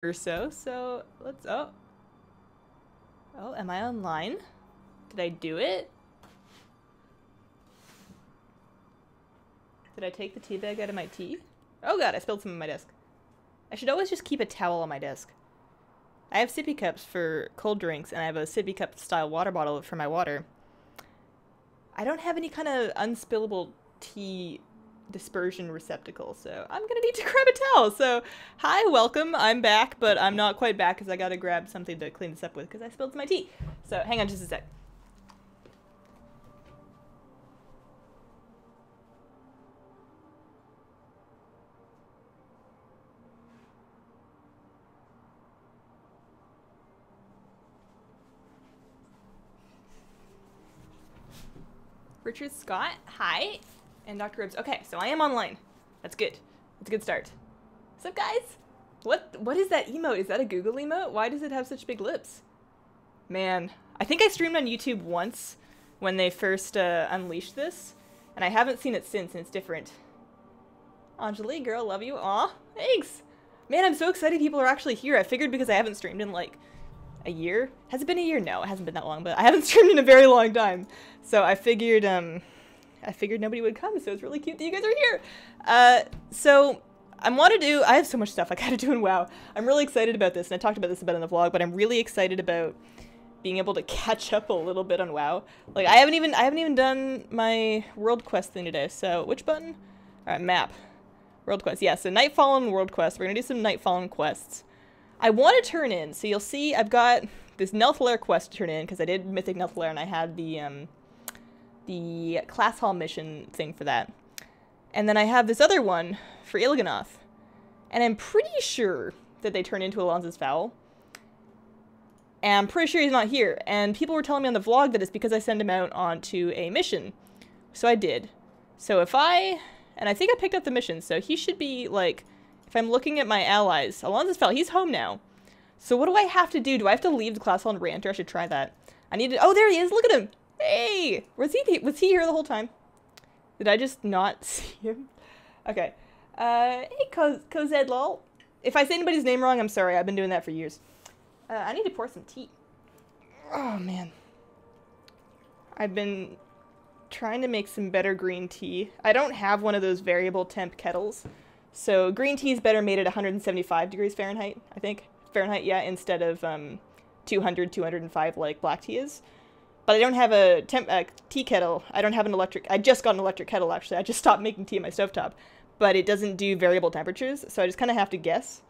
or so let's oh, am I online? Did I do it? Did I take the tea bag out of my tea? Oh god, I spilled some on my desk. I should always just keep a towel on my desk. I have sippy cups for cold drinks, and I have a sippy cup style water bottle for my water. I don't have any kind of unspillable tea dispersion receptacle, so I'm gonna need to grab a towel. So, hi, welcome. I'm back, but I'm not quite back because I gotta grab something to clean this up with because I spilled my tea. So, hang on just a sec. Richard Scott, hi, and Dr. Ribs. Okay, so I am online. That's good. That's a good start. What's up, guys? What is that emote? Is that a Google emote? Why does it have such big lips? Man, I think I streamed on YouTube once when they first unleashed this, and I haven't seen it since, and it's different. Anjali, girl, love you. Aw, thanks. Man, I'm so excited people are actually here. I figured because I haven't streamed in like a year. Has it been a year? No, it hasn't been that long, but I haven't streamed in a very long time. So I figured nobody would come, so it's really cute that you guys are here. So I have so much stuff I gotta do in WoW. I'm really excited about this, and I talked about this a bit in the vlog, but I'm really excited about being able to catch up a little bit on WoW. Like, I haven't even done my world quest thing today, so which button? Alright, map. World quest, yeah, so Nightfall and world quest. We're gonna do some Nightfall and quests. I want to turn in, so you'll see I've got this Nelthlair quest to turn in, because I did Mythic Nelthlair, and I had the class hall mission thing for that. And then I have this other one for Il'gynoth. And I'm pretty sure that they turn into Alonzo's Fowl. And I'm pretty sure he's not here. And people were telling me on the vlog that it's because I send him out onto a mission. So I did. So and I think I picked up the mission, so he should be, like, if I'm looking at my allies, Alonzo's Fowl, he's home now. So what do I have to do? Do I have to leave the class hall and Ranter? I should try that. I need to, oh, there he is, look at him! Hey! Was he here the whole time? Did I just not see him? Okay. Hey, Cozed lol. If I say anybody's name wrong, I'm sorry. I've been doing that for years. I need to pour some tea. Oh, man. I've been trying to make some better green tea. I don't have one of those variable temp kettles. So green tea is better made at 175 degrees Fahrenheit, I think. Fahrenheit, yeah, instead of 200, 205 like black tea is. But I don't have a tea kettle. I don't have an electric. I just got an electric kettle, actually. I just stopped making tea in my stovetop. But it doesn't do variable temperatures, so I just kind of have to guess.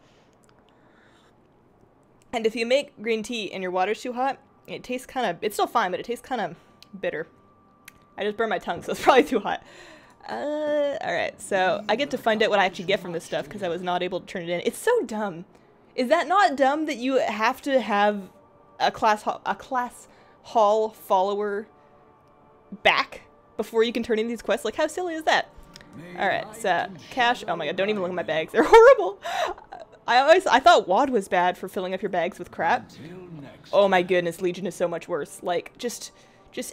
And if you make green tea and your water's too hot, it tastes kind of, it's still fine, but it tastes kind of bitter. I just burned my tongue, so it's probably too hot. Alright, so I get to find out what I actually get from this stuff, because I was not able to turn it in. It's so dumb. Is that not dumb that you have to have a class hall follower back before you can turn in these quests? Like, how silly is that? Alright, so, cash, oh my god, don't even look at my bags, they're horrible! I thought WoD was bad for filling up your bags with crap. Oh my goodness, Legion is so much worse. Like, just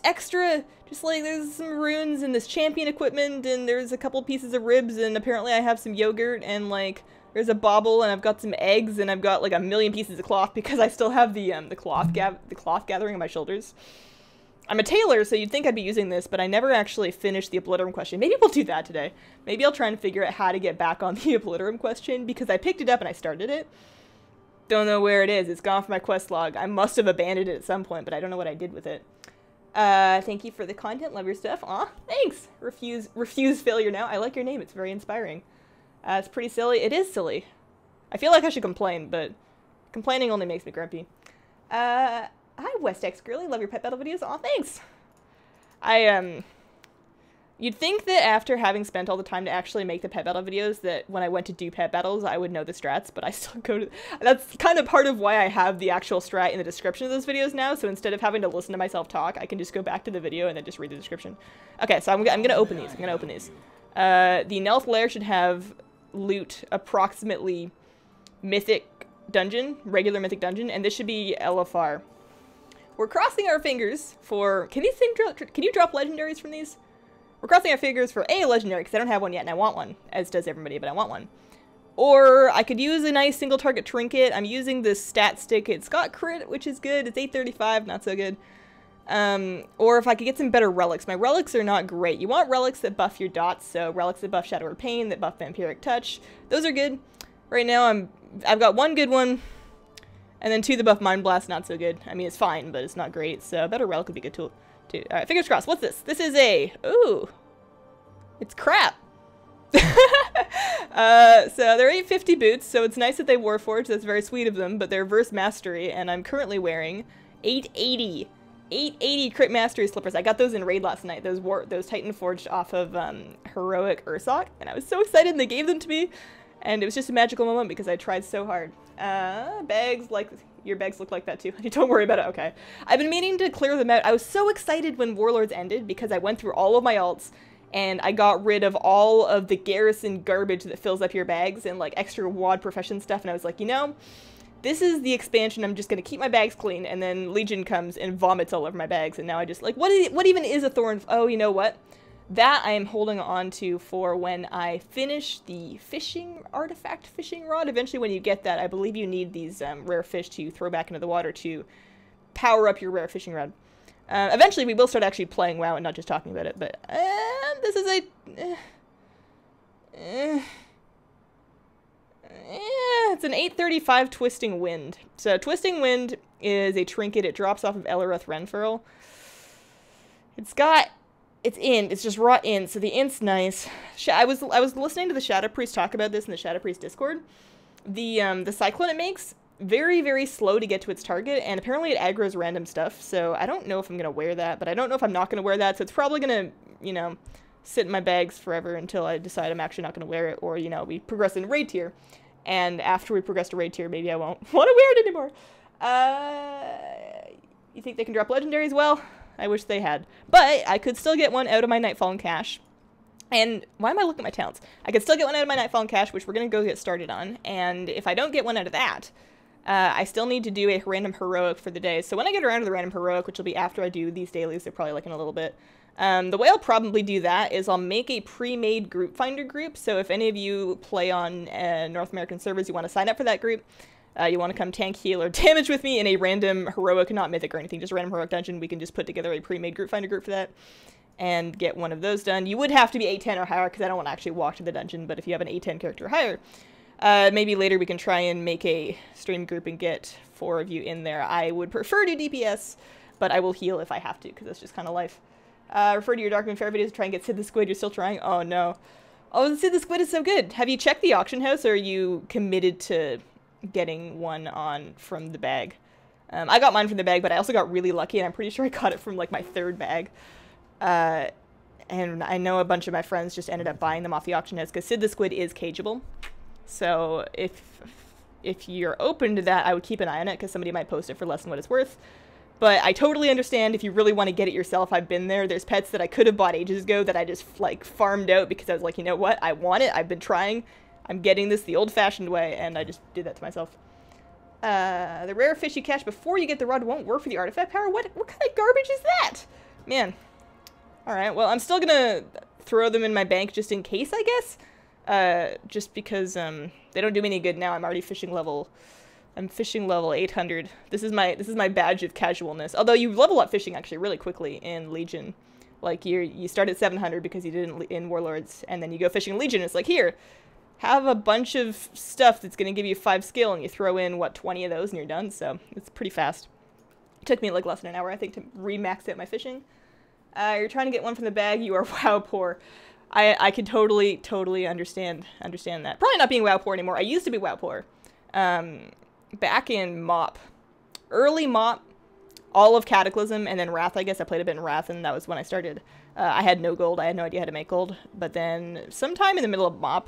extra, just like there's some runes and this champion equipment and there's a couple pieces of ribs and apparently I have some yogurt and like there's a bauble and I've got some eggs and I've got like a million pieces of cloth because I still have the cloth gathering on my shoulders. I'm a tailor, so you'd think I'd be using this, but I never actually finished the Obliterum question. Maybe we'll do that today. Maybe I'll try and figure out how to get back on the Obliterum question because I picked it up and I started it. Don't know where it is. It's gone from my quest log. I must have abandoned it at some point, but I don't know what I did with it. Thank you for the content. Love your stuff. Aw, thanks. Refuse failure now. I like your name. It's very inspiring. It's pretty silly. It is silly. I feel like I should complain, but complaining only makes me grumpy. Hi, WestX Girly. Love your pet battle videos. Aw, thanks. You'd think that after having spent all the time to actually make the pet battle videos that when I went to do pet battles, I would know the strats, but I still go to... That's kind of part of why I have the actual strat in the description of those videos now, so instead of having to listen to myself talk, I can just go back to the video and then just read the description. Okay, so I'm gonna open these. The Nelthlair should have loot approximately mythic dungeon, regular mythic dungeon, and this should be LFR. We're crossing our fingers for... Can you drop legendaries from these? We're crossing our fingers for a legendary, because I don't have one yet, and I want one, as does everybody, but I want one. Or I could use a nice single target trinket. I'm using this stat stick. It's got crit, which is good. It's 835, not so good. Or if I could get some better relics. My relics are not great. You want relics that buff your dots, so relics that buff Shadow or Pain, that buff Vampiric Touch. Those are good. Right now I've got one good one, and then 2 that buff Mind Blast, not so good. I mean, it's fine, but it's not great, so a better relic would be good too. Alright, fingers crossed. What's this? This is a... Ooh. It's crap. So they're 850 boots, so it's nice that they Warforged. That's very sweet of them, but they're Verse Mastery, and I'm currently wearing 880 Crit Mastery slippers. I got those in raid last night. Those Titan Forged off of Heroic Ursoc, and I was so excited, and they gave them to me, and it was just a magical moment because I tried so hard. Bags, like, your bags look like that too. Don't worry about it, okay. I've been meaning to clear them out. I was so excited when Warlords ended because I went through all of my alts, and I got rid of all of the garrison garbage that fills up your bags and like extra WoD profession stuff, and I was like, you know, this is the expansion. I'm just gonna keep my bags clean, and then Legion comes and vomits all over my bags, and now I just like, what even is a Thorn? Oh, you know what? That I am holding on to for when I finish the fishing artifact fishing rod. Eventually when you get that, I believe you need these rare fish to throw back into the water to power up your rare fishing rod. Eventually we will start actually playing WoW and not just talking about it, but this is a... it's an 835 Twisting Wind. So Twisting Wind is a trinket. It drops off of Eloroth Renfurl. It's just raw int, so the int's nice. I was listening to the Shadow Priest talk about this in the Shadow Priest Discord. The cyclone it makes, very, very slow to get to its target, and apparently it aggroes random stuff, so I don't know if I'm going to wear that, but I don't know if I'm not going to wear that, so it's probably going to, you know, sit in my bags forever until I decide I'm actually not going to wear it, or, you know, we progress in raid tier, and after we progress to raid tier, maybe I won't want to wear it anymore. You think they can drop legendaries? Well, I wish they had, but I could still get one out of my Nightfallen cache. And why am I looking at my talents? I could still get one out of my Nightfallen cache, which we're going to go get started on, and if I don't get one out of that, I still need to do a random heroic for the day. So when I get around to the random heroic, which will be after I do these dailies, they're probably like in a little bit. The way I'll probably do that is I'll make a pre-made group finder group. So if any of you play on North American servers, you want to sign up for that group, you want to come tank, heal, or damage with me in a random heroic, not mythic or anything, just random heroic dungeon, we can just put together a pre-made group finder group for that and get one of those done. You would have to be A10 or higher because I don't want to actually walk to the dungeon, but if you have an A10 character or higher, maybe later we can try and make a stream group and get 4 of you in there. I would prefer to DPS, but I will heal if I have to, because that's just kind of life. Refer to your Darkmoon Fair videos to try and get Sid the Squid. You're still trying? Oh, no. Oh, Sid the Squid is so good. Have you checked the auction house, or are you committed to getting one on from the bag? I got mine from the bag, but I also got really lucky, and I'm pretty sure I got it from, like, my 3rd bag. And I know a bunch of my friends just ended up buying them off the auction house, because Sid the Squid is cageable. So if you're open to that, I would keep an eye on it, because somebody might post it for less than what it's worth. But I totally understand if you really want to get it yourself. I've been there. There's pets that I could have bought ages ago that I just, like, farmed out because I was like, you know what? I want it. I've been trying. I'm getting this the old-fashioned way, and I just did that to myself. The rare fish you catch before you get the rod won't work for the artifact power? What kind of garbage is that? Man. Alright, well, I'm still gonna throw them in my bank just in case, I guess. Just because they don't do me any good now. I'm already fishing level... I'm fishing level 800. This is my badge of casualness. Although you level up fishing actually really quickly in Legion. Like you start at 700 because you did in Warlords, and then you go fishing in Legion. It's like, here, have a bunch of stuff that's gonna give you 5 skill, and you throw in what, 20 of those and you're done. So it's pretty fast. It took me like less than an hour, I think, to re-max out my fishing. You're trying to get one from the bag. You are WoW poor. I can totally understand that. Probably not being WoW poor anymore. I used to be WoW poor. Back in MoP, early MoP, all of Cataclysm, and then Wrath, I guess. I played a bit in Wrath, and that was when I started. I had no gold. I had no idea how to make gold. But then sometime in the middle of MoP,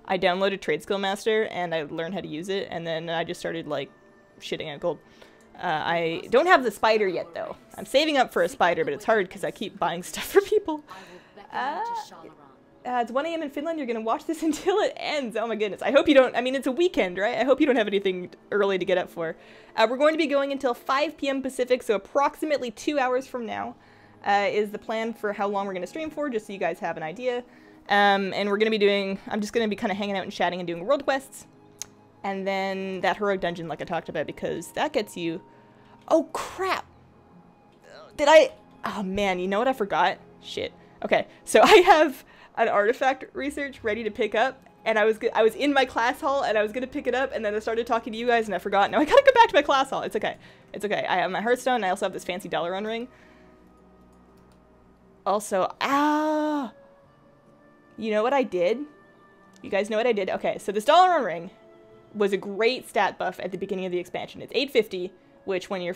I downloaded Trade Skill Master, and I learned how to use it, and then I just started, like, shitting out gold. I don't have the spider yet, though. I'm saving up for a spider, but it's hard because I keep buying stuff for people. It's 1 AM in Finland. You're going to watch this until it ends. Oh my goodness. I hope you don't... I mean, it's a weekend, right? I hope you don't have anything early to get up for. We're going to be going until 5 PM Pacific, so approximately 2 hours from now is the plan for how long we're going to stream for, just so you guys have an idea. And we're gonna be doing, I'm just gonna be kind of hanging out and chatting and doing world quests. And then that heroic dungeon like I talked about, because that gets you, oh crap. Oh man, you know what I forgot? Shit. Okay, so I have an artifact research ready to pick up, and I was in my class hall, and I was gonna pick it up, and then I started talking to you guys, and I forgot. Now I gotta go back to my class hall. It's okay. It's okay. I have my Hearthstone, and I also have this fancy Dalaran ring. Also, you know what I did? You guys know what I did? Okay, so this Dalaran ring was a great stat buff at the beginning of the expansion. It's 850, which when you're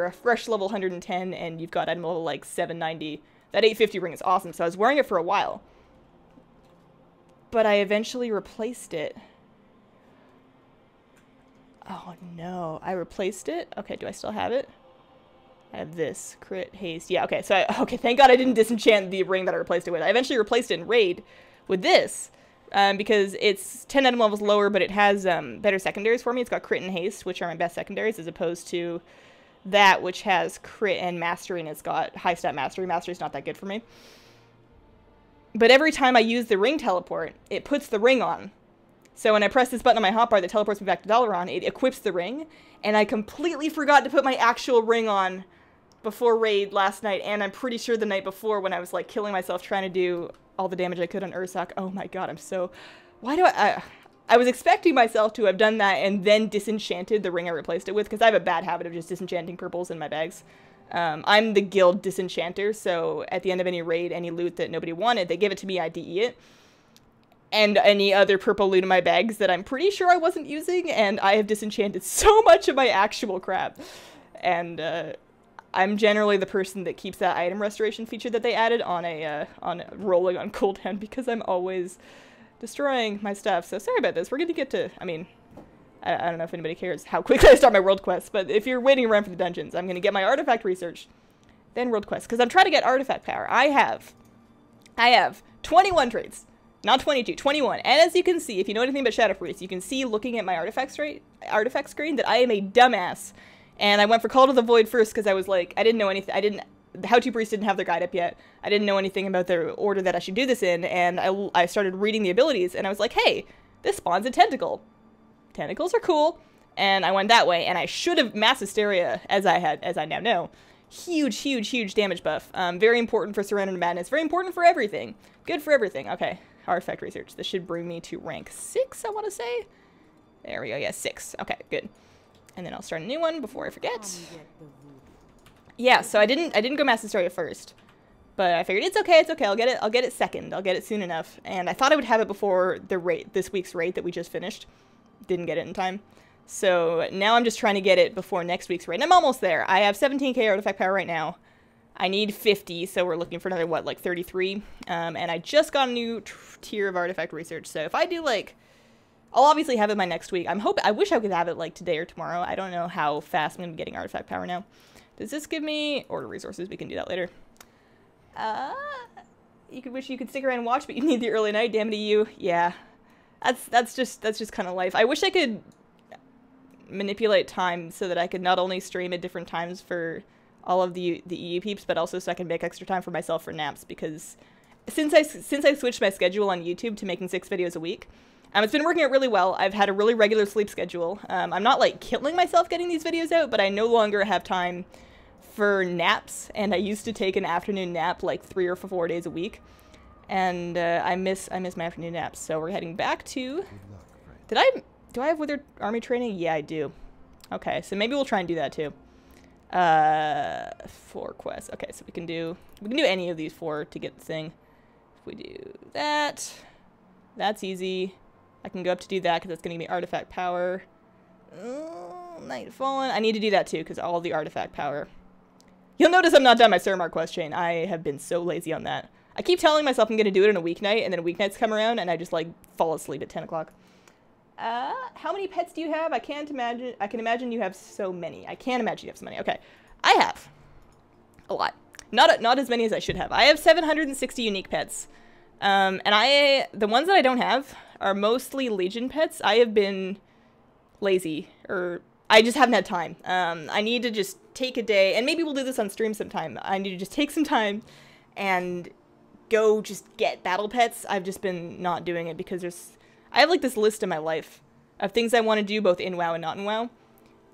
a fresh level 110, and you've got item level like 790, that 850 ring is awesome. So I was wearing it for a while. But I eventually replaced it. Oh no, I replaced it? Okay, do I still have it? I have this, crit, haste. Yeah, okay, so okay, thank God I didn't disenchant the ring that I replaced it with. I eventually replaced it in Raid with this, because it's 10 item levels lower, but it has better secondaries for me. It's got crit and haste, which are my best secondaries, as opposed to that, which has crit and mastery, and it's got high stat mastery. Mastery's not that good for me. But every time I use the ring teleport, it puts the ring on. So when I press this button on my hotbar that teleports me back to Dalaran, it equips the ring, and I completely forgot to put my actual ring on before Raid last night, and I'm pretty sure the night before when I was like killing myself trying to do all the damage I could on Ursak. Oh my god, I'm so... Why do I was expecting myself to have done that and then disenchanted the ring I replaced it with, because I have a bad habit of just disenchanting purples in my bags. I'm the guild disenchanter, so at the end of any raid, any loot that nobody wanted, they give it to me, I DE it. And any other purple loot in my bags that I'm pretty sure I wasn't using, and I have disenchanted so much of my actual crap. And I'm generally the person that keeps that item restoration feature that they added on rolling on cooldown, because I'm always destroying my stuff. So sorry about this. We're gonna get to, I mean, I don't know if anybody cares how quickly I start my world quests, but if you're waiting around for the dungeons, I'm gonna get my artifact research, then world quests, because I'm trying to get artifact power. I have 21 traits. Not 22, 21. And as you can see, if you know anything about Shadow Priest, you can see looking at my artifact screen that I am a dumbass. And I went for Call to the Void first because I was like, I didn't know anything. The How To Priest didn't have their guide up yet. I didn't know anything about the order that I should do this in. And I started reading the abilities, and I was like, hey, this spawns a tentacle. Tentacles are cool. And I went that way, and I should have Mass Hysteria, as I now know. Huge, huge, huge damage buff. Very important for Surrender to Madness. Very important for everything. Good for everything. Okay. Artifact research. This should bring me to rank 6, I want to say. There we go. Yeah, 6. Okay, good. And then I'll start a new one before I forget. Yeah, so I didn't go Mass Hysteria first, but I figured it's okay. It's okay. I'll get it second. I'll get it soon enough. And I thought I would have it before the raid, this week's raid that we just finished. Didn't get it in time. So now I'm just trying to get it before next week's raid. And I'm almost there. I have 17k artifact power right now. I need 50, so we're looking for another, what, like 33? And I just got a new tier of artifact research, so if I do, like, I'll obviously have it by next week. I wish I could have it, like, today or tomorrow. I don't know how fast I'm going to be getting artifact power now. Does this give me order resources? We can do that later. You could wish you could stick around and watch, but you need the early night. Damn it, you. Yeah. That's just kind of life. I wish I could manipulate time so that I could not only stream at different times for all of the EU peeps, but also so I can make extra time for myself for naps, because since I switched my schedule on YouTube to making 6 videos a week, it's been working out really well. I've had a really regular sleep schedule. I'm not like killing myself getting these videos out, but I no longer have time for naps, and I used to take an afternoon nap like 3 or 4 days a week, and I miss my afternoon naps. So we're heading back to. Do I have Withered army training? Yeah, I do. Okay, so maybe we'll try and do that too. 4 quests. Okay, so we can do any of these 4 to get the thing. If we do that, that's easy. I can go up to do that because that's going to give me artifact power. Night Fallen. I need to do that too because all the artifact power. You'll notice I'm not done my Suramar quest chain. I have been so lazy on that. I keep telling myself I'm going to do it on a weeknight, and then weeknights come around and I just like fall asleep at 10 o'clock. How many pets do you have? I can imagine you have so many. I can't imagine you have so many. Okay. I have a lot. Not as many as I should have. I have 760 unique pets. And the ones that I don't have are mostly Legion pets. I have been lazy, or I just haven't had time. I need to just take a day, and maybe we'll do this on stream sometime. I need to just take some time and go just get battle pets. I've just been not doing it because I have like this list in my life of things I want to do both in WoW and not in WoW.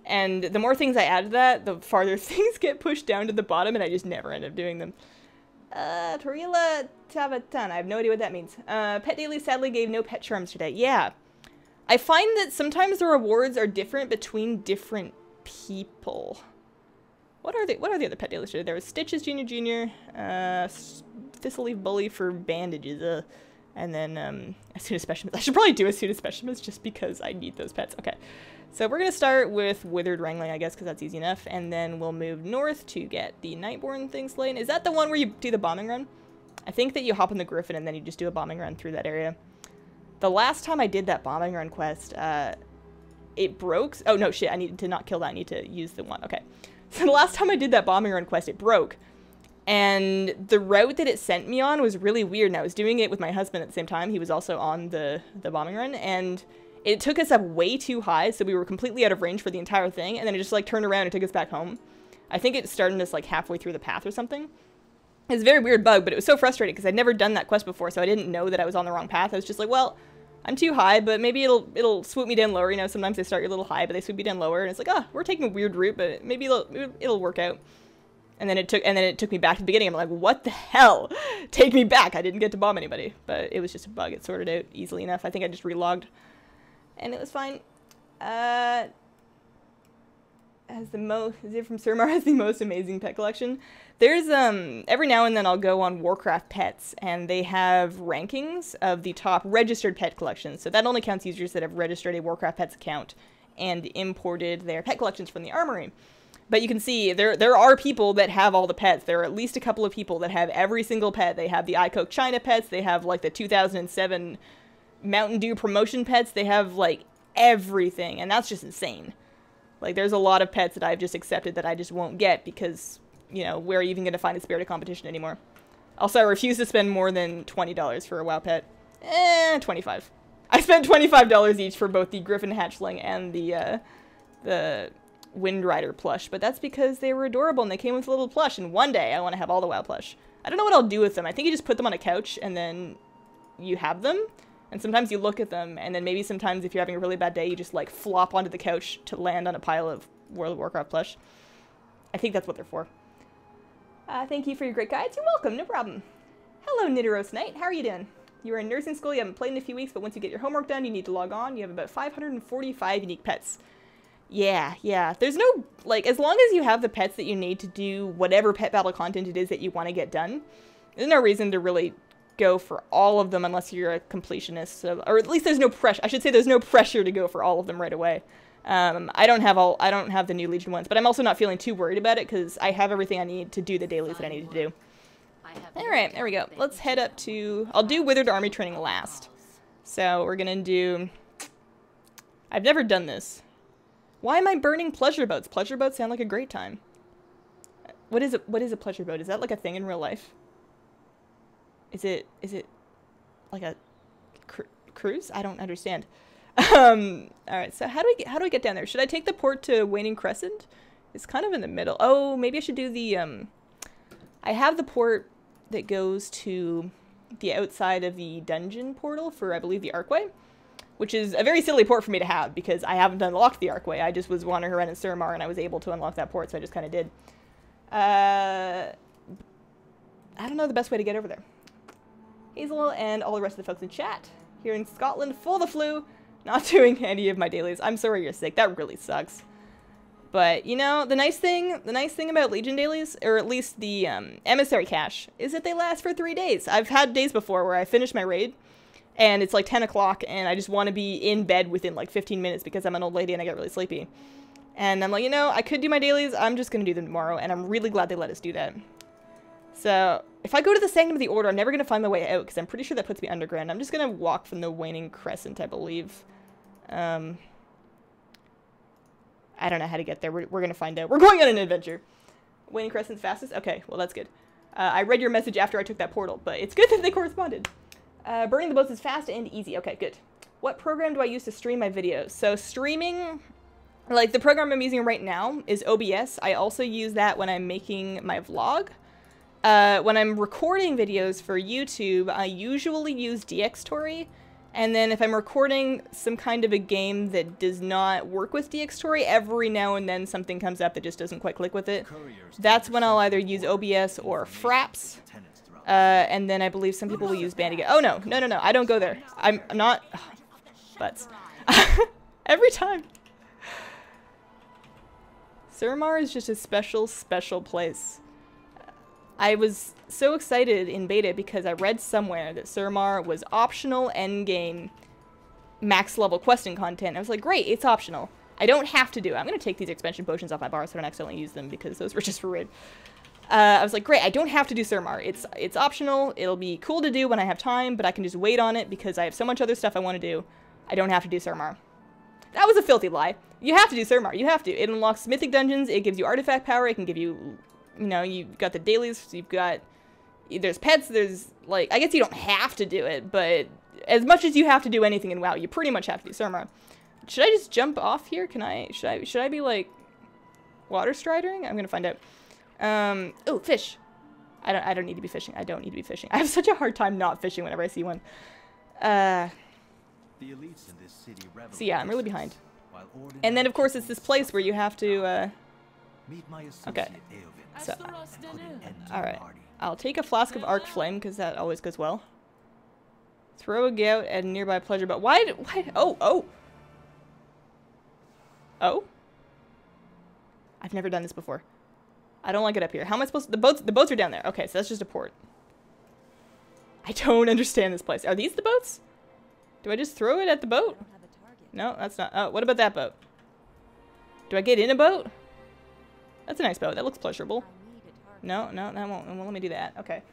And the more things I add to that, the farther things get pushed down to the bottom, and I just never end up doing them. Torilla Tavatan. I have no idea what that means. Pet Daily sadly gave no pet charms today. Yeah. I find that sometimes the rewards are different between different people. What are the other pet dailies today? There was Stitches Junior, Thistleweed Bully for bandages, and then as soon as specimens. I should probably do as soon as specimens just because I need those pets. Okay. So we're going to start with Withered Wrangling, I guess, because that's easy enough. And then we'll move north to get the Nightborn thing slain. Is that the one where you do the bombing run? I think that you hop on the Griffin and then you just do a bombing run through that area. The last time I did that bombing run quest, it broke. Oh, no, shit. I needed to not kill that. I need to use the one. Okay. So the last time I did that bombing run quest, it broke. And the route that it sent me on was really weird. And I was doing it with my husband at the same time. He was also on the bombing run. And it took us up way too high, so we were completely out of range for the entire thing, and then it just, like, turned around and took us back home. I think it started us, like, halfway through the path or something. It's a very weird bug, but it was so frustrating, because I'd never done that quest before, so I didn't know that I was on the wrong path. I was just like, well, I'm too high, but maybe it'll swoop me down lower. You know, sometimes they start you a little high, but they swoop you down lower, and it's like, oh, we're taking a weird route, but maybe it'll work out. And then it took me back to the beginning. I'm like, what the hell? Take me back. I didn't get to bomb anybody, but it was just a bug. It sorted out easily enough. I think I just relogged. And it was fine. Zip from Surmar has the most amazing pet collection. There's, every now and then I'll go on Warcraft Pets, and they have rankings of the top registered pet collections. So that only counts users that have registered a Warcraft Pets account and imported their pet collections from the armory. But you can see there are people that have all the pets. There are at least a couple of people that have every single pet. They have the iCoke China pets. They have, like, the 2007... Mountain Dew promotion pets. They have, like, everything, and that's just insane. Like, there's a lot of pets that I've just accepted that I just won't get because, you know, where are you even going to find a Spirit of Competition anymore? Also, I refuse to spend more than $20 for a WoW pet. 25. I spent $25 each for both the Griffin Hatchling and the Wind Rider plush, but that's because they were adorable and they came with a little plush, and one day I want to have all the WoW plush. I don't know what I'll do with them. I think you just put them on a couch and then you have them. And sometimes you look at them, and then maybe sometimes if you're having a really bad day, you just, like, flop onto the couch to land on a pile of World of Warcraft plush. I think that's what they're for. Thank you for your great guides. You're welcome. No problem. Hello, Nidoros Knight. How are you doing? You are in nursing school. You haven't played in a few weeks, but once you get your homework done, you need to log on. You have about 545 unique pets. Yeah. There's no, like, as long as you have the pets that you need to do whatever pet battle content it is that you want to get done, there's no reason to really go for all of them unless you're a completionist, so, or at least there's no pressure. I should say there's no pressure to go for all of them right away. I don't have the new Legion ones, but I'm also not feeling too worried about it because I have everything I need to do the dailies that I need to do. Alright, there we go. Let's head up to, I'll do Withered Army Training last. So we're gonna do, I've never done this. Why am I burning pleasure boats? Pleasure boats sound like a great time. What is a pleasure boat? Is that like a thing in real life? Is it like a cruise? I don't understand. Alright, so how do we get down there? Should I take the port to Waning Crescent? It's kind of in the middle. Oh, maybe I should do the, I have the port that goes to the outside of the dungeon portal for, I believe, the Archway, which is a very silly port for me to have because I haven't unlocked the Archway. I just was wandering around in Surmar and I was able to unlock that port, so I just kind of did. I don't know the best way to get over there. Hazel and all the rest of the folks in chat here in Scotland, full of the flu, not doing any of my dailies. I'm sorry you're sick. That really sucks. But, you know, the nice thing about Legion dailies, or at least the Emissary cache, is that they last for 3 days. I've had days before where I finish my raid, and it's like 10 o'clock, and I just want to be in bed within like 15 minutes because I'm an old lady and I get really sleepy. And I'm like, you know, I could do my dailies, I'm just going to do them tomorrow, and I'm really glad they let us do that. So, if I go to the Sanctum of the Order, I'm never going to find my way out, because I'm pretty sure that puts me underground. I'm just going to walk from the Waning Crescent, I believe. I don't know how to get there. We're going to find out. We're going on an adventure. Waning Crescent's fastest? Okay, well, that's good. I read your message after I took that portal, but it's good that they corresponded. Burning the boats is fast and easy. Okay, good. What program do I use to stream my videos? So, streaming, like, the program I'm using right now is OBS. I also use that when I'm making my vlog. when I'm recording videos for YouTube, I usually use DxTory. And then if I'm recording some kind of a game that does not work with DxTory, every now and then something comes up that just doesn't quite click with it. That's when I'll either use OBS or Fraps. And then I believe some people will use Bandicam. Oh, no. No, no, no. I don't go there. I'm not... Butts. Every time. Suramar is just a special, special place. I was so excited in beta because I read somewhere that Suramar was optional endgame max level questing content. I was like, great, it's optional. I don't have to do it. I'm going to take these expansion potions off my bar so I don't accidentally use them because those were just for raid. I was like, great, I don't have to do Suramar. It's optional. It'll be cool to do when I have time, but I can just wait on it because I have so much other stuff I want to do. I don't have to do Suramar. That was a filthy lie. You have to do Suramar. You have to. It unlocks mythic dungeons. It gives you artifact power. It can give you... You know, you've got the dailies, you've got, there's pets, there's, like, I guess you don't have to do it, but as much as you have to do anything in WoW, you pretty much have to do Suramar. Should I just jump off here? Can I, should I be, like, water striding? I'm gonna find out. Oh, fish. I don't need to be fishing. I don't need to be fishing. I have such a hard time not fishing whenever I see one. So yeah, I'm really behind. And then, of course, it's this place where you have to, okay. So, alright. I'll take a flask of arc flame, because that always goes well. Throw a gout at a nearby pleasure, but why, oh! I've never done this before. I don't like it up here. How am I supposed to, the boats are down there. Okay, so that's just a port. I don't understand this place. Are these the boats? Do I just throw it at the boat? No, that's not, oh, what about that boat? Do I get in a boat? That's a nice boat. That looks pleasurable. No, that won't let me do that. Okay.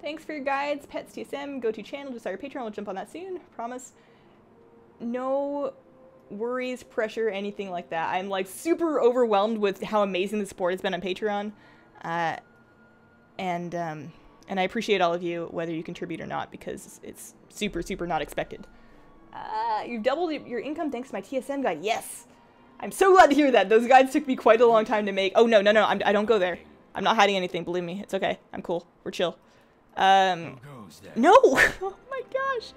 Thanks for your guides, Pets TSM, go to channel, just our Patreon. We'll jump on that soon. Promise. No worries, pressure, anything like that. I'm like super overwhelmed with how amazing the support has been on Patreon. And I appreciate all of you, whether you contribute or not, because it's super, super not expected. You've doubled your income thanks to my TSM guide. Yes! I'm so glad to hear that. Those guides took me quite a long time to make. Oh, no. I don't go there. I'm not hiding anything. Believe me. It's okay. I'm cool. We're chill. No! Oh my gosh.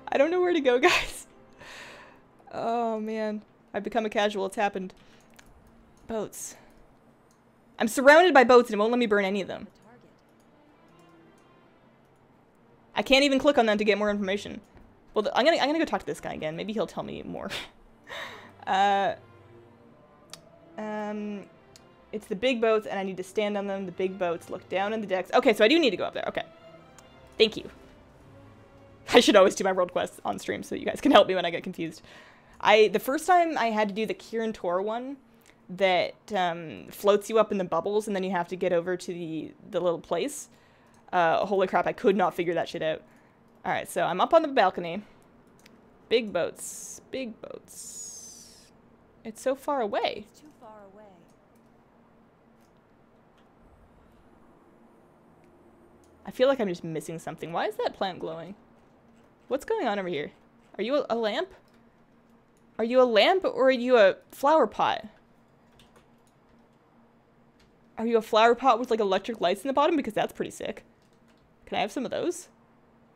I don't know where to go, guys. Oh, man. I've become a casual. It's happened. Boats. I'm surrounded by boats and it won't let me burn any of them. I can't even click on them to get more information. Well, I'm gonna go talk to this guy again. Maybe he'll tell me more. It's the big boats, and I need to stand on them. The big boats look down on the decks. Okay, so I do need to go up there. Okay. Thank you. I should always do my world quests on stream so you guys can help me when I get confused. The first time I had to do the Kirin Tor one that floats you up in the bubbles, and then you have to get over to the little place. Holy crap, I could not figure that shit out. Alright, so I'm up on the balcony. Big boats. Big boats. It's so far away. It's too far away. I feel like I'm just missing something. Why is that plant glowing? What's going on over here? Are you a lamp? Are you a lamp or are you a flower pot? Are you a flower pot with like electric lights in the bottom? Because that's pretty sick. Can I have some of those?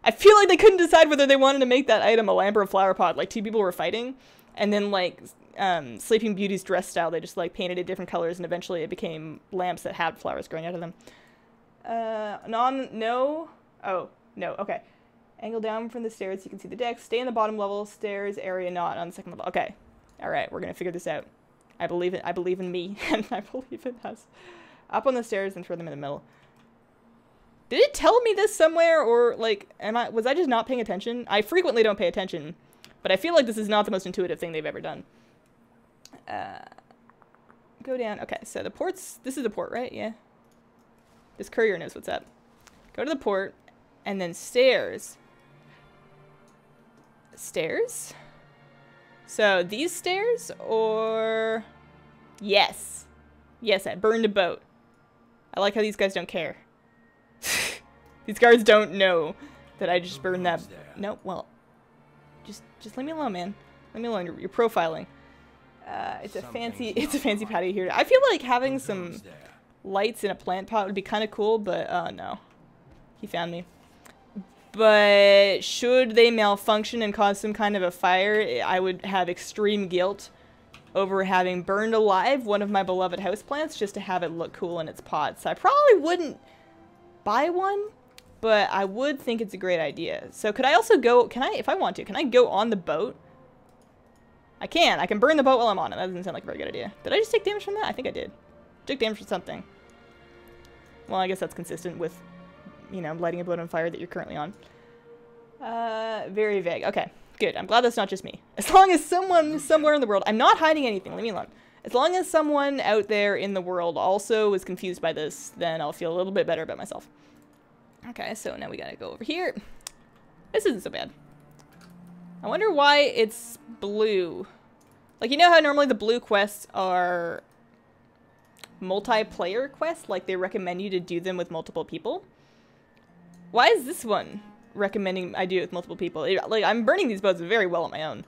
I feel like they couldn't decide whether they wanted to make that item a lamp or a flower pot. Like, two people were fighting, and then, like, Sleeping Beauty's dress style, they just, like, painted it different colors, and eventually it became lamps that had flowers growing out of them. No. Oh, no, okay. Angle down from the stairs so you can see the deck. Stay in the bottom level. Stairs area not on the second level. Okay. Alright, we're gonna figure this out. I believe in me, and I believe in us. Up on the stairs and throw them in the middle. Did it tell me this somewhere, or, like, was I just not paying attention? I frequently don't pay attention, but I feel like this is not the most intuitive thing they've ever done. Go down. Okay, so the port's, this is the port, right? Yeah. This courier knows what's up. Go to the port, and then stairs. Stairs? So, these stairs, or... Yes. Yes, I burned a boat. I like how these guys don't care. These guards don't know that I just burned that. No, well, just leave me alone, man. Leave me alone. You're profiling. It's a fancy patio here. I feel like having some lights in a plant pot would be kind of cool, but no. He found me. But should they malfunction and cause some kind of a fire, I would have extreme guilt over having burned alive one of my beloved houseplants just to have it look cool in its pot. So I probably wouldn't buy one, but I would think it's a great idea. So could I also go, if I want to, can I go on the boat? I can burn the boat while I'm on it. That doesn't sound like a very good idea. Did I just take damage from that? I think I did. Took damage from something. Well, I guess that's consistent with, you know, lighting a boat on fire that you're currently on. Very vague. Okay, good. I'm glad that's not just me. As long as someone somewhere in the world, I'm not hiding anything, leave me alone. As long as someone out there in the world also is confused by this, then I'll feel a little bit better about myself. Okay, so now we gotta go over here. This isn't so bad. I wonder why it's blue. Like, you know how normally the blue quests are multiplayer quests? Like, they recommend you to do them with multiple people? Why is this one recommending I do it with multiple people? Like, I'm burning these boats very well on my own.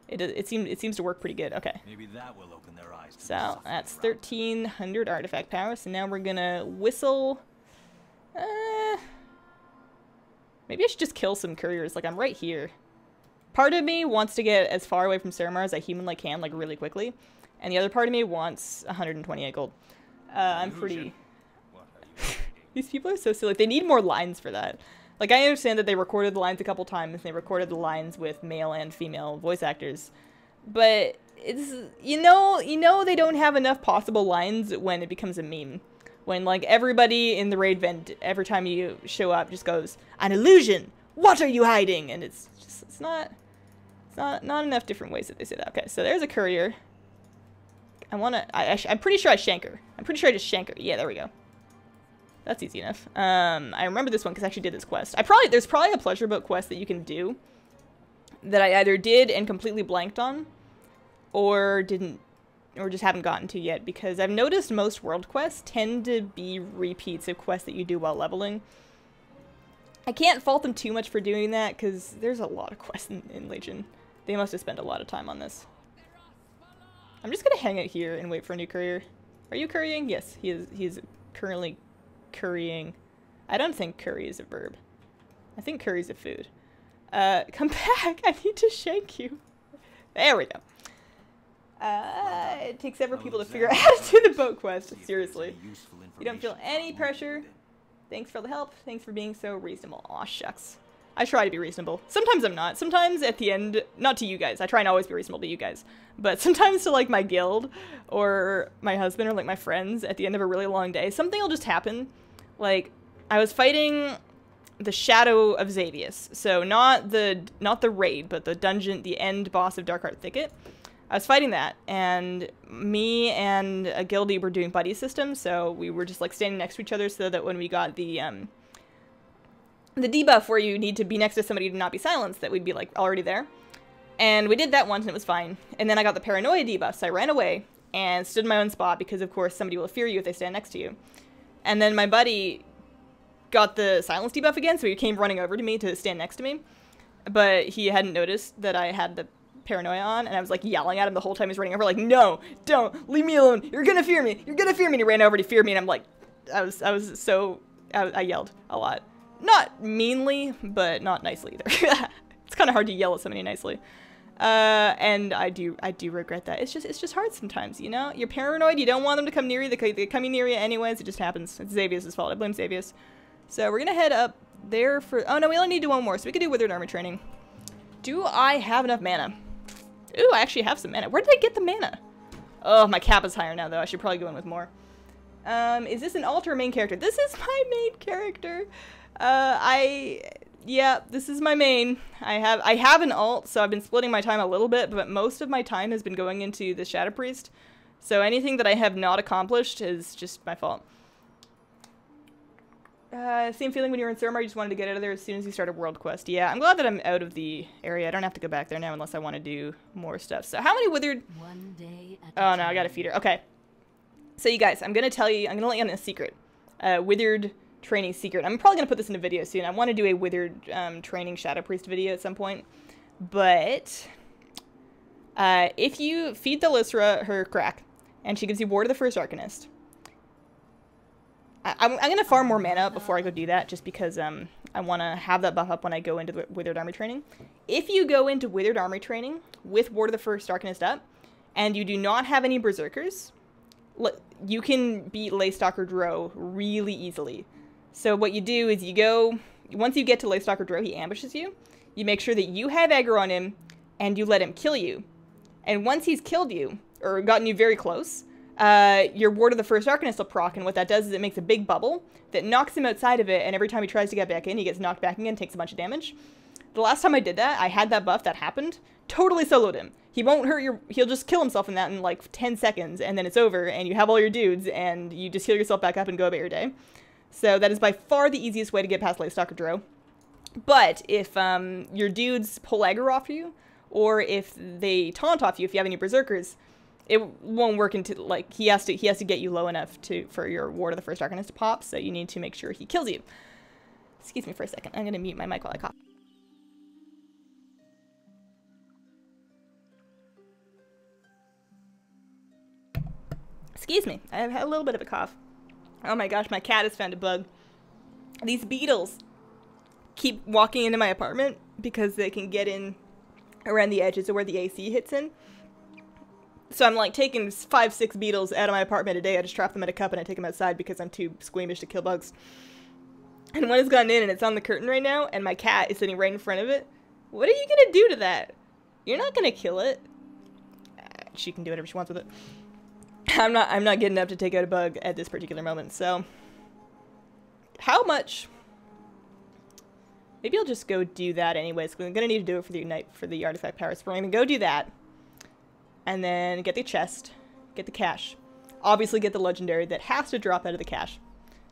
It seems to work pretty good. Okay. Maybe that will open their eyes. So, that's 1,300 artifact power. So now we're gonna whistle. Maybe I should just kill some couriers. Like, I'm right here. Part of me wants to get as far away from Saramar as I humanly can, like, really quickly. And the other part of me wants 128 gold. I'm pretty... These people are so silly. They need more lines for that. Like, I understand that they recorded the lines a couple times, and they recorded the lines with male and female voice actors. But it's... You know they don't have enough possible lines when it becomes a meme. When, like, everybody in the raid vent, every time you show up, just goes, "An illusion! What are you hiding?" And it's just... It's not enough different ways that they say that. Okay, so there's a courier. I'm pretty sure I shank her. I'm pretty sure I just shank her. Yeah, there we go. That's easy enough. I remember this one because I actually did this quest. There's probably a pleasure boat quest that you can do that I either did and completely blanked on, or just haven't gotten to yet, because I've noticed most world quests tend to be repeats of quests that you do while leveling. I can't fault them too much for doing that, because there's a lot of quests in Legion. They must have spent a lot of time on this. I'm just gonna hang out here and wait for a new courier. Are you currying? Yes, he is currently currying. I don't think curry is a verb. I think curry's a food. Come back! I need to shank you. There we go. It takes several people to figure out how to do the boat quest. Seriously. You don't feel any pressure. Thanks for the help. Thanks for being so reasonable. Aw, shucks. I try to be reasonable. Sometimes I'm not. Sometimes at the end, not to you guys. I try and always be reasonable to you guys. But sometimes to, like, my guild or my husband or, like, my friends at the end of a really long day, something will just happen. Like, I was fighting the Shadow of Xavius. So not the raid, but the dungeon, the end boss of Darkheart Thicket. I was fighting that, and me and a guildie were doing buddy systems, so we were just, like, standing next to each other so that when we got the debuff where you need to be next to somebody to not be silenced, that we'd be, like, already there. And we did that once, and it was fine. And then I got the paranoia debuff, so I ran away and stood in my own spot, because, of course, somebody will fear you if they stand next to you. And then my buddy got the silence debuff again, so he came running over to me to stand next to me. But he hadn't noticed that I had the paranoia on, and I was, like, yelling at him the whole time he was running over, like, "No, don't, leave me alone, you're gonna fear me, you're gonna fear me," and he ran over to fear me, and I'm like, I yelled a lot. Not meanly, but not nicely either. It's kind of hard to yell at somebody nicely. And I do regret that. It's just hard sometimes, you know? You're paranoid, you don't want them to come near you, they come near you anyways, it just happens. It's Xavius' fault, I blame Xavius. So we're gonna head up there for, oh no, we only need to do one more, so we could do Withered armor training. Do I have enough mana? Ooh, I actually have some mana. Where did I get the mana? Oh, my cap is higher now, though. I should probably go in with more. Is this an alt or main character? This is my main character. Yeah, this is my main. I have an alt, so I've been splitting my time a little bit, but most of my time has been going into the Shadow Priest. So anything that I have not accomplished is just my fault. Same feeling when you were in Saramar, you just wanted to get out of there as soon as you started World Quest. Yeah, I'm glad that I'm out of the area. I don't have to go back there now unless I want to do more stuff. So how many Withered... One day at oh no, I got a feeder. Okay. So you guys, I'm going to let you in a secret. Withered training secret. I'm probably going to put this in a video soon. I want to do a Withered training Shadow Priest video at some point. But If you feed the Lysra her crack, and she gives you Ward of the First Arcanist, I'm going to farm more mana before I go do that, just because I want to have that buff up when I go into the Withered Army training. If you go into Withered Army training with Ward of the First Arcanist up, and you do not have any Berserkers, you can beat Laystalker Drow really easily. So what you do is you go, once you get to Laystalker Drow, he ambushes you. You make sure that you have aggro on him, and you let him kill you. And once he's killed you, or gotten you very close, your Ward of the First Arcanist will proc, and what that does is it makes a big bubble that knocks him outside of it, and every time he tries to get back in, he gets knocked back in and takes a bunch of damage. The last time I did that, I had that buff that happened, totally soloed him. He won't hurt he'll just kill himself in that in like 10 seconds, and then it's over, and you have all your dudes, and you just heal yourself back up and go about your day. So that is by far the easiest way to get past Laystalker Drow. But if your dudes pull aggro off you, or if they taunt off you, if you have any Berserkers, it won't work until, like, he has to get you low enough for your Ward of the First Arcanist to pop, so you need to make sure he kills you. Excuse me for a second. I'm going to mute my mic while I cough. Excuse me. I've had a little bit of a cough. Oh my gosh, my cat has found a bug. These beetles keep walking into my apartment because they can get in around the edges of where the AC hits in. So I'm like taking 5-6 beetles out of my apartment a day. I just trap them in a cup and I take them outside because I'm too squeamish to kill bugs. And one has gotten in and it's on the curtain right now, and my cat is sitting right in front of it. What are you gonna do to that? You're not gonna kill it. She can do whatever she wants with it. I'm not getting up to take out a bug at this particular moment, so how much? Maybe I'll just go do that anyways, because I'm gonna need to do it for the artifact power. So we're gonna go do that, and then get the chest, get the cache. Obviously get the legendary that has to drop out of the cache.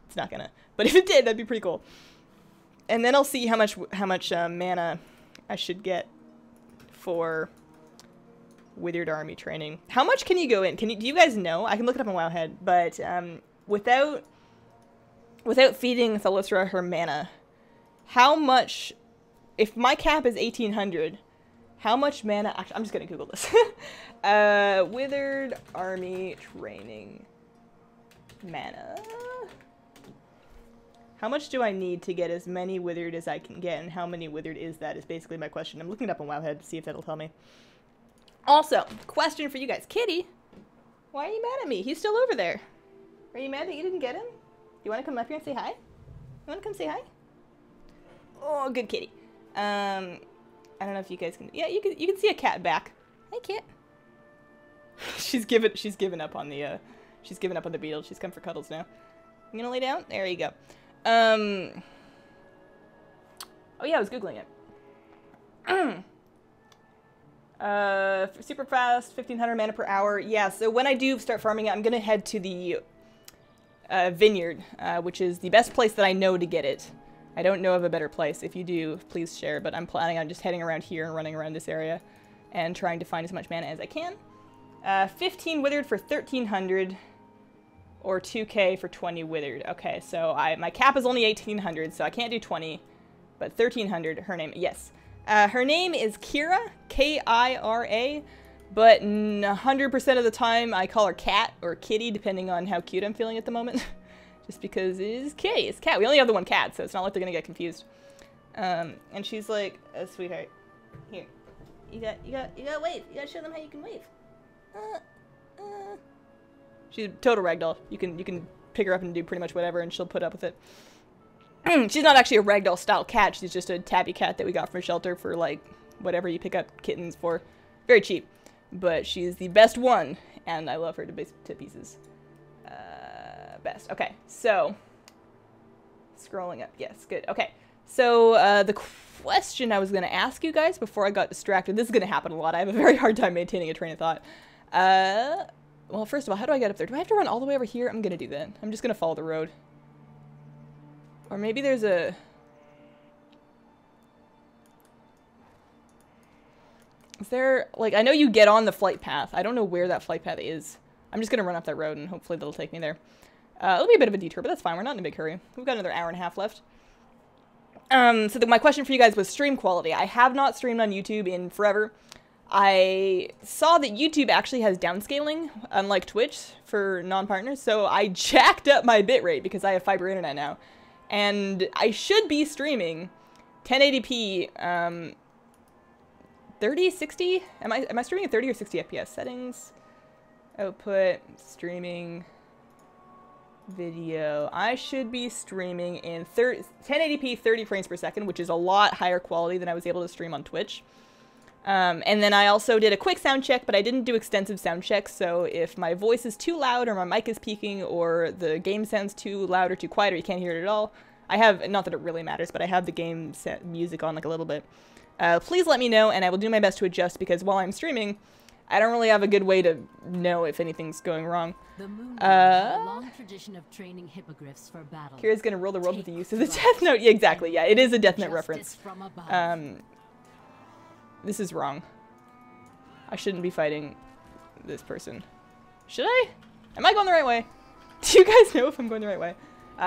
It's not gonna, but if it did, that'd be pretty cool. And then I'll see how much mana I should get for Withered Army training. How much can you go in? Do you guys know? I can look it up on Wowhead, but without feeding Thalyssra her mana, how much, if my cap is 1800, how much mana, actually, I'm just gonna Google this. Withered Army training mana. How much do I need to get as many Withered as I can get, and how many Withered is that is basically my question. I'm looking it up on Wowhead to see if that'll tell me. Also, question for you guys. Kitty, why are you mad at me? He's still over there. Are you mad that you didn't get him? Do you want to come up here and say hi? You want to come say hi? Oh, good kitty. I don't know if you guys can. Yeah, you can see a cat back. Hey, cat. she's given up on the beetle. She's come for cuddles now. You gonna lay down? There you go. Oh yeah, I was Googling it. Super fast, 1500 mana per hour. Yeah, so when I do start farming it, I'm gonna head to the vineyard, which is the best place that I know to get it. I don't know of a better place. If you do, please share, but I'm planning on just heading around here and running around this area and trying to find as much mana as I can. 15 withered for 1300 or 2k for 20 withered. Okay, so my cap is only 1800, so I can't do 20, but 1300, her name, yes. Her name is Kira, K-I-R-A, but 100% of the time I call her Cat or Kitty, depending on how cute I'm feeling at the moment. Just because it is Kitty, it's Cat. We only have the one cat, so it's not like they're gonna get confused. And she's like, oh, sweetheart, here, you gotta wave. You gotta show them how you can wave. She's a total ragdoll. You can pick her up and do pretty much whatever, and she'll put up with it. She's not actually a ragdoll style cat. She's just a tabby cat that we got from a shelter for like whatever you pick up kittens for. Very cheap. But she's the best one, and I love her to pieces. Best. Okay, so scrolling up. Yes, good. Okay, so the question I was going to ask you guys before I got distracted. This is going to happen a lot. I have a very hard time maintaining a train of thought. Well, first of all, how do I get up there? Do I have to run all the way over here? I'm going to do that. I'm just going to follow the road. Or maybe there's a... Is there... Like, I know you get on the flight path. I don't know where that flight path is. I'm just going to run up that road and hopefully that'll take me there. It'll be a bit of a detour, but that's fine. We're not in a big hurry. We've got another hour and a half left. So my question for you guys was stream quality. I have not streamed on YouTube in forever. I saw that YouTube actually has downscaling, unlike Twitch, for non-partners, so I jacked up my bitrate because I have fiber internet now. And I should be streaming 1080p, 30, 60? Am I streaming at 30 or 60 FPS? Settings, output, streaming, video. I should be streaming in 1080p 30 frames per second, which is a lot higher quality than I was able to stream on Twitch. And then I also did a quick sound check, but I didn't do extensive sound checks, so if my voice is too loud or my mic is peaking or the game sounds too loud or too quiet or you can't hear it at all, I have, not that it really matters, but I have the game set music on like a little bit. Please let me know and I will do my best to adjust because while I'm streaming, I don't really have a good way to know if anything's going wrong. The moon has a long tradition of training hippogriffs for battle. Kira's gonna rule the world with the use of the Death Note. Yeah, exactly. Yeah, it is a Death Note reference. This is wrong. I shouldn't be fighting this person. Should I? Am I going the right way? Do you guys know if I'm going the right way?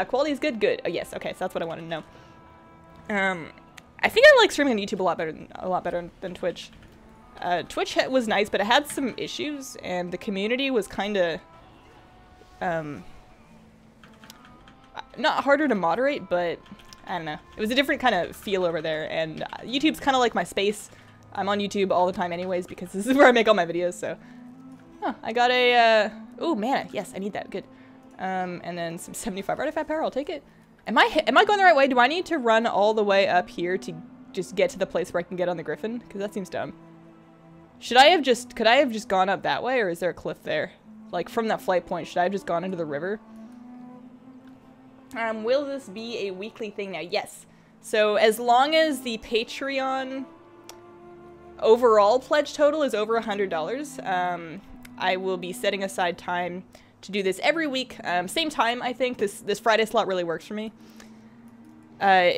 Quality is good? Good. Oh, yes. Okay, so that's what I wanted to know. I think I like streaming on YouTube a lot better than Twitch. Twitch was nice, but it had some issues, and the community was kind of, not harder to moderate, but I don't know. It was a different kind of feel over there, and YouTube's kind of like my space. I'm on YouTube all the time anyways, because this is where I make all my videos, so. Huh, I got a, ooh, mana. Yes, I need that. Good. And then some 75 artifact power. I'll take it. Am I going the right way? Do I need to run all the way up here to just get to the place where I can get on the griffin? Because that seems dumb. Could I have just gone up that way, or is there a cliff there? Like, from that flight point, should I have just gone into the river? Will this be a weekly thing now? Yes. So, as long as the Patreon overall pledge total is over $100, I will be setting aside time to do this every week. Same time, I think. This Friday slot really works for me.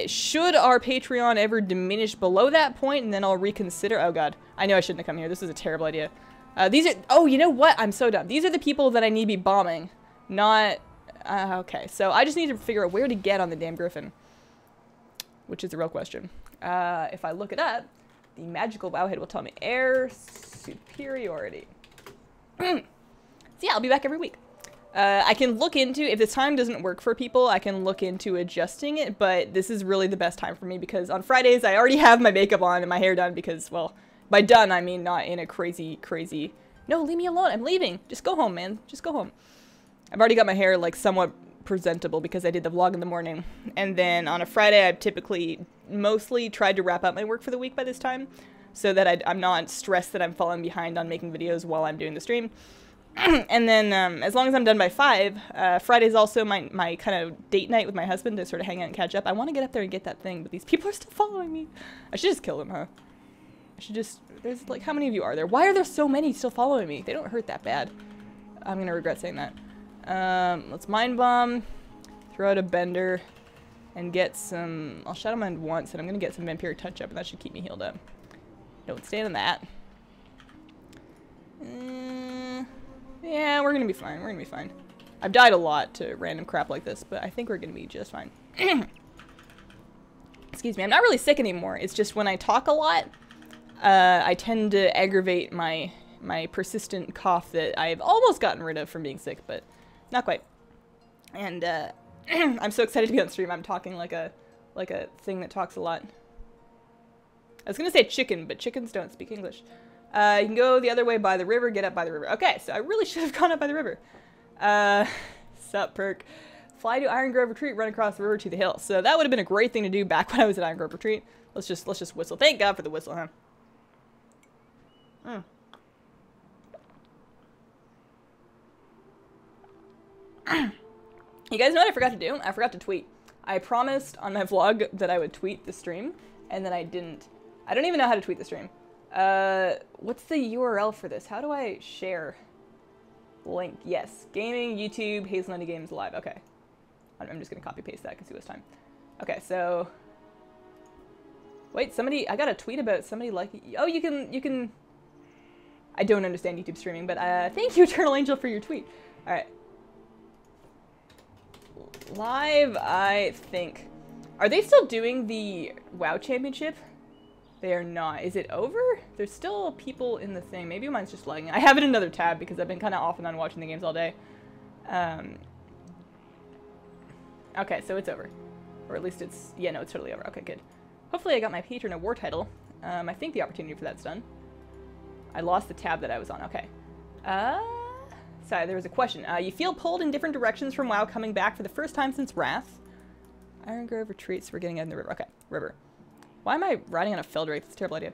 Should our Patreon ever diminish below that point, and then I'll reconsider. Oh god, I know I shouldn't have come here. This is a terrible idea. These are, oh, you know what? I'm so dumb. These are the people that I need to be bombing, not, okay. So I just need to figure out where to get on the damn griffin, which is the real question. If I look it up, the magical wowhead will tell me air superiority. So yeah, I'll be back every week. I can look into, if this time doesn't work for people, I can look into adjusting it, but this is really the best time for me because on Fridays I already have my makeup on and my hair done because, well, by done I mean not in a crazy, no, leave me alone, I'm leaving. Just go home, man. Just go home. I've already got my hair, like, somewhat presentable because I did the vlog in the morning. And then on a Friday I've typically mostly tried to wrap up my work for the week by this time so that I'm not stressed that I'm falling behind on making videos while I'm doing the stream. And then, as long as I'm done by 5, Friday's also my kind of date night with my husband to sort of hang out and catch up. I want to get up there and get that thing, but these people are still following me. I should just kill them, huh? I should just, there's like, how many of you are there? Why are there so many still following me? They don't hurt that bad. I'm gonna regret saying that. Let's mind bomb, throw out a bender, and get some, I'll shadow mine once, and I'm gonna get some vampiric touch up, and that should keep me healed up. Don't stand on that. Yeah, we're gonna be fine. We're gonna be fine. I've died a lot to random crap like this, but I think we're gonna be just fine. Excuse me, I'm not really sick anymore. It's just when I talk a lot, I tend to aggravate my persistent cough that I've almost gotten rid of from being sick, but not quite. And I'm so excited to be on stream. I'm talking like a thing that talks a lot. I was gonna say chicken, but chickens don't speak English. You can go the other way by the river, get up by the river. Okay, so I really should have gone up by the river. Sup, perk. Fly to Iron Grove Retreat, run across the river to the hill. So that would have been a great thing to do back when I was at Iron Grove Retreat. Let's just whistle. Thank God for the whistle, huh? You guys know what I forgot to do? I forgot to tweet. I promised on my vlog that I would tweet the stream, and then I didn't. I don't even know how to tweet the stream. What's the URL for this? How do I share? Link, yes. Gaming, YouTube, Hazelnuttygames live. Okay. I'm just gonna copy paste that because it was time. Okay, so. Wait, somebody, I got a tweet about somebody liking, oh, you can, I don't understand YouTube streaming, but, thank you, Eternal Angel, for your tweet. Alright. Live, I think. Are they still doing the WoW Championship? They are not. Is it over? There's still people in the thing. Maybe mine's just lagging. I have it in another tab because I've been kind of off and on watching the games all day. Okay, so it's over. Or at least it's... Yeah, no, it's totally over. Okay, good. Hopefully I got my patron award title. I think the opportunity for that's done. I lost the tab that I was on. Okay. Sorry, there was a question. You feel pulled in different directions from WoW coming back for the first time since Wrath. Iron Grove retreats. We're getting out in the river. Okay, river. Why am I riding on a fell drake? That's a terrible idea.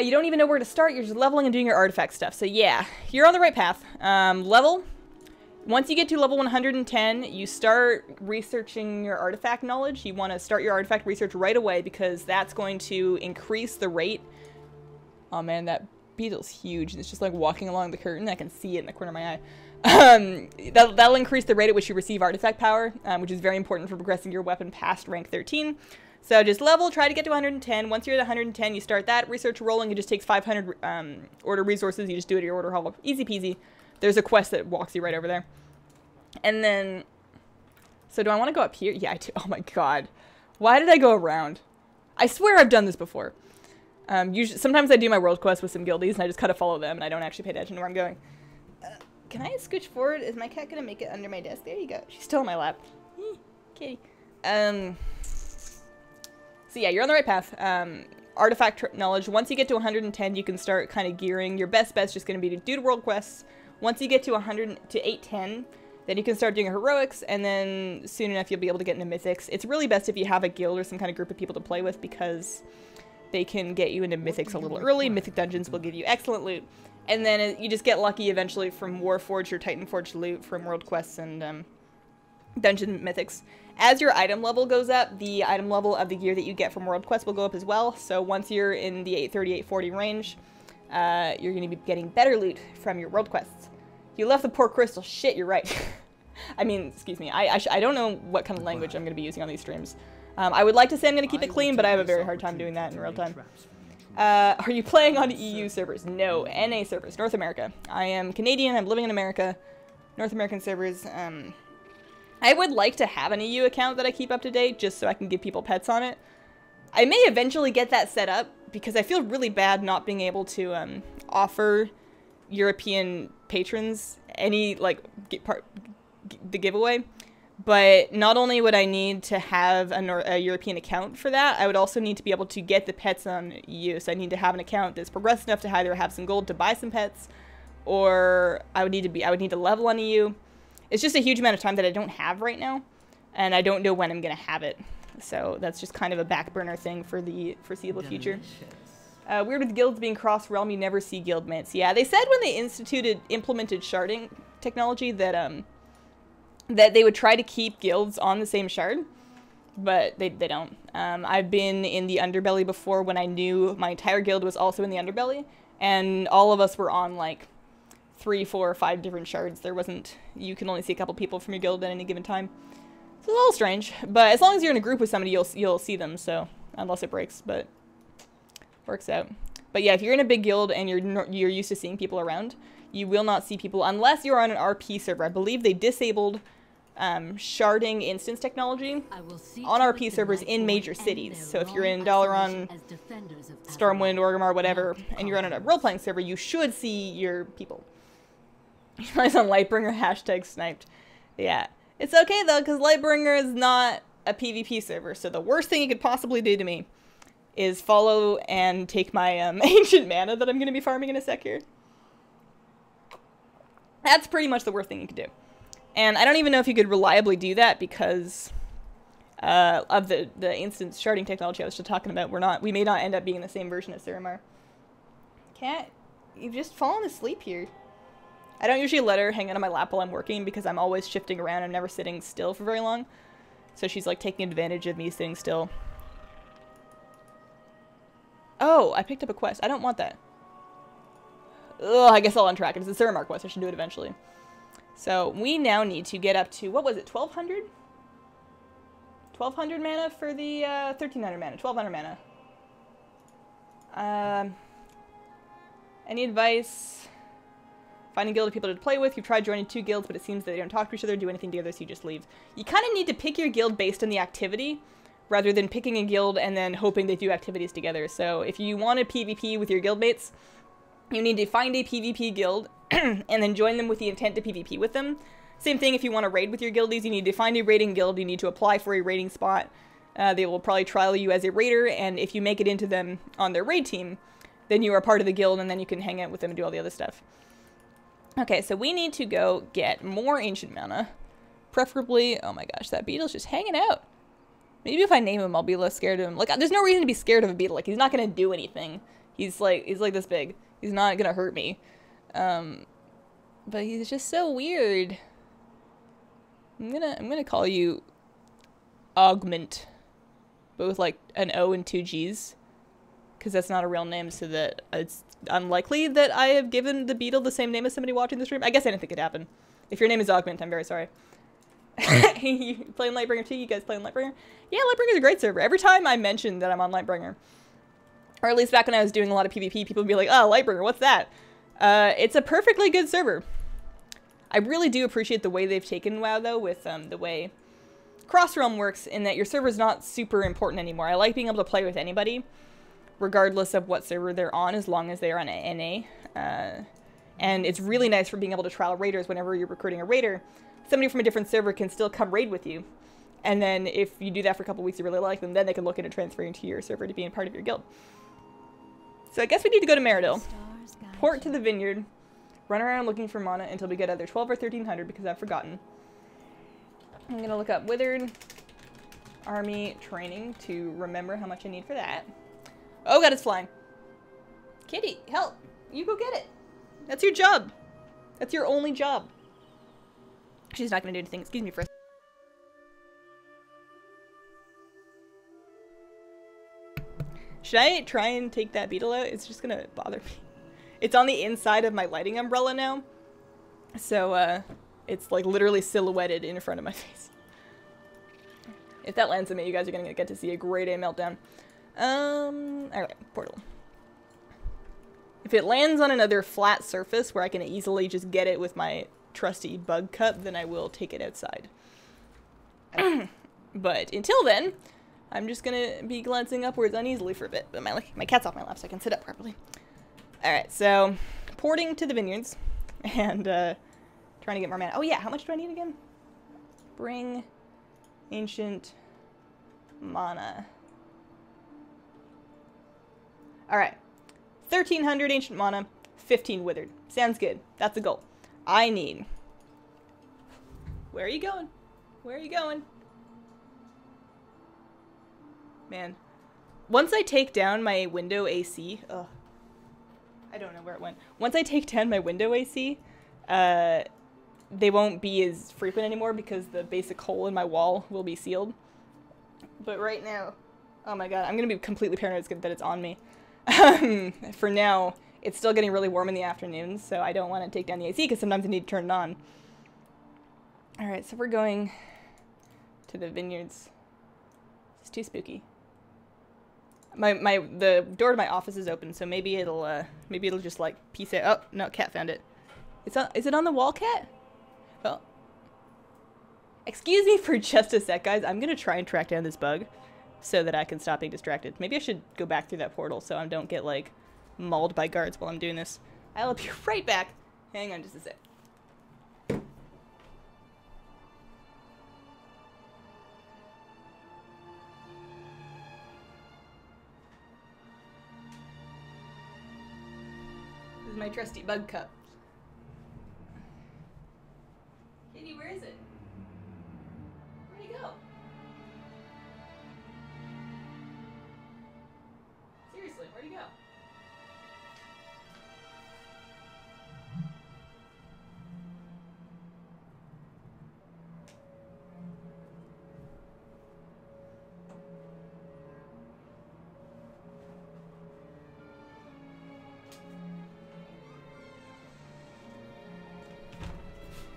You don't even know where to start. You're just leveling and doing your artifact stuff. So yeah, you're on the right path. Level. Once you get to level 110, you start researching your artifact knowledge. You want to start your artifact research right away because that's going to increase the rate. Oh man, that beetle's huge. It's just like walking along the curtain. I can see it in the corner of my eye. That'll increase the rate at which you receive artifact power, which is very important for progressing your weapon past rank 13. So just level, try to get to 110. Once you're at 110, you start that research rolling. It just takes 500 order resources. You just do it at your order hall. Easy peasy. There's a quest that walks you right over there. And then, so do I want to go up here? Yeah, I do. Oh my god. Why did I go around? I swear I've done this before. Usually, sometimes I do my world quest with some guildies and I just kind of follow them and I don't actually pay attention to where I'm going. Can I scooch forward? Is my cat going to make it under my desk? There you go. She's still on my lap. Kitty. So yeah, you're on the right path. Artifact knowledge. Once you get to 110, you can start kind of gearing. Your best bet's just going to be to do the world quests. Once you get to 810, then you can start doing heroics, and then soon enough you'll be able to get into mythics. It's really best if you have a guild or some kind of group of people to play with because they can get you into mythics a little early. Mythic dungeons will give you excellent loot. And then you just get lucky eventually from Warforged or Titanforged loot from world quests and dungeon mythics. As your item level goes up, the item level of the gear that you get from world quests will go up as well. So once you're in the 830, 840 range, you're going to be getting better loot from your world quests. You left the poor crystal. Shit, you're right. I mean, excuse me. I don't know what kind of language I'm going to be using on these streams. I would like to say I'm going to keep it clean, but I have a very hard time doing that in real time. Are you playing on EU servers? No, NA servers, North America. I am Canadian. I'm living in America. North American servers. I would like to have an EU account that I keep up to date just so I can give people pets on it. I may eventually get that set up because I feel really bad not being able to offer European patrons any, like, the giveaway. But not only would I need to have a European account for that, I would also need to be able to get the pets on EU. So I need to have an account that's progressed enough to either have some gold to buy some pets, or I would need to level on EU. It's just a huge amount of time that I don't have right now, and I don't know when I'm gonna have it. So that's just kind of a back burner thing for the foreseeable future. Weird with guilds being cross-realm, you never see guildmates. Yeah, they said when they implemented sharding technology that that they would try to keep guilds on the same shard, but they don't. I've been in the underbelly before when I knew my entire guild was also in the underbelly, and all of us were on like 3, 4, or 5 different shards. There wasn't, you can only see a couple people from your guild at any given time. It's a little strange, but as long as you're in a group with somebody, you'll see them, so, unless it breaks, but works out. But yeah, if you're in a big guild and you're used to seeing people around, you will not see people unless you're on an RP server. I believe they disabled sharding instance technology on RP servers in major cities. So if you're in Dalaran, Stormwind, Orgrimmar, whatever, and you're on a role-playing server, you should see your people. Nice on Lightbringer, hashtag sniped. Yeah. It's okay though, because Lightbringer is not a PvP server, so the worst thing you could possibly do to me is follow and take my ancient mana that I'm going to be farming in a sec here. That's pretty much the worst thing you could do. And I don't even know if you could reliably do that because of the instance sharding technology I was just talking about. We may not end up being in the same version as Suramar. Cat, you've just fallen asleep here. I don't usually let her hang out on my lap while I'm working because I'm always shifting around and never sitting still for very long. So she's like taking advantage of me sitting still. Oh, I picked up a quest. I don't want that. Ugh, I guess I'll untrack it. It's a Suramar quest. I should do it eventually. So we now need to get up to, what was it, 1200? 1200 mana for the 1300 mana, 1200 mana. Any advice? Finding guild of people to play with. You've tried joining 2 guilds, but it seems that they don't talk to each other, do anything together, so you just leave. You kind of need to pick your guild based on the activity rather than picking a guild and then hoping they do activities together. So if you want to PvP with your guildmates, you need to find a PvP guild and then join them with the intent to PvP with them. Same thing if you want to raid with your guildies, you need to find a raiding guild, you need to apply for a raiding spot. They will probably trial you as a raider, and if you make it into them on their raid team, then you are part of the guild, and then you can hang out with them and do all the other stuff. Okay, so we need to go get more ancient mana. Preferably, oh my gosh, that beetle's just hanging out. Maybe if I name him, I'll be less scared of him. Like, there's no reason to be scared of a beetle. Like, he's not gonna do anything. He's like this big. He's not gonna hurt me. But he's just so weird. I'm gonna call you Augment. Both like an O and two G's. Because that's not a real name, so that it's unlikely that I have given the beetle the same name as somebody watching the stream. I guess anything could happen. If your name is Augment, I'm very sorry. You playing Lightbringer too? You guys playing Lightbringer? Yeah, Lightbringer's a great server. Every time I mention that I'm on Lightbringer, or at least back when I was doing a lot of PvP, people would be like, oh, Lightbringer, what's that? It's a perfectly good server. I really do appreciate the way they've taken WoW, though, with the way Crossrealm works, in that your server's not super important anymore. I like being able to play with anybody, regardless of what server they're on, as long as they're on an NA. And it's really nice for being able to trial raiders whenever you're recruiting a raider. Somebody from a different server can still come raid with you. And then if you do that for a couple weeks, you really like them, then they can look into transferring to your server to being part of your guild. So I guess we need to go to Meridil, port to the Vineyard, run around looking for mana until we get either 12 or 1300 because I've forgotten. I'm going to look up Withered Army Training to remember how much I need for that. Oh god, it's flying. Kitty, help! You go get it! That's your job! That's your only job. She's not going to do anything. Excuse me for a second. Should I try and take that beetle out? It's just going to bother me. It's on the inside of my lighting umbrella now. So, it's like literally silhouetted in front of my face. If that lands on me, you guys are going to get to see a grade A meltdown. Alright, portal. If it lands on another flat surface where I can easily just get it with my trusty bug cup, then I will take it outside. But until then, I'm just gonna be glancing upwards uneasily for a bit. But my cat's off my lap, so I can sit up properly. Alright, so porting to the vineyards and trying to get more mana. Oh yeah, how much do I need again? Bring ancient mana. Alright. 1300 ancient mana, 15 withered. Sounds good. That's the goal. I need... Where are you going? Where are you going? Man. Once I take down my window AC... Ugh. I don't know where it went. Once I take down my window AC, they won't be as frequent anymore because the basic hole in my wall will be sealed. But right now... Oh my god, I'm gonna be completely paranoid that it's on me. For now, it's still getting really warm in the afternoons, so I don't want to take down the AC because sometimes I need to turn it on. Alright, so we're going to the vineyards. It's too spooky. The door to my office is open, so maybe it'll just like peace out. Oh, no, cat found it. Is it on the wall, cat? Well, excuse me for just a sec, guys. I'm gonna try and track down this bug so that I can stop being distracted. Maybe I should go back through that portal so I don't get, like, mauled by guards while I'm doing this. I'll be right back. Hang on just a sec. This is my trusty bug cup. Kitty, where is it? Where'd he go? Seriously, where'd he go?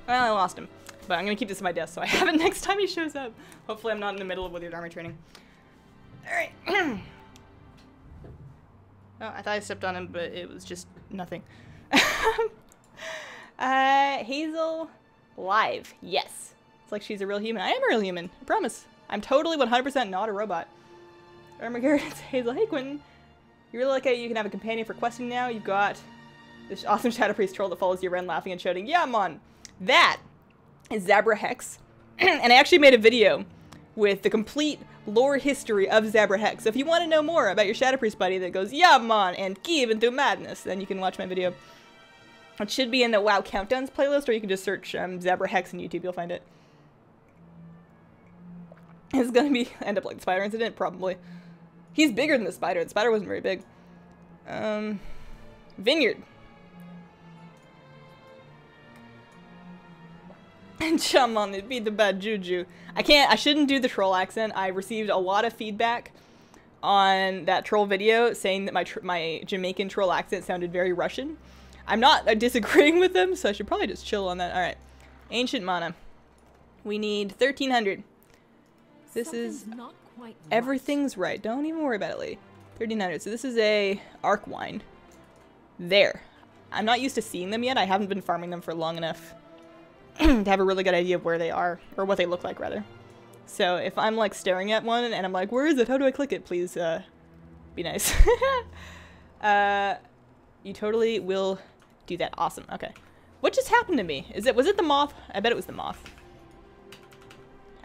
Well, I lost him. But I'm gonna keep this in my desk so I have it next time he shows up. Hopefully I'm not in the middle of Withered Army training. Alright. Oh, I thought I stepped on him, but it was just nothing. Hazel live. Yes. It's like she's a real human. I am a real human. I promise. I'm totally 100% not a robot. Armageddon, Hazel, hey Quentin. You really like it? You can have a companion for questing now. You've got this awesome Shadow Priest troll that follows you around laughing and shouting, yeah, man! That is Zabra Hex. And I actually made a video with the complete lore history of Zabra Hex. So if you want to know more about your Shadow Priest buddy that goes, yeah, man, and keep into madness, then you can watch my video. It should be in the WoW Countdowns playlist, or you can just search Zabra Hex on YouTube, you'll find it. It's gonna end up like the spider incident? Probably. He's bigger than the spider. The spider wasn't very big. Vineyard. And Shaman, it beat the bad juju. I shouldn't do the troll accent. I received a lot of feedback on that troll video saying that my Jamaican troll accent sounded very Russian. I'm not disagreeing with them, so I should probably just chill on that. Alright. Ancient mana. We need 1300. This is... not quite everything's right. Don't even worry about it, lady. 1300. So this is a arc wine. There. I'm not used to seeing them yet. I haven't been farming them for long enough to have a really good idea of where they are, or what they look like, rather. So if I'm like staring at one and I'm like, where is it? How do I click it? Please be nice. You totally will do that. Awesome. Okay. What just happened to me? Was it the moth? I bet it was the moth.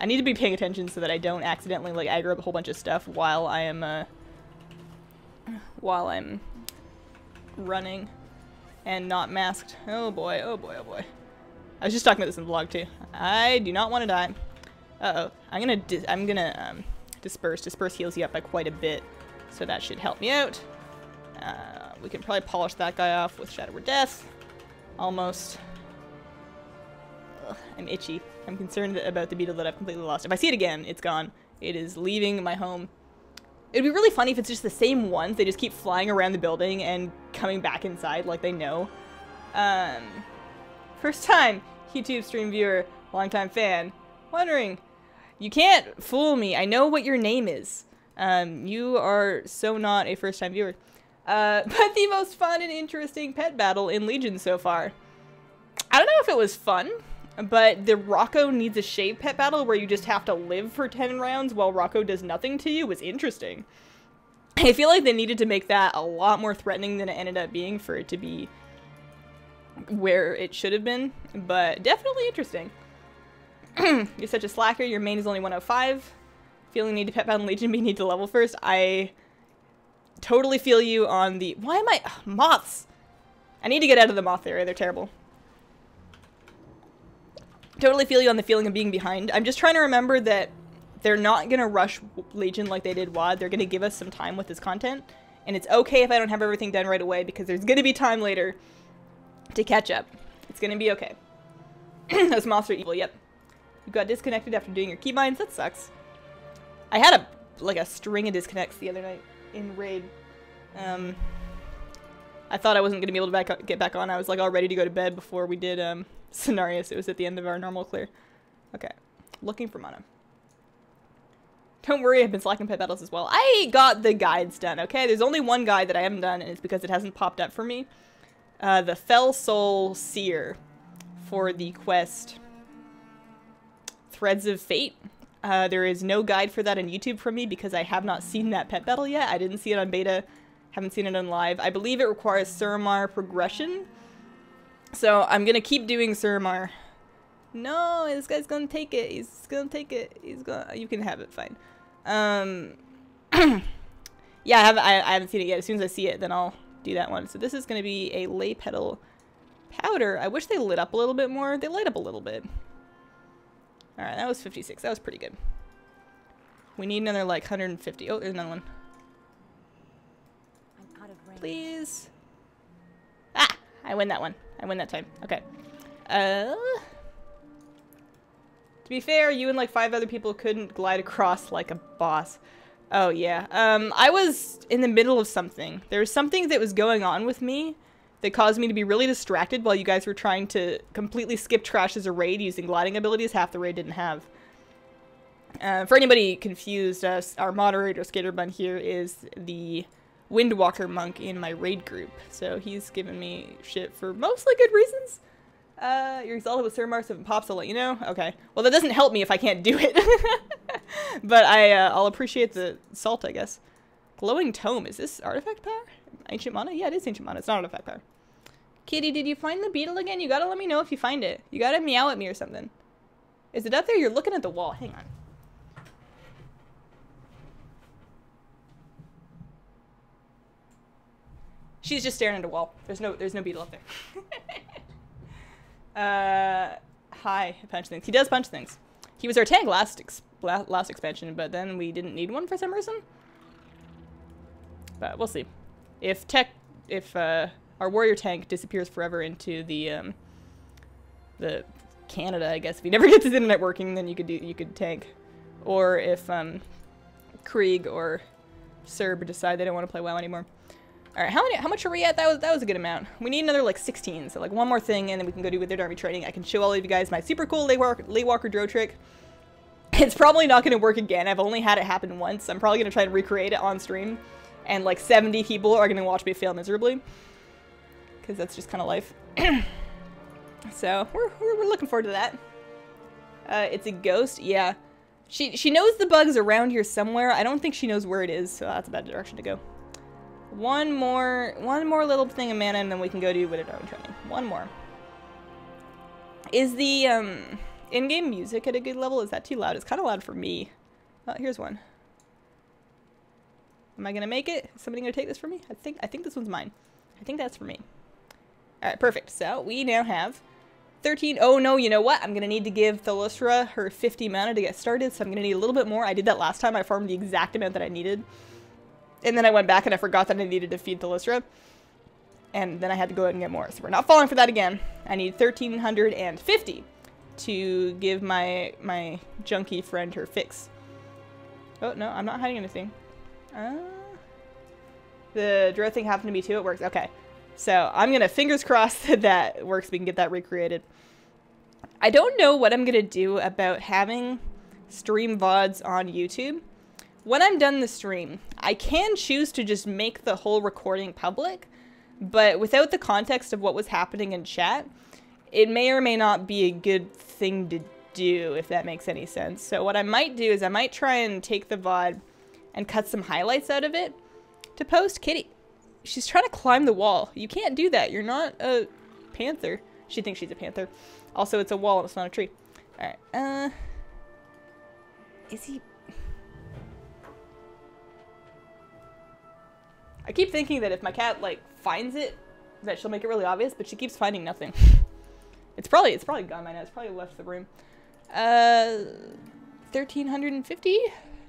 I need to be paying attention so that I don't accidentally like aggro up a whole bunch of stuff while I am running and not masked. Oh boy, oh boy, oh boy. I was just talking about this in the vlog too. I do not want to die. Uh-oh. I'm gonna disperse. Disperse heals you up by quite a bit, so that should help me out. We can probably polish that guy off with Shadow or Death. Almost. Ugh, I'm itchy. I'm concerned about the beetle that I've completely lost. If I see it again, it's gone. It is leaving my home. It'd be really funny if it's just the same ones. They just keep flying around the building and coming back inside like they know. First time YouTube stream viewer, longtime fan. Wondering. You can't fool me. I know what your name is. You are so not a first time viewer. But the most fun and interesting pet battle in Legion so far. I don't know if it was fun, but the Rocco needs a shave pet battle where you just have to live for 10 rounds while Rocco does nothing to you was interesting. I feel like they needed to make that a lot more threatening than it ended up being for it to be where it should have been, but definitely interesting. You're such a slacker, your main is only 105. Feeling need to pet battle Legion, but you need to level first. I totally feel you on the... Why am I... Ugh, moths! I need to get out of the moth area, they're terrible. Totally feel you on the feeling of being behind. I'm just trying to remember that they're not going to rush Legion like they did WoD. They're going to give us some time with this content. And it's okay if I don't have everything done right away, because there's going to be time later to catch up. It's going to be okay. Those moths are evil, yep. You got disconnected after doing your keybinds? That sucks. I had a string of disconnects the other night in Raid. I thought I wasn't going to be able to get back on. I was like all ready to go to bed before we did Cenarius. It was at the end of our normal clear. Okay. Looking for mana. Don't worry, I've been slacking pet battles as well. I got the guides done, okay? There's only one guide that I haven't done, and it's because it hasn't popped up for me. The Fell Soul Seer for the quest Threads of Fate. There is no guide for that on YouTube from me because I have not seen that pet battle yet. I didn't see it on beta. Haven't seen it on live. I believe it requires Suramar progression. So I'm going to keep doing Suramar. No, this guy's going to take it. He's going to take it. He's going to... You can have it, fine. Yeah, I haven't seen it yet. As soon as I see it, then I'll do that one. So this is going to be a lay petal powder. I wish they lit up a little bit more. They light up a little bit. Alright, that was 56. That was pretty good. We need another, like, 150. Oh, there's another one. I'm out of range. Please. Ah! I win that one. I win that time. Okay. To be fair, you and, like, 5 other people couldn't glide across like a boss. Oh, yeah. I was in the middle of something. There was something that was going on with me that caused me to be really distracted while you guys were trying to completely skip trash as a raid using gliding abilities half the raid didn't have. For anybody confused, our moderator, Skaterbun, here is the Windwalker monk in my raid group. So he's given me shit for mostly good reasons. You're exalted with Suramar, so if it pops, I'll let you know. Okay. Well, that doesn't help me if I can't do it. But I'll appreciate the salt, I guess. Glowing tome. Is this artifact power? Ancient mana? Yeah, it is ancient mana. It's not artifact power. Kitty, did you find the beetle again? You gotta let me know if you find it. You gotta meow at me or something. Is it up there? You're looking at the wall. Hang on. She's just staring at a wall. There's no beetle up there. Hi, punch things. He does punch things. He was our tank last expansion, but then we didn't need one for some reason. But we'll see. If our warrior tank disappears forever into the Canada, I guess, if he never gets his internet working, then you could tank. Or if Krieg or Serb decide they don't want to play WoW anymore. All right, how much are we at? That was a good amount. We need another like 16, so like one more thing, and then we can go do Withered army training. I can show all of you guys my super cool late walker draw trick. It's probably not going to work again. I've only had it happen once. I'm probably going to try to recreate it on stream, and like 70 people are going to watch me fail miserably, because that's just kind of life. So we're looking forward to that. It's a ghost, yeah. She knows the bug's around here somewhere. I don't think she knows where it is, so that's a bad direction to go. One more little thing of mana, and then we can go do Withered army training. One more. Is the in-game music at a good level? Is that too loud? It's kind of loud for me. Oh, here's one. Am I gonna make it? Is somebody gonna take this for me? I think this one's mine. I think that's for me. All right, perfect. So we now have 13. Oh no, you know what? I'm gonna need to give Thalusra her 50 mana to get started, so I'm gonna need a little bit more. I did that last time. I farmed the exact amount that I needed. And then I went back and I forgot that I needed to feed Thalusra. And then I had to go out and get more. So we're not falling for that again. I need 1,350 to give my junkie friend her fix. Oh, no, I'm not hiding anything. The draw thing happened to me too. It works. Okay. So I'm going to fingers crossed that that works. We can get that recreated. I don't know what I'm going to do about having stream VODs on YouTube. When I'm done the stream, I can choose to just make the whole recording public, but without the context of what was happening in chat, it may or may not be a good thing to do, if that makes any sense. So what I might do is I might try and take the VOD and cut some highlights out of it to post. Kitty, she's trying to climb the wall. You can't do that. You're not a panther. She thinks she's a panther. Also, it's a wall and it's not a tree. All right. Is he... I keep thinking that if my cat, like, finds it, that she'll make it really obvious, but she keeps finding nothing. It's probably gone by now. It's probably left the room. 1,350?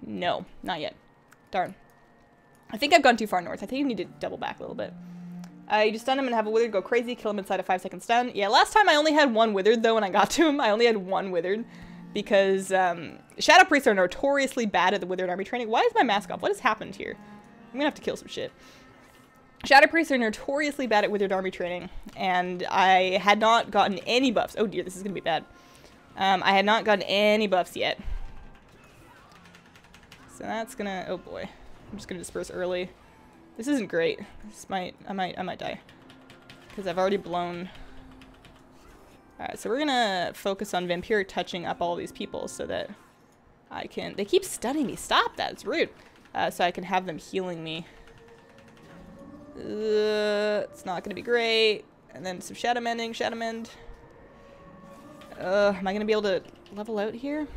No, not yet. Darn. I think I've gone too far north. I think you need to double back a little bit. You just stun him and have a Withered go crazy, kill him inside a 5-second stun. Yeah, last time I only had one Withered, though, when I got to him. I only had one Withered, because Shadow Priests are notoriously bad at the Withered army training. Why is my mask off? What has happened here? I'm gonna have to kill some shit. Shadow Priests are notoriously bad at Withered army training, and I had not gotten any buffs. Oh dear, this is gonna be bad. I had not gotten any buffs yet. So that's gonna, oh boy. I'm just gonna disperse early. This isn't great. This I might die. Because I've already blown. Alright, so we're gonna focus on Vampiric touching up all these people so that I can, they keep stunning me. Stop that, it's rude. So I can have them healing me. It's not gonna be great. And then some Shadow Mending, Shadow Mend. Am I gonna be able to level out here?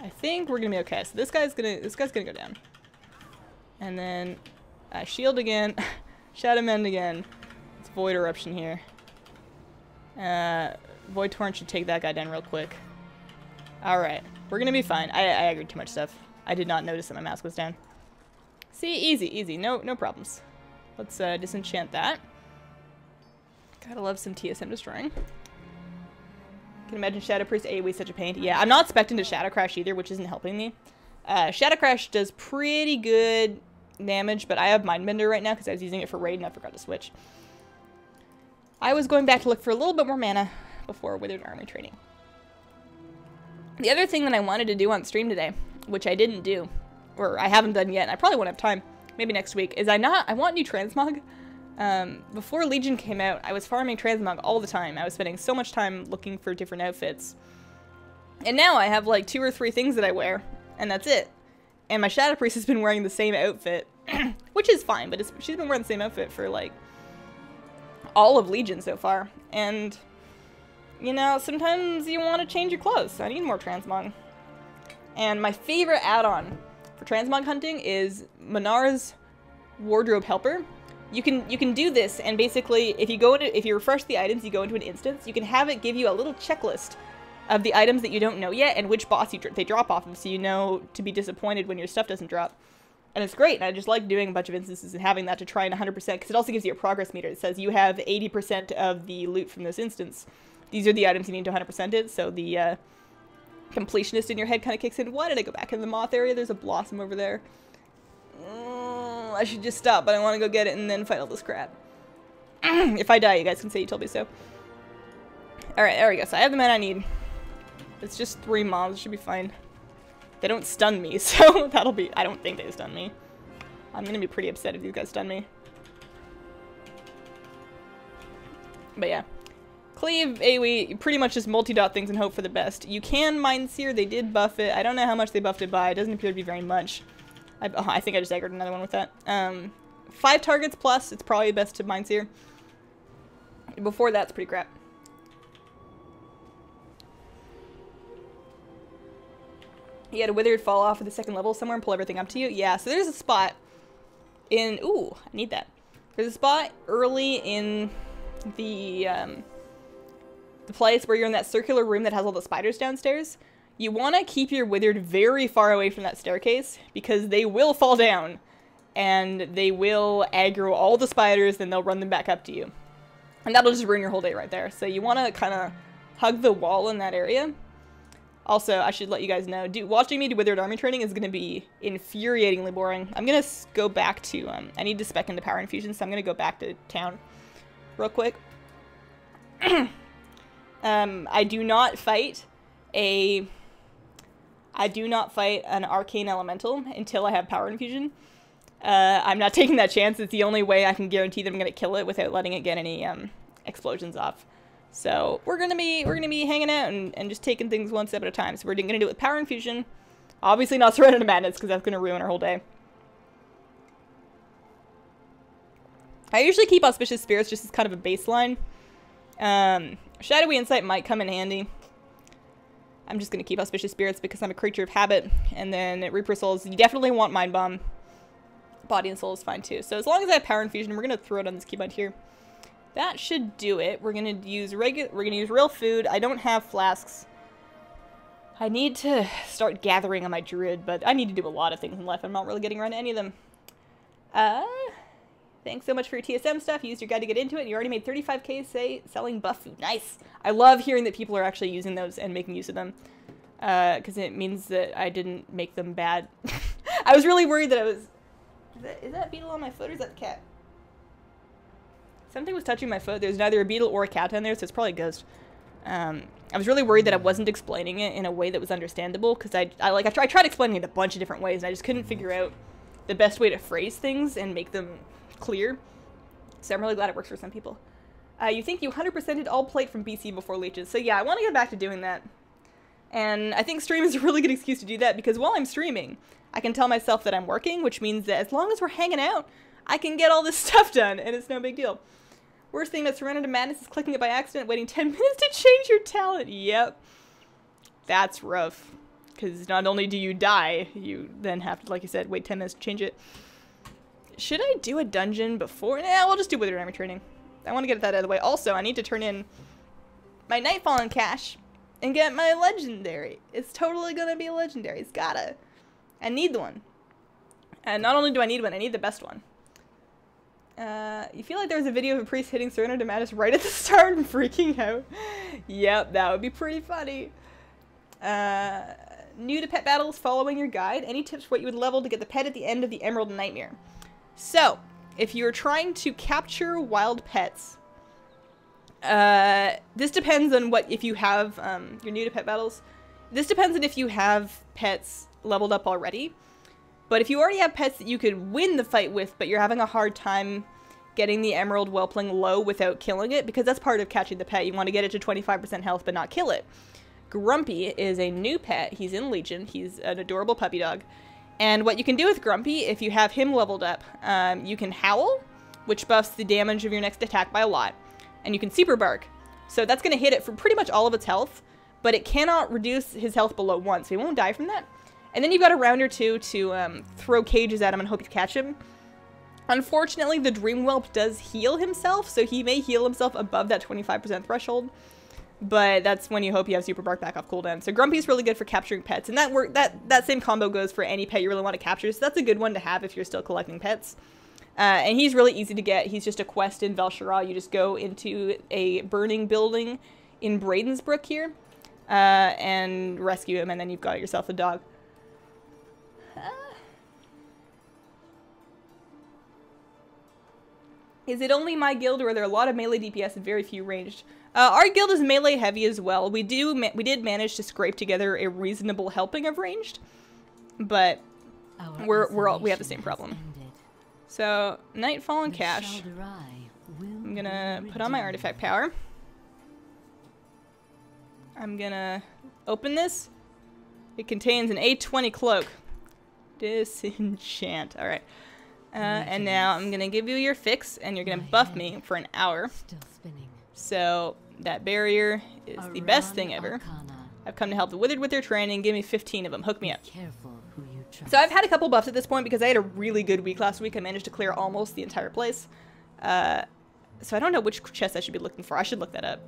I think we're gonna be okay. So this guy's gonna go down. And then shield again, Shadow Mend again. It's Void Eruption here. Void Torrent should take that guy down real quick. Alright, we're gonna be fine. I agreed too much stuff. I did not notice that my mask was down. See, easy, no problems. Let's disenchant that. Gotta love some TSM destroying. Can imagine Shadow Priest AoE such a pain. Yeah, I'm not expecting to Shadow Crash either, which isn't helping me. Shadow Crash does pretty good damage, but I have Mindbender right now because I was using it for raid and I forgot to switch. I was going back to look for a little bit more mana before Withered army training. The other thing that I wanted to do on stream today, which I didn't do, or I haven't done yet, and I probably won't have time, maybe next week, is I want new transmog. Before Legion came out, I was farming transmog all the time. I was spending so much time looking for different outfits. And now I have like 2 or 3 things that I wear, and that's it. And my Shadow Priest has been wearing the same outfit, which is fine, but she's been wearing the same outfit for like all of Legion so far. And, you know, sometimes you want to change your clothes. I need more transmog. And my favorite add-on for transmog hunting is Minar's Wardrobe Helper. You can do this, and basically, if you refresh the items, you go into an instance, you can have it give you a little checklist of the items that you don't know yet and which boss they drop off of, so you know to be disappointed when your stuff doesn't drop. And it's great, and I just like doing a bunch of instances and having that to try and 100%, because it also gives you a progress meter. It says you have 80% of the loot from this instance. These are the items you need to 100% it, so the completionist in your head kind of kicks in. Why did I go back in the moth area? There's a blossom over there. I should just stop, but I want to go get it and then fight all this crap. If I die, you guys can say you told me so. Alright, there we go. So I have the mana I need. It's just 3 mobs. It should be fine. They don't stun me, so that'll be... I don't think they stun me. I'm gonna be pretty upset if these guys stun me. But yeah. Cleave, AoE, you pretty much just multi-dot things and hope for the best. You can Mind Seer. They did buff it. I don't know how much they buffed it by. It doesn't appear to be very much. I think I just aggroed another one with that. 5 targets plus, it's probably best to Mind Seer. Before that's pretty crap. You had a Withered fall off at the 2nd level somewhere and pull everything up to you. Yeah, so there's a spot in... Ooh, I need that. There's a spot early in the place where you're in that circular room that has all the spiders downstairs. You want to keep your Withered very far away from that staircase, because they will fall down, and they will aggro all the spiders, then they'll run them back up to you. And that'll just ruin your whole day right there. So you want to kind of hug the wall in that area. Also, I should let you guys know, watching me do Withered army training is going to be infuriatingly boring. I'm going to go back to, I need to spec into Power Infusion, so I'm going to go back to town real quick. I do not fight an Arcane Elemental until I have Power Infusion. I'm not taking that chance. It's the only way I can guarantee that I'm going to kill it without letting it get any explosions off. So we're gonna be hanging out and just taking things one step at a time. So we're gonna do it with Power Infusion. Obviously not Surrender to Madness, because that's gonna ruin our whole day. I usually keep Auspicious Spirits just as kind of a baseline. Shadowy Insight might come in handy. I'm just gonna keep Auspicious Spirits because I'm a creature of habit. And then Reaper Souls, you definitely want Mind Bomb. Body and Soul is fine too. So as long as I have Power Infusion, we're gonna throw it on this keybind here. That should do it. We're gonna use real food. I don't have flasks. I need to start gathering on my druid, but I need to do a lot of things in life. I'm not really getting around to any of them. Thanks so much for your TSM stuff. You used your guide to get into it, and you already made 35k selling buff food. Nice. I love hearing that people are actually using those and making use of them, because it means that I didn't make them bad. I was really worried that I was... Is that a beetle on my foot, or is that a cat? Something was touching my foot. There's neither a beetle or a cat on there, so it's probably a ghost. I was really worried that I wasn't explaining it in a way that was understandable, because I tried explaining it a bunch of different ways, and I just couldn't figure out the best way to phrase things and make them clear. So I'm really glad it works for some people. You think you 100%ed all plate from BC before leeches. So yeah, I want to get back to doing that. And I think stream is a really good excuse to do that, because while I'm streaming, I can tell myself that I'm working, which means that as long as we're hanging out, I can get all this stuff done, and it's no big deal. Worst thing that's Surrender to Madness is clicking it by accident, waiting 10 minutes to change your talent. Yep. That's rough. Because not only do you die, you then have to, like you said, wait 10 minutes to change it. Should I do a dungeon before? Nah, we'll just do Withered army training. I want to get that out of the way. Also, I need to turn in my Nightfallen cache and get my legendary. It's totally going to be a legendary. It's gotta. I need the one. And not only do I need one, I need the best one. You feel like there's a video of a priest hitting Surrender to Madness right at the start and freaking out. Yep, that would be pretty funny. New to pet battles, following your guide. Any tips for what you would level to get the pet at the end of the Emerald Nightmare? So, if you're trying to capture wild pets, this depends on what, if you have, you're new to pet battles. This depends on if you have pets leveled up already. But if you already have pets that you could win the fight with, but you're having a hard time getting the Emerald Whelpling low without killing it, because that's part of catching the pet. You want to get it to 25% health but not kill it. Grumpy is a new pet. He's in Legion. He's an adorable puppy dog. And what you can do with Grumpy, if you have him leveled up, you can Howl, which buffs the damage of your next attack by a lot. And you can Super Bark. So that's going to hit it for pretty much all of its health, but it cannot reduce his health below 1, so he won't die from that. And then you've got a round or two to throw cages at him and hope you catch him. Unfortunately, the Dream Whelp does heal himself, so he may heal himself above that 25% threshold. But that's when you hope you have Super Bark back off cooldown. So Grumpy's really good for capturing pets, and that same combo goes for any pet you really want to capture. So that's a good one to have if you're still collecting pets. And he's really easy to get. He's just a quest in Vel'Shara. You just go into a burning building in Bradensbrook here, and rescue him, and then you've got yourself a dog. Is it only my guild, or are there a lot of melee DPS and very few ranged? Our guild is melee heavy as well. We did manage to scrape together a reasonable helping of ranged, but we have the same problem. So Nightfall and Cash. I'm gonna put on my artifact power. I'm gonna open this. It contains an A20 cloak. Disenchant. All right. And now I'm gonna give you your fix, and you're gonna buff me for an hour. So that barrier is the best thing ever. I've come to help the Withered with their training. Give me 15 of them. Hook me up. So I've had a couple buffs at this point because I had a really good week last week. I managed to clear almost the entire place. So I don't know which chest I should be looking for. I should look that up.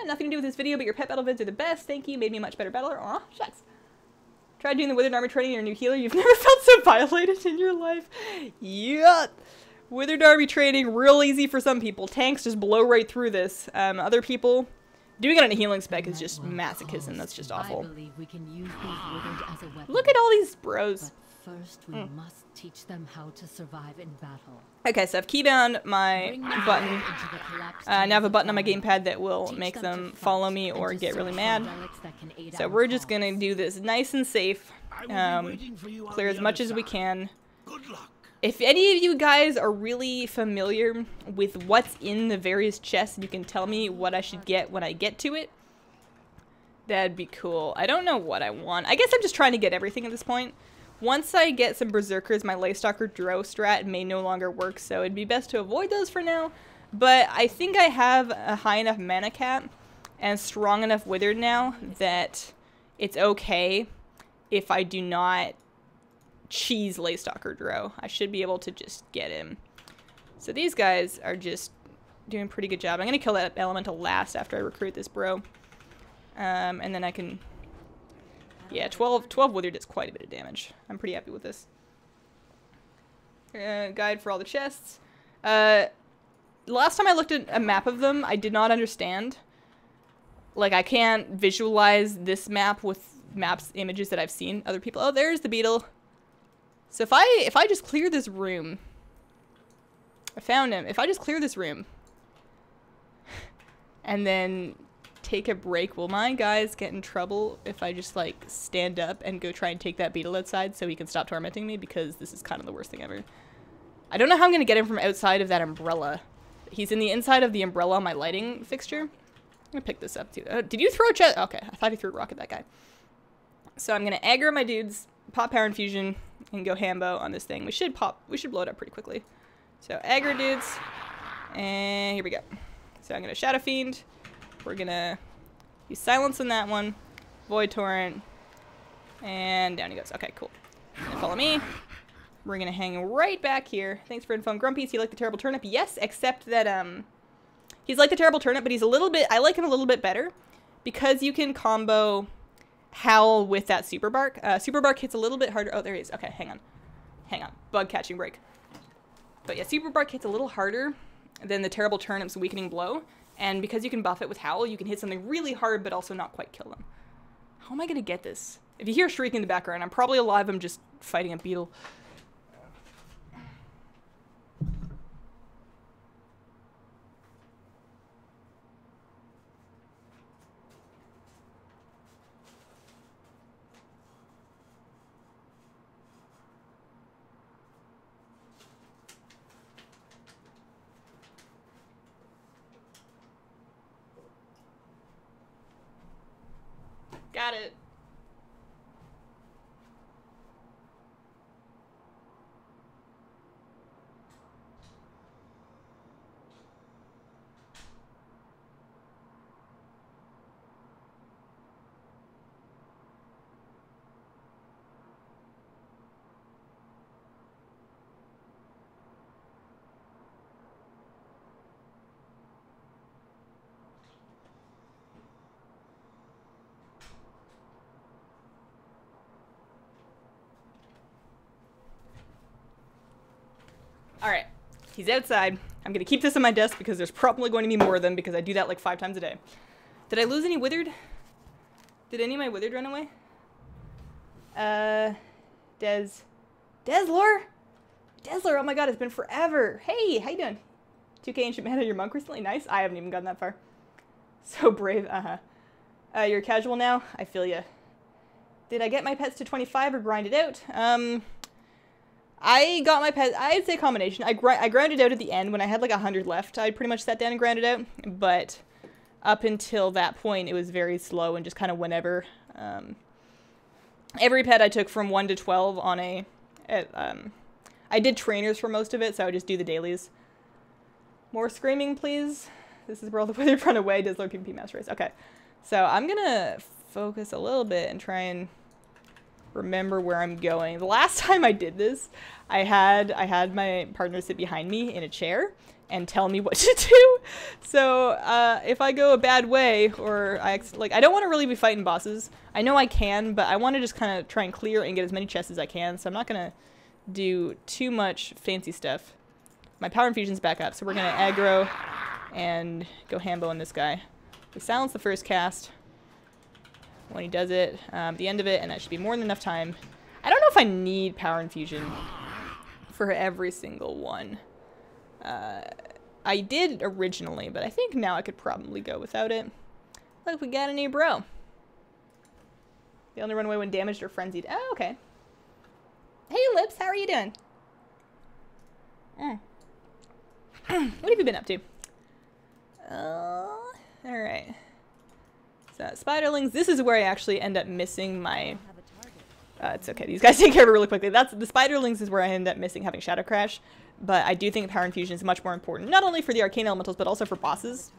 Nothing to do with this video, but your pet battle vids are the best. Thank you. Made me a much better battler. Aw, shucks. Tried doing the Withered Army training. You're a new healer. You've never felt so violated in your life. Yeah. Withered Army training, real easy for some people. Tanks just blow right through this. Other people, doing it on a healing spec is just masochism. That's just awful. Look at all these bros. But first, we must teach them how to survive in battle. Okay, so I've keybound my button. Now I have a button on my gamepad that will make them follow me or get really mad. So we're just gonna do this nice and safe. Clear as much as we can. Good luck. If any of you guys are really familiar with what's in the various chests, and you can tell me what I should get when I get to it, that'd be cool. I don't know what I want. I guess I'm just trying to get everything at this point. Once I get some Berserkers, my Laystalker Drow strat may no longer work, so it'd be best to avoid those for now. But I think I have a high enough mana cap and strong enough Withered now that it's okay if I do not cheese Laystalker Drow. I should be able to just get him. So these guys are just doing a pretty good job. I'm going to kill that elemental last after I recruit this bro. And then I can... Yeah, 12 Withered is quite a bit of damage. I'm pretty happy with this. Guide for all the chests. Last time I looked at a map of them, I did not understand. Like, I can't visualize this map with images that I've seen other people. Oh, there's the beetle. So if I just clear this room, I found him. If I just clear this room and then take a break, will my guys get in trouble if I just like stand up and go try and take that beetle outside so he can stop tormenting me? Because this is kind of the worst thing ever. I don't know how I'm gonna get him from outside of that umbrella. He's in the inside of the umbrella on my lighting fixture. I'm gonna pick this up too. Did you throw a chest? Okay, I thought he threw a rock at that guy. So I'm gonna aggro my dudes, pop power infusion, and go hambo on this thing. We should blow it up pretty quickly. So aggro dudes, and here we go. So I'm gonna Shadow Fiend. We're gonna use silence on that one, Void Torrent, and down he goes. Okay, cool. Follow me. We're gonna hang right back here. Thanks for info. Grumpy, is he like the Terrible Turnip? Yes, except that he's like the Terrible Turnip, but he's a little bit. I like him a little bit better because you can combo Howl with that Super Bark. Super Bark hits a little bit harder. Oh, there he is. Okay, hang on. Bug catching break. But yeah, Super Bark hits a little harder than the Terrible Turnip's Weakening Blow. And because you can buff it with Howl, you can hit something really hard but also not quite kill them. How am I going to get this? If you hear a shriek in the background, I'm probably alive. I'm just fighting a beetle. Got it. Alright, he's outside. I'm gonna keep this on my desk because there's probably going to be more of them because I do that like 5 times a day. Did I lose any Withered? Did any of my Withered run away? Deslor, oh my god, it's been forever. Hey, how you doing? 2K Ancient Mana, your monk recently? Nice. I haven't even gotten that far. So brave, you're casual now? I feel ya. Did I get my pets to 25 or grind it out? I got my pet, I'd say combination. I grounded out at the end when I had like 100 left. I pretty much sat down and grounded out, but up until that point, it was very slow and just kind of whenever. Every pet I took from 1 to 12 on a, I did trainers for most of it, so I would just do the dailies. More screaming, please. This is where all the Withered run away, does Lord PvP Master Race. Okay, so I'm gonna focus a little bit and try and remember where I'm going. The last time I did this, I had my partner sit behind me in a chair and tell me what to do. So if I go a bad way or I don't want to really be fighting bosses. I know I can, but I want to just kind of try and clear and get as many chests as I can. So I'm not gonna do too much fancy stuff. My power infusion's back up, so we're gonna aggro and go hambo on this guy. We silence the first cast when he does it, at the end of it, and that should be more than enough time. I don't know if I need power infusion for every single one. I did originally, but I think now I could probably go without it. Look, we got a new bro. They only run away when damaged or frenzied. Oh, okay. Hey, Lips, how are you doing? What have you been up to? Alright. So, spiderlings, this is where I actually end up missing my... it's okay, these guys take care of it really quickly. The spiderlings is where I end up missing having Shadow Crash, but I do think power infusion is much more important, not only for the arcane elementals, but also for bosses.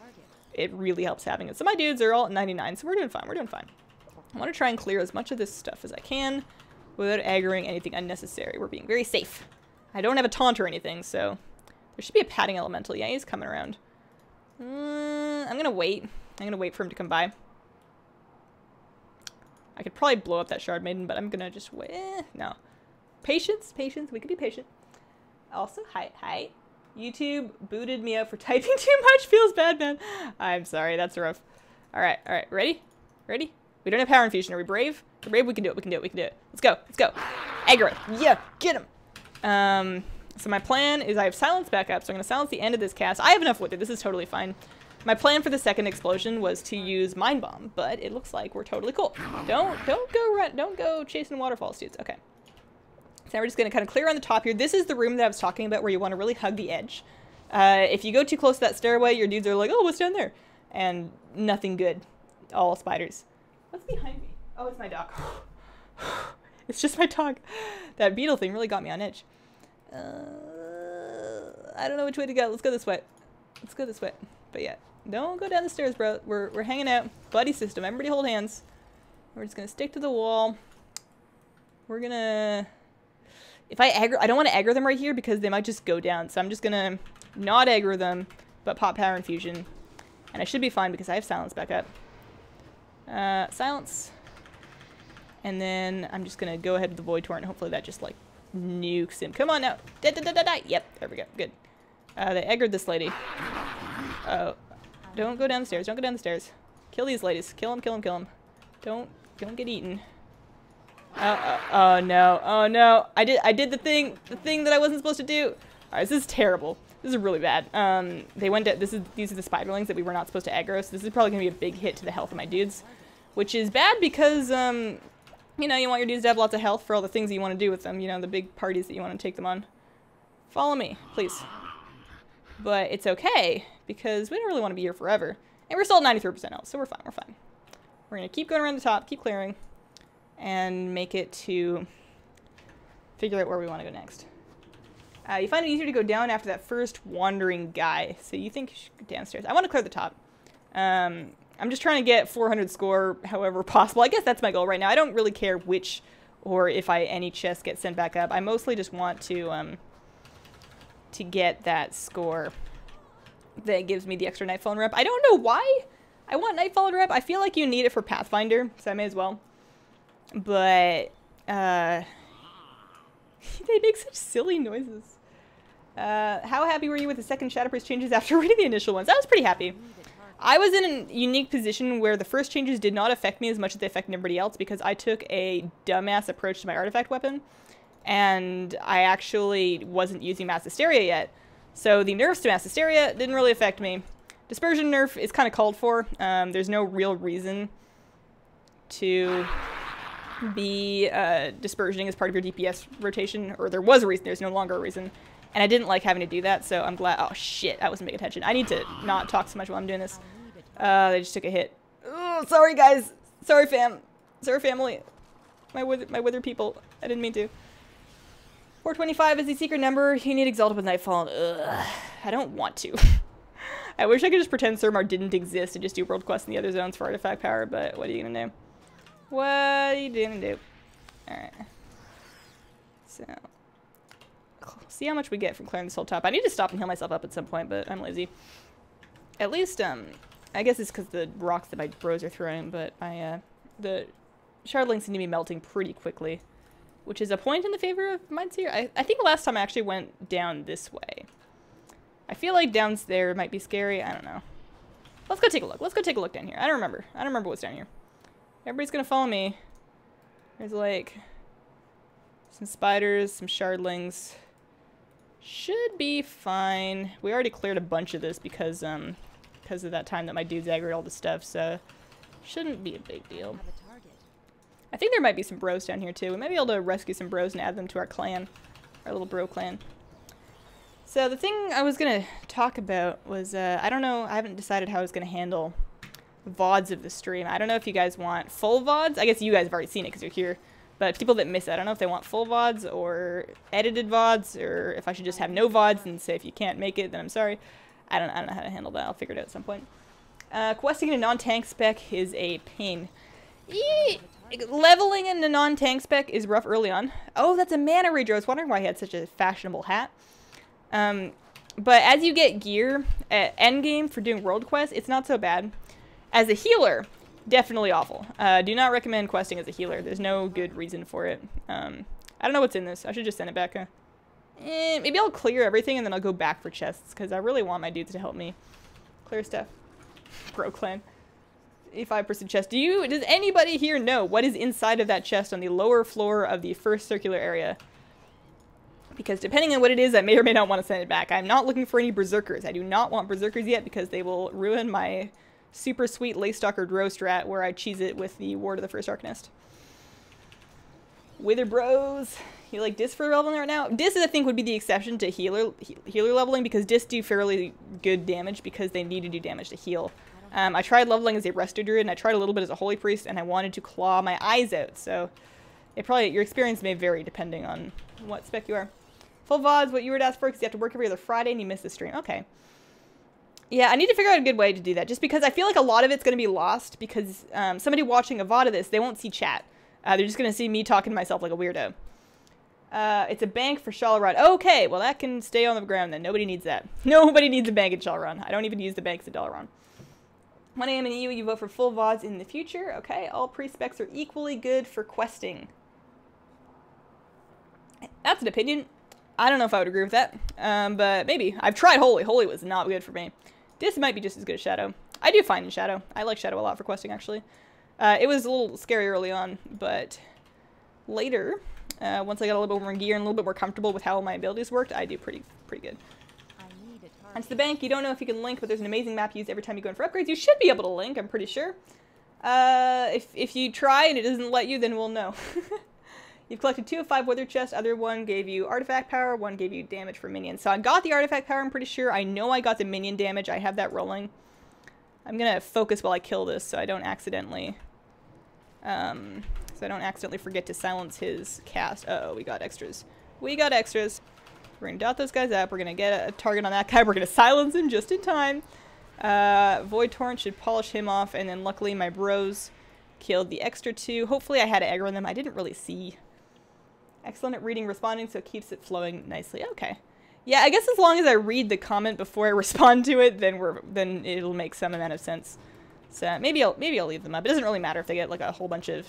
It really helps having it. So my dudes are all at 99, so we're doing fine, we're doing fine. I want to try and clear as much of this stuff as I can without aggroing anything unnecessary. We're being very safe. I don't have a taunt or anything, so there should be a padding elemental. Yeah, he's coming around. I'm gonna wait. I'm gonna wait for him to come by. I could probably blow up that Shard Maiden, but I'm gonna just wait. No. Patience, patience. We could be patient. Also, hi. YouTube booted me out for typing too much. Feels bad, man. I'm sorry. That's rough. All right. Ready? Ready? We don't have power infusion. Are we brave? We're brave. We can do it. We can do it. We can do it. Let's go. Let's go. Aggro. Yeah. Get him. So my plan is I have silence back up, so I'm gonna silence the end of this cast. I have enough with it. This is totally fine. My plan for the second explosion was to use Mind Bomb, but it looks like we're totally cool. Don't go chasing waterfalls, dudes. Okay. So now we're just gonna kind of clear on the top here. This is the room that I was talking about where you want to really hug the edge. If you go too close to that stairway, your dudes are like, oh, what's down there? And nothing good. All spiders. What's behind me? Oh, it's my dog. It's just my dog. That beetle thing really got me on edge. I don't know which way to go. Let's go this way. Let's go this way. But yeah, don't go down the stairs, bro. We're hanging out. Buddy system. Everybody hold hands. We're just gonna stick to the wall. We're gonna... If I aggro... I don't want to aggro them right here because they might just go down. So I'm just gonna not aggro them, but pop power infusion. And I should be fine because I have silence back up. Silence. And then I'm just gonna go ahead with the Void Torrent. Hopefully that just like nukes him. Come on now. Die. Yep, there we go. Good. They aggroed this lady. Oh, don't go down the stairs. Don't go down the stairs. Kill these ladies. Kill them. Don't get eaten. Oh no. Oh no. I did the thing that I wasn't supposed to do. Alright, this is terrible. This is really bad. They went to, these are the spiderlings that we were not supposed to aggro, so this is probably gonna be a big hit to the health of my dudes. Which is bad because, you know, you want your dudes to have lots of health for all the things that you want to do with them. You know, the big parties that you want to take them on. Follow me, please. But it's okay, because we don't really want to be here forever. And we're still at 93% health, so we're fine, we're fine. We're going to keep going around the top, keep clearing, and make it to figure out where we want to go next. You find it easier to go down after that first wandering guy, so you think you should go downstairs. I want to clear the top. I'm just trying to get 400 score however possible. I guess that's my goal right now. I don't really care which or if any chests get sent back up. I mostly just want to get that score that gives me the extra Nightfall and rep. I don't know why I want Nightfall and rep. I feel like you need it for Pathfinder, so I may as well. But, they make such silly noises. How happy were you with the second Shadowpriest changes after reading the initial ones? I was pretty happy. I was in a unique position where the first changes did not affect me as much as they affected everybody else because I took a dumbass approach to my artifact weapon, and I actually wasn't using Mass Hysteria yet. So the nerfs to Mass Hysteria didn't really affect me. Dispersion nerf is kind of called for. There's no real reason to be dispersioning as part of your DPS rotation, or there was a reason, there's no longer a reason. And I didn't like having to do that, so I'm glad. Oh shit, I wasn't paying attention. I need to not talk so much while I'm doing this. They just took a hit. Oh, sorry guys. Sorry fam. Sorry family. My wither people. I didn't mean to. 425 is the secret number. You need Exalted with Nightfall. Ugh. I don't want to. I wish I could just pretend Surmar didn't exist and just do world quests in the other zones for artifact power, but what are you gonna do? What are you gonna do? Alright. So. See how much we get from clearing this whole top. I need to stop and heal myself up at some point, but I'm lazy. At least, I guess it's because the rocks that my bros are throwing, but the shardlings seem to be melting pretty quickly, which is a point in the favor of mines here. I think last time I actually went down this way. I feel like down there might be scary. I don't know. Let's go take a look. Let's go take a look down here. I don't remember. I don't remember what's down here. Everybody's gonna follow me. There's like some spiders, some shardlings. Should be fine. We already cleared a bunch of this because of that time that my dudes aggroed all the stuff, so shouldn't be a big deal. I think there might be some bros down here too. We might be able to rescue some bros and add them to our clan, our little bro clan. So the thing I was gonna talk about was I don't know. I haven't decided how I was gonna handle VoDs of the stream. I don't know if you guys want full VoDs. I guess you guys have already seen it because you're here. But people that miss it, I don't know if they want full VoDs or edited VoDs, or if I should just have no VoDs and say if you can't make it, then I'm sorry. I don't know how to handle that. I'll figure it out at some point. Questing in a non-tank spec is a pain. Leveling in a non-tank spec is rough early on. Oh, that's a mana rager. I was wondering why he had such a fashionable hat. But as you get gear at endgame for doing world quests, it's not so bad. As a healer, definitely awful. Do not recommend questing as a healer. There's no good reason for it. I don't know what's in this. I should just send it back. Maybe I'll clear everything and then I'll go back for chests because I really want my dudes to help me clear stuff. Bro clan. 85% chest. Does anybody here know what is inside of that chest on the lower floor of the first circular area? Because depending on what it is, I may or may not want to send it back. I'm not looking for any berserkers. I do not want berserkers yet because they will ruin my super sweet Lace-Stalker Drow strat where I cheese it with the Ward of the First Arcanist. Wither bros. You like Dis for leveling right now? Dis, I think, would be the exception to healer leveling because Dis do fairly good damage because they need to do damage to heal. I tried leveling as a Resto Druid and I tried a little bit as a Holy Priest and I wanted to claw my eyes out, so your experience may vary depending on what spec you are. Full VoDs, what you would ask for because you have to work every other Friday and you miss the stream. Okay. Yeah, I need to figure out a good way to do that just because I feel like a lot of it's going to be lost because somebody watching a VoD of this, they won't see chat. They're just going to see me talking to myself like a weirdo. It's a bank for Shalrod. Okay, well that can stay on the ground then. Nobody needs that. Nobody needs a bank at Shalrod. I don't even use the banks at Dalaran. 1 AM in EU, you vote for full VoDs in the future. Okay, all pre-specs are equally good for questing. That's an opinion. I don't know if I would agree with that, but maybe. I've tried Holy. Holy was not good for me. This might be just as good as Shadow. I do fine in Shadow. I like Shadow a lot for questing, actually. It was a little scary early on, but later, once I got a little bit more gear and a little bit more comfortable with how my abilities worked, I do pretty good. Onto the bank, you don't know if you can link, but there's an amazing map used every time you go in for upgrades. You should be able to link, I'm pretty sure. If you try and it doesn't let you, then we'll know. You've collected 2 of 5 Wither chests. Other one gave you artifact power, one gave you damage for minions. So I got the artifact power, I'm pretty sure. I know I got the minion damage. I have that rolling. I'm gonna focus while I kill this so I don't accidentally So I don't accidentally forget to silence his cast. Uh-oh, we got extras. We got extras. We're gonna dot those guys up. We're gonna get a target on that guy. We're gonna silence him just in time. Void Torrent should polish him off, and then luckily my bros killed the extra 2. Hopefully I had aggro on them. I didn't really see. Excellent at reading responding, so it keeps it flowing nicely. Okay. Yeah, I guess as long as I read the comment before I respond to it, then it'll make some amount of sense. So maybe I'll leave them up. It doesn't really matter if they get like a whole bunch of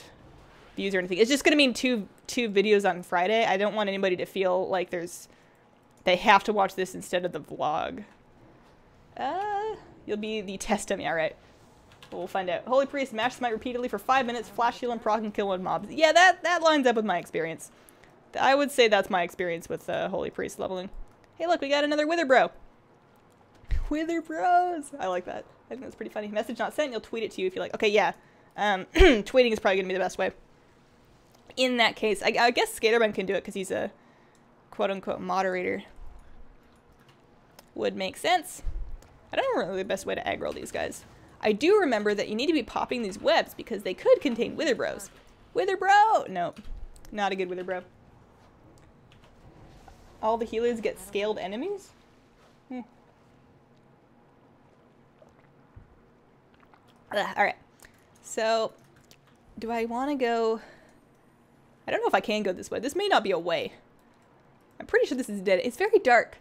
views or anything. It's just gonna mean two videos on Friday. I don't want anybody to feel like they have to watch this instead of the vlog. You'll be the test dummy. Alright. We'll find out. Holy Priest, mash smite repeatedly for 5 minutes, flash heal and proc and kill one mobs. Yeah, that lines up with my experience. I would say that's my experience with Holy Priest leveling. Hey look, we got another Wither bro. Wither bros! I like that. I think that's pretty funny. Message not sent, you'll tweet it to you if you like. Okay, yeah. Tweeting is probably going to be the best way. In that case, I guess Skaterman can do it because he's a quote-unquote moderator. Would make sense. I don't know really the best way to aggro these guys. I do remember that you need to be popping these webs because they could contain Wither bros. Wither bro! Nope. Not a good Wither bro. All the healers get scaled enemies? Alright. So, do I want to go... I don't know if I can go this way. This may not be a way. I'm pretty sure this is dead. It's very dark.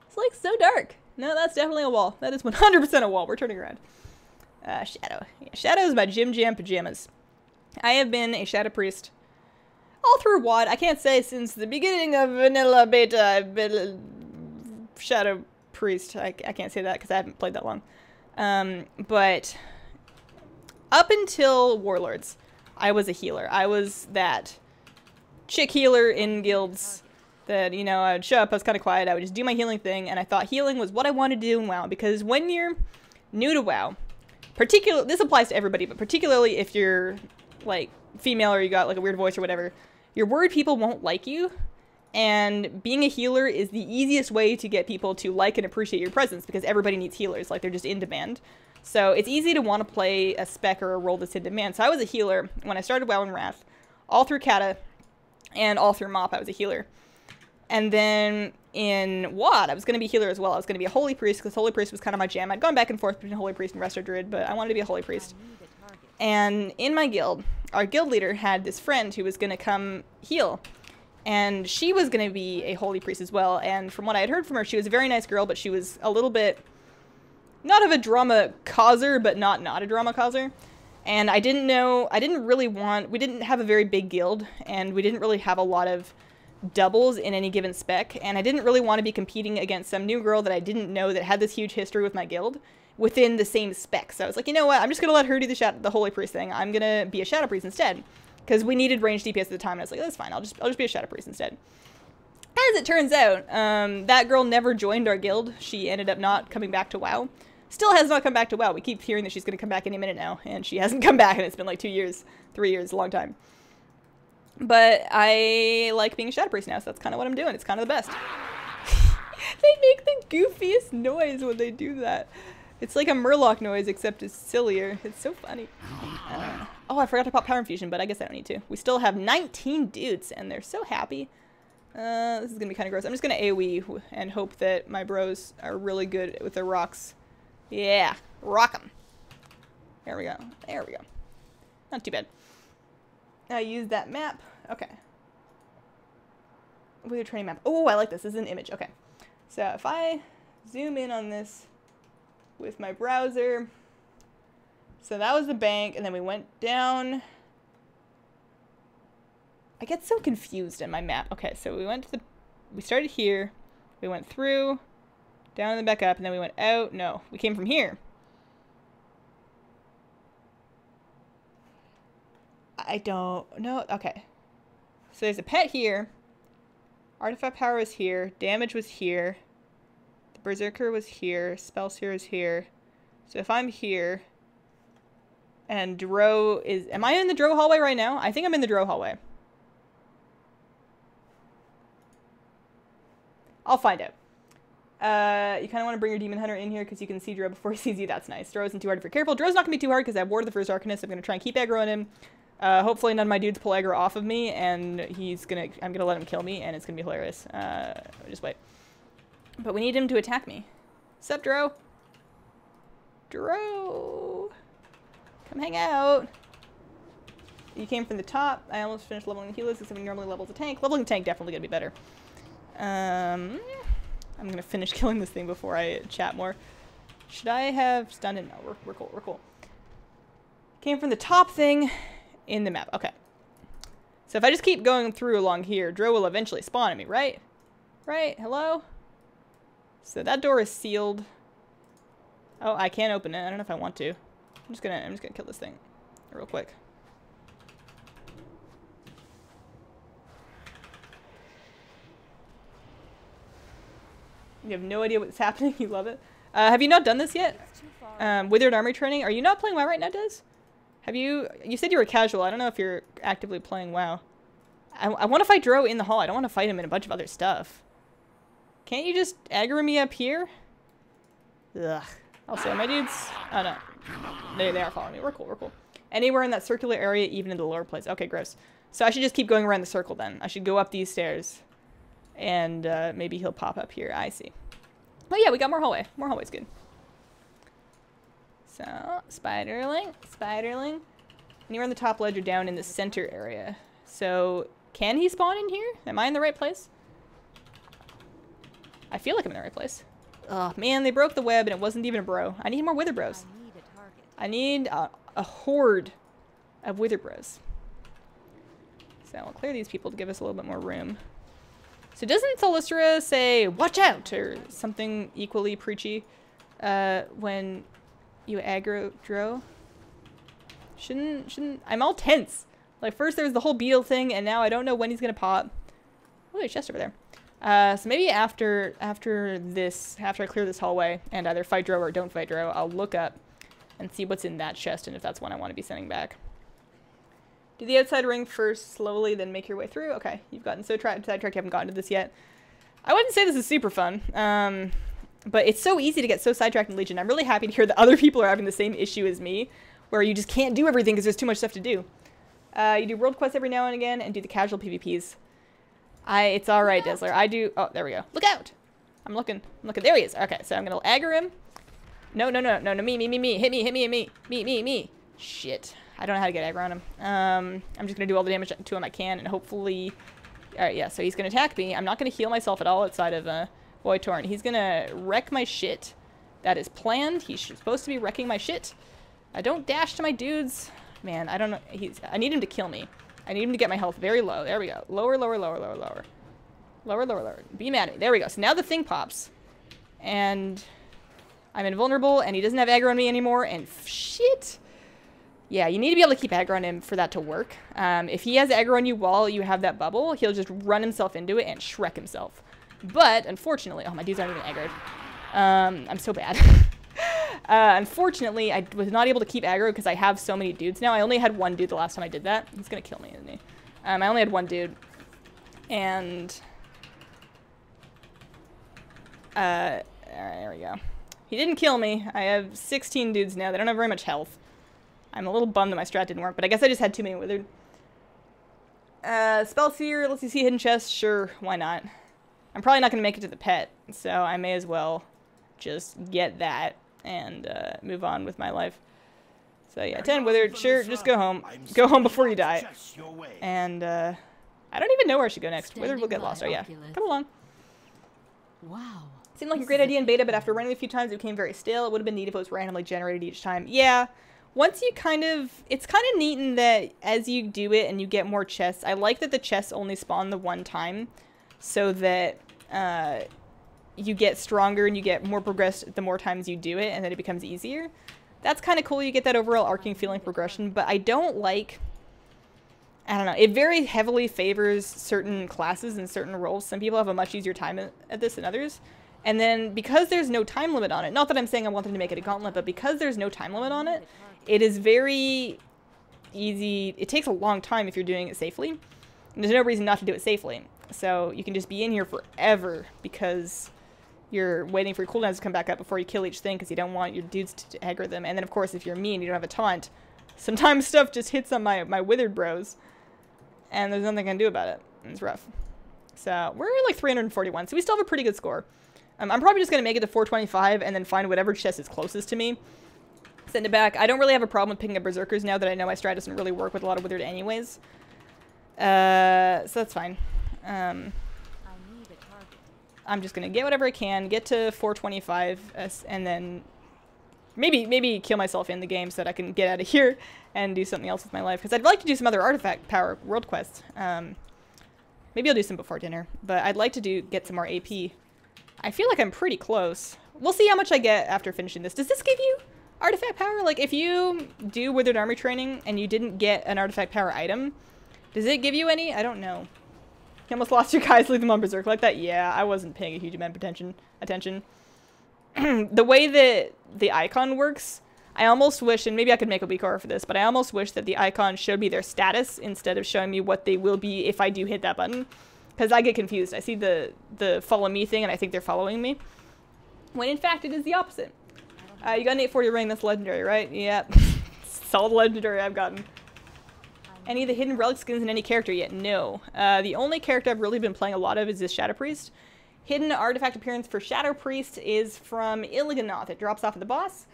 It's like so dark. No, that's definitely a wall. That is 100% a wall. We're turning around. Shadow. Yeah, Shadow is my Jim Jam pajamas. I have been a Shadow Priest all through WoD. I can't say since the beginning of Vanilla Beta I've been a Shadow Priest. I can't say that because I haven't played that long. But up until Warlords, I was a healer. I was that chick healer in guilds that, you know, I'd show up, I was kind of quiet, I would just do my healing thing, and I thought healing was what I wanted to do in WoW, because when you're new to WoW, this applies to everybody, but particularly if you're, like, female or you got, like, a weird voice or whatever, you're worried people won't like you, and being a healer is the easiest way to get people to like and appreciate your presence, because everybody needs healers, like, they're just in demand. So it's easy to want to play a spec or a role that's in demand. So I was a healer when I started WoW and Wrath, all through Kata, and all through MoP I was a healer. And then in WoD, I was going to be a healer as well. I was going to be a Holy Priest, because Holy Priest was kind of my jam. I'd gone back and forth between Holy Priest and Resto Druid, but I wanted to be a Holy Priest. And in my guild, our guild leader had this friend who was going to come heal. And she was going to be a Holy Priest as well. And from what I had heard from her, she was a very nice girl, but she was a little bit, not of a drama causer, but not a drama causer. And I didn't really want, we didn't have a very big guild, and we didn't really have a lot of doubles in any given spec, and I didn't really want to be competing against some new girl that I didn't know that had this huge history with my guild within the same spec. So I was like, you know what, I'm just going to let her do the Holy Priest thing. I'm going to be a Shadow Priest instead, because we needed ranged DPS at the time, and I was like, that's fine, I'll just be a Shadow Priest instead. As it turns out, that girl never joined our guild. She ended up not coming back to WoW. Still has not come back to WoW. We keep hearing that she's going to come back any minute now, and she hasn't come back, and it's been like 2 years, 3 years, a long time. But I like being a Shadow Priest now, so that's kind of what I'm doing. It's kind of the best. They make the goofiest noise when they do that. It's like a Murloc noise, except it's sillier. It's so funny. Oh, I forgot to pop Power Infusion, but I guess I don't need to. We still have 19 dudes, and they're so happy. This is going to be kind of gross. I'm just going to AoE and hope that my bros are really good with their rocks. Yeah, rock them. There we go. There we go. Not too bad. I use that map. Okay. With a training map. Oh, I like this. This is an image. Okay. So if I zoom in on this with my browser. So that was the bank, and then we went down. I get so confused in my map. Okay, so we started here. We went through, down and then back up, and then we went out. No, we came from here. I don't know. Okay. So there's a pet here. Artifact power was here. Damage was here. The Berserker was here. Spellseer is here. So if I'm here, and Dro is... Am I in the Dro hallway right now? I think I'm in the Dro hallway. I'll find out. You kind of want to bring your Demon Hunter in here because you can see Drow before he sees you. That's nice. Drow isn't too hard if you're careful. Drow's not going to be too hard because I have Ward of the First Arcanist. I'm going to try and keep aggro on him. Hopefully none of my dudes pull aggro off of me, and I'm going to let him kill me, and it's going to be hilarious. Just wait. But we need him to attack me. Sup, Drow? Drow! Come hang out. You came from the top. I almost finished leveling the healers, except when normally levels a tank. Leveling the tank definitely going to be better. I'm going to finish killing this thing before I chat more. Should I have stunned it? No, we're cool. We're cool. Came from the top thing in the map. Okay. So if I just keep going through along here, Drow will eventually spawn at me, right? Right? Hello? So that door is sealed. Oh, I can't open it. I don't know if I want to. I'm just gonna kill this thing real quick. You have no idea what's happening. You love it. Have you not done this yet? Withered army training. Are you not playing WoW right now, Des? Have you? You said you were casual. I don't know if you're actively playing WoW. I want to fight Drow in the hall. I don't want to fight him in a bunch of other stuff. Can't you just aggro me up here? Ugh. Also, my dudes. Oh no, they are following me. We're cool. We're cool. Anywhere in that circular area, even in the lower place. Okay, gross. So I should just keep going around the circle then. I should go up these stairs. And maybe he'll pop up here. I see. Oh yeah, we got more hallway. More hallway's good. So, spiderling, spiderling. Anywhere on the top ledge or down in the center area. So, can he spawn in here? Am I in the right place? I feel like I'm in the right place. Oh man, they broke the web and it wasn't even a bro. I need more Wither Bros. I need a horde of Wither Bros. So I'll clear these people to give us a little bit more room. So doesn't Thalyssra say, watch out, or something equally preachy when you aggro Drow? Shouldn't, I'm all tense. Like first there was the whole Beal thing, and now I don't know when he's gonna pop. Oh, there's a chest over there. So maybe after I clear this hallway and either fight Drow or don't fight Drow, I'll look up and see what's in that chest and if that's one I want to be sending back. Do the outside ring first slowly, then make your way through. Okay, you've gotten so sidetracked you haven't gotten to this yet. I wouldn't say this is super fun, but it's so easy to get so sidetracked in Legion. I'm really happy to hear that other people are having the same issue as me, where you just can't do everything because there's too much stuff to do. You do world quests every now and again and do the casual PvPs. It's alright, Desler. I do... Oh, there we go. Look out! I'm looking. There he is. Okay, so I'm gonna aggro him. No, me. Hit me. Shit. I don't know how to get aggro on him. I'm just gonna do all the damage to him I can, and hopefully... Alright, yeah, so he's gonna attack me. I'm not gonna heal myself at all outside of Void Torrent. He's gonna wreck my shit. That is planned. He's supposed to be wrecking my shit. I don't dash to my dudes. Man, I don't know. I need him to kill me. I need him to get my health very low. There we go. Lower. Be mad at me. There we go. So now the thing pops. And I'm invulnerable, and he doesn't have aggro on me anymore, and shit. Yeah, you need to be able to keep aggro on him for that to work. If he has aggro on you while you have that bubble, he'll just run himself into it and Shrek himself. But, unfortunately... Oh, my dudes aren't even aggroed. I'm so bad. Unfortunately, I was not able to keep aggro because I have so many dudes now. I only had one dude the last time I did that. He's gonna kill me, isn't he? I only had one dude. And... Alright, there we go. He didn't kill me. I have 16 dudes now. They don't have very much health. I'm a little bummed that my strat didn't work, but I guess I just had too many Withered. Spellseer lets you see hidden chests. Sure, why not? I'm probably not going to make it to the pet, so I may as well just get that and move on with my life. So yeah, 10 Withered. Sure, just go home. Go home before you die. And I don't even know where I should go next. Withered will get lost. Oh yeah, come along. Wow. Seemed like a great idea in beta, but after running a few times, it became very stale. It would have been neat if it was randomly generated each time. Yeah. Once you it's kind of neat in that as you do it and you get more chests, I like that the chests only spawn the one time so that you get stronger and you get more progressed the more times you do it, and then it becomes easier. That's kind of cool. You get that overall arcing feeling progression, but I don't like... I don't know. It very heavily favors certain classes and certain roles. Some people have a much easier time at this than others. And then because there's no time limit on it, not that I'm saying I want them to make it a gauntlet, but because there's no time limit on it, it is very easy. It takes a long time if you're doing it safely. And there's no reason not to do it safely. So you can just be in here forever because you're waiting for your cooldowns to come back up before you kill each thing because you don't want your dudes to aggro them. And then, of course, if you're me and you don't have a taunt, sometimes stuff just hits on my Withered bros, and there's nothing I can do about it. It's rough. So we're like 341, so we still have a pretty good score. I'm probably just going to make it to 425 and then find whatever chest is closest to me. Send it back. I don't really have a problem with picking up Berserkers now that I know my strat doesn't really work with a lot of Withered anyways. So that's fine. I'm just going to get whatever I can, get to 425, and then maybe kill myself in the game so that I can get out of here and do something else with my life. Because I'd like to do some other artifact power world quests. Maybe I'll do some before dinner, but I'd like to get some more AP. I feel like I'm pretty close. We'll see how much I get after finishing this. Does this give you artifact power? Like, if you do Withered Army training and you didn't get an artifact power item, does it give you any? I don't know. You almost lost your guys, leave them on Berserk like that? Yeah, I wasn't paying a huge amount of attention. The way that the icon works, I almost wish, and maybe I could make a weaker for this, but I almost wish that the icon showed me their status instead of showing me what they will be if I do hit that button. Because I get confused. I see the follow me thing and I think they're following me. When in fact it is the opposite. You got an 840 ring, that's legendary, right? Yep. Solid legendary I've gotten. Any of the hidden relic skins in any character yet? No. The only character I've really been playing a lot of is this Shadow Priest. Hidden artifact appearance for Shadow Priest is from Illiganoth. It drops off of the boss.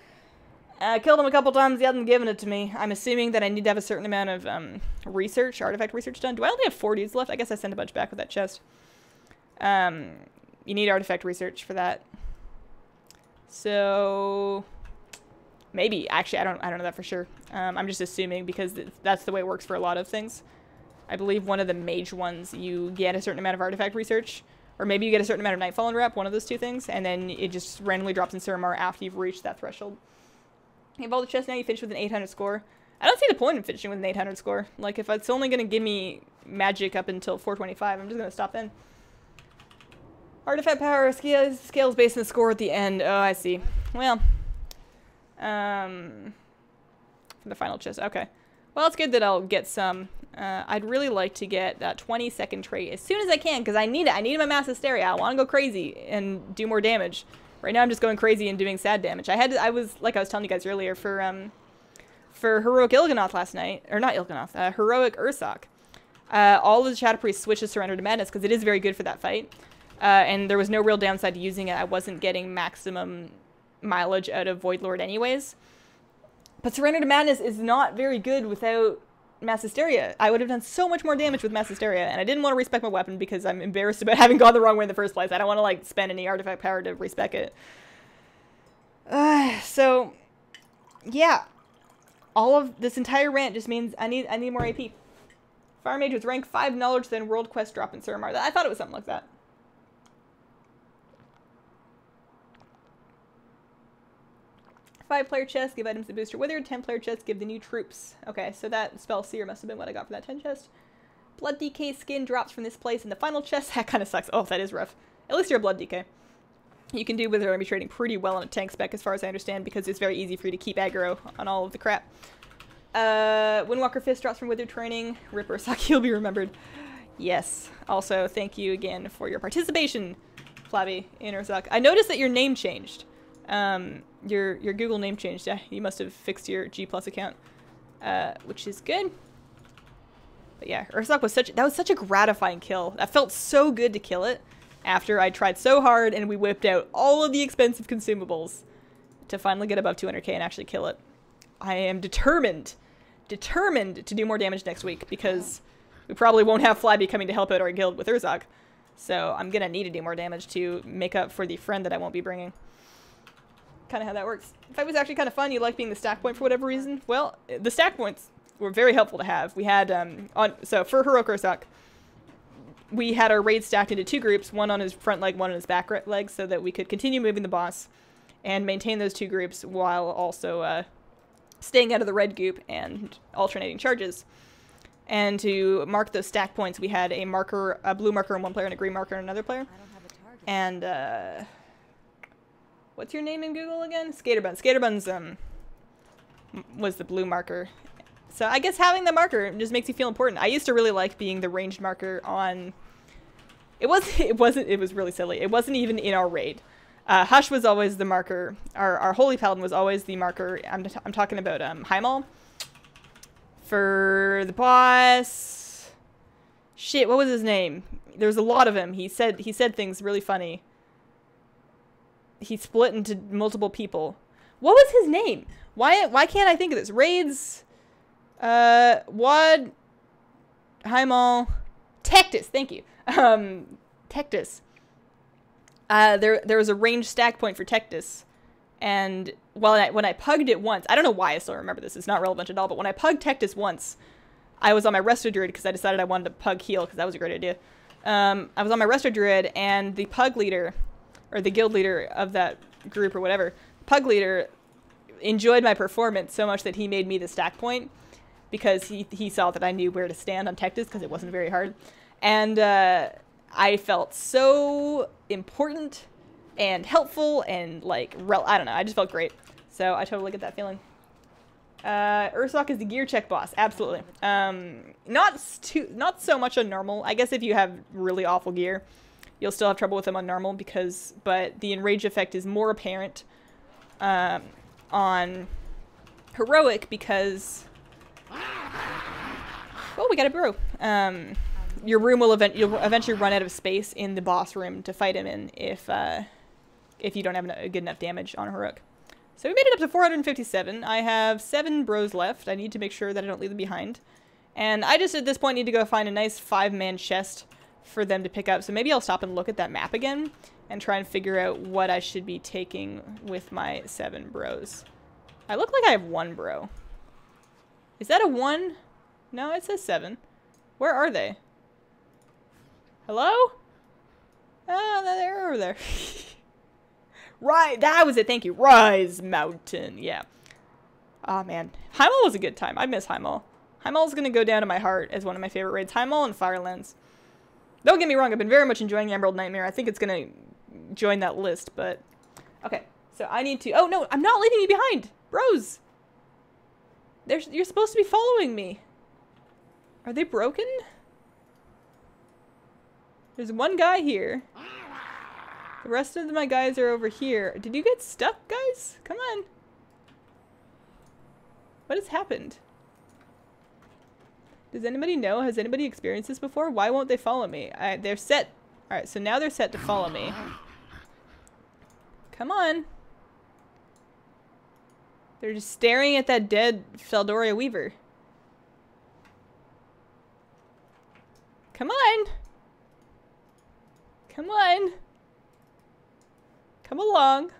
Killed him a couple times, he hasn't given it to me. I'm assuming that I need to have a certain amount of artifact research done. Do I only have 4 dudes left? I guess I sent a bunch back with that chest. You need artifact research for that. So maybe. Actually, I don't know that for sure. I'm just assuming because that's the way it works for a lot of things. I believe one of the mage ones, you get a certain amount of artifact research, or maybe you get a certain amount of Nightfall and Rep, one of those two things, and then it just randomly drops in Suramar after you've reached that threshold. You have all the chests now, you finish with an 800 score. I don't see the point in finishing with an 800 score. Like, if it's only going to give me magic up until 425, I'm just going to stop then. Artifact power scales based on the score at the end. Oh, I see. Well, for the final chest. Okay. Well, it's good that I'll get some. I'd really like to get that 20-second trait as soon as I can, because I need it. I need my mass hysteria. I want to go crazy and do more damage. Right now I'm just going crazy and doing sad damage. I was like I was telling you guys earlier for Heroic Il'gynoth last night, or not Il'gynoth, Heroic Ursoc. All of the Shadow Priest switches Surrender to Madness because it is very good for that fight. And there was no real downside to using it. I wasn't getting maximum mileage out of Void Lord anyways. But Surrender to Madness is not very good without Mass Hysteria. I would have done so much more damage with Mass Hysteria, and I didn't want to respec my weapon because I'm embarrassed about having gone the wrong way in the first place. I don't want to, like, spend any artifact power to respec it. So, yeah. All of this entire rant just means I need more AP. Fire Mage with rank 5 knowledge, then World Quest drop in Suramar. I thought it was something like that. Five-player chest, give items that boost your Withered. 10-player chest, give the new troops. Okay, so that spell seer must have been what I got for that 10 chest. Blood DK skin drops from this place in the final chest. That kind of sucks. Oh, that is rough. At least you're a Blood DK. You can do Withered Army trading pretty well on a tank spec as far as I understand because it's very easy for you to keep aggro on all of the crap. Windwalker Fist drops from Withered training. Ripper Saki will be remembered. Yes. Also, thank you again for your participation, Flabby in Ursoc. I noticed that your name changed. Your Google name changed. Yeah, you must have fixed your G+ account, which is good. But yeah, Ursoc was that was such a gratifying kill. That felt so good to kill it after I tried so hard and we whipped out all of the expensive consumables to finally get above 200k and actually kill it. I am determined to do more damage next week because we probably won't have Flabby coming to help out our guild with Ursoc. So I'm gonna need to do more damage to make up for the friend that I won't be bringing. Kind of how that works. The fight was actually kind of fun. You like being the stack point for whatever reason. Well, the stack points were very helpful to have. We had so for Heroic Ursoc, we had our raid stacked into 2 groups, one on his front leg, one on his back leg, so that we could continue moving the boss and maintain those 2 groups while also staying out of the red goop and alternating charges. And to mark those stack points, we had a blue marker on one player and a green marker on another player. I don't have a target. And what's your name in Google again? Skaterbuns. Skaterbuns was the blue marker. So I guess having the marker just makes you feel important. I used to really like being the ranged marker on. It was really silly. It wasn't even in our raid. Hush was always the marker. Our Holy Paladin was always the marker. I'm talking about Heimal. For the boss... Shit, what was his name? There's a lot of him. He said things really funny. He split into multiple people. What was his name? Why can't I think of this? Raids... VoD... Heimal... Tectus, thank you. Tectus. There was a ranged stack point for Tectus, and when I pugged it once, I don't know why I still remember this, it's not relevant at all, but when I pugged Tectus once, I was on my Resto Druid because I decided I wanted to pug heal, because that was a great idea. I was on my Resto Druid, and the pug leader, or the guild leader of that group or whatever, pug leader enjoyed my performance so much that he made me the stack point, because he saw that I knew where to stand on Tectus, because it wasn't very hard. And I felt so important and helpful and like, I don't know, I just felt great. So I totally get that feeling. Ursok is the gear check boss, absolutely. Not so much on normal. I guess if you have really awful gear, you'll still have trouble with them on normal, but the enrage effect is more apparent on heroic because... Oh, we got a bro. Your room will you'll eventually run out of space in the boss room to fight him in if you don't have good enough damage on heroic. So we made it up to 457. I have 7 bros left. I need to make sure that I don't leave them behind. And I just at this point need to go find a nice 5-man chest for them to pick up. So maybe I'll stop and look at that map again and try and figure out what I should be taking with my 7 bros. I look like I have 1 bro. Is that a 1? No, it says 7. Where are they? Hello? Oh, they're over there. Right, that was it. Thank you. Rise Mountain. Yeah. Oh, man. Heimal was a good time. I miss Heimal. Heimal is going to go down to my heart as one of my favorite raids. Heimal and Firelands. Don't get me wrong. I've been very much enjoying Emerald Nightmare. I think it's going to join that list, but... Okay. So I need to... Oh, no. I'm not leaving you behind. Bros. You're supposed to be following me. Are they broken? There's one guy here. The rest of my guys are over here. Did you get stuck, guys? Come on. What has happened? Does anybody know? Has anybody experienced this before? Why won't they follow me? They're set. Alright, so now they're set to follow me. Come on. They're just staring at that dead Feldoria Weaver. Come on. Come on. Come along.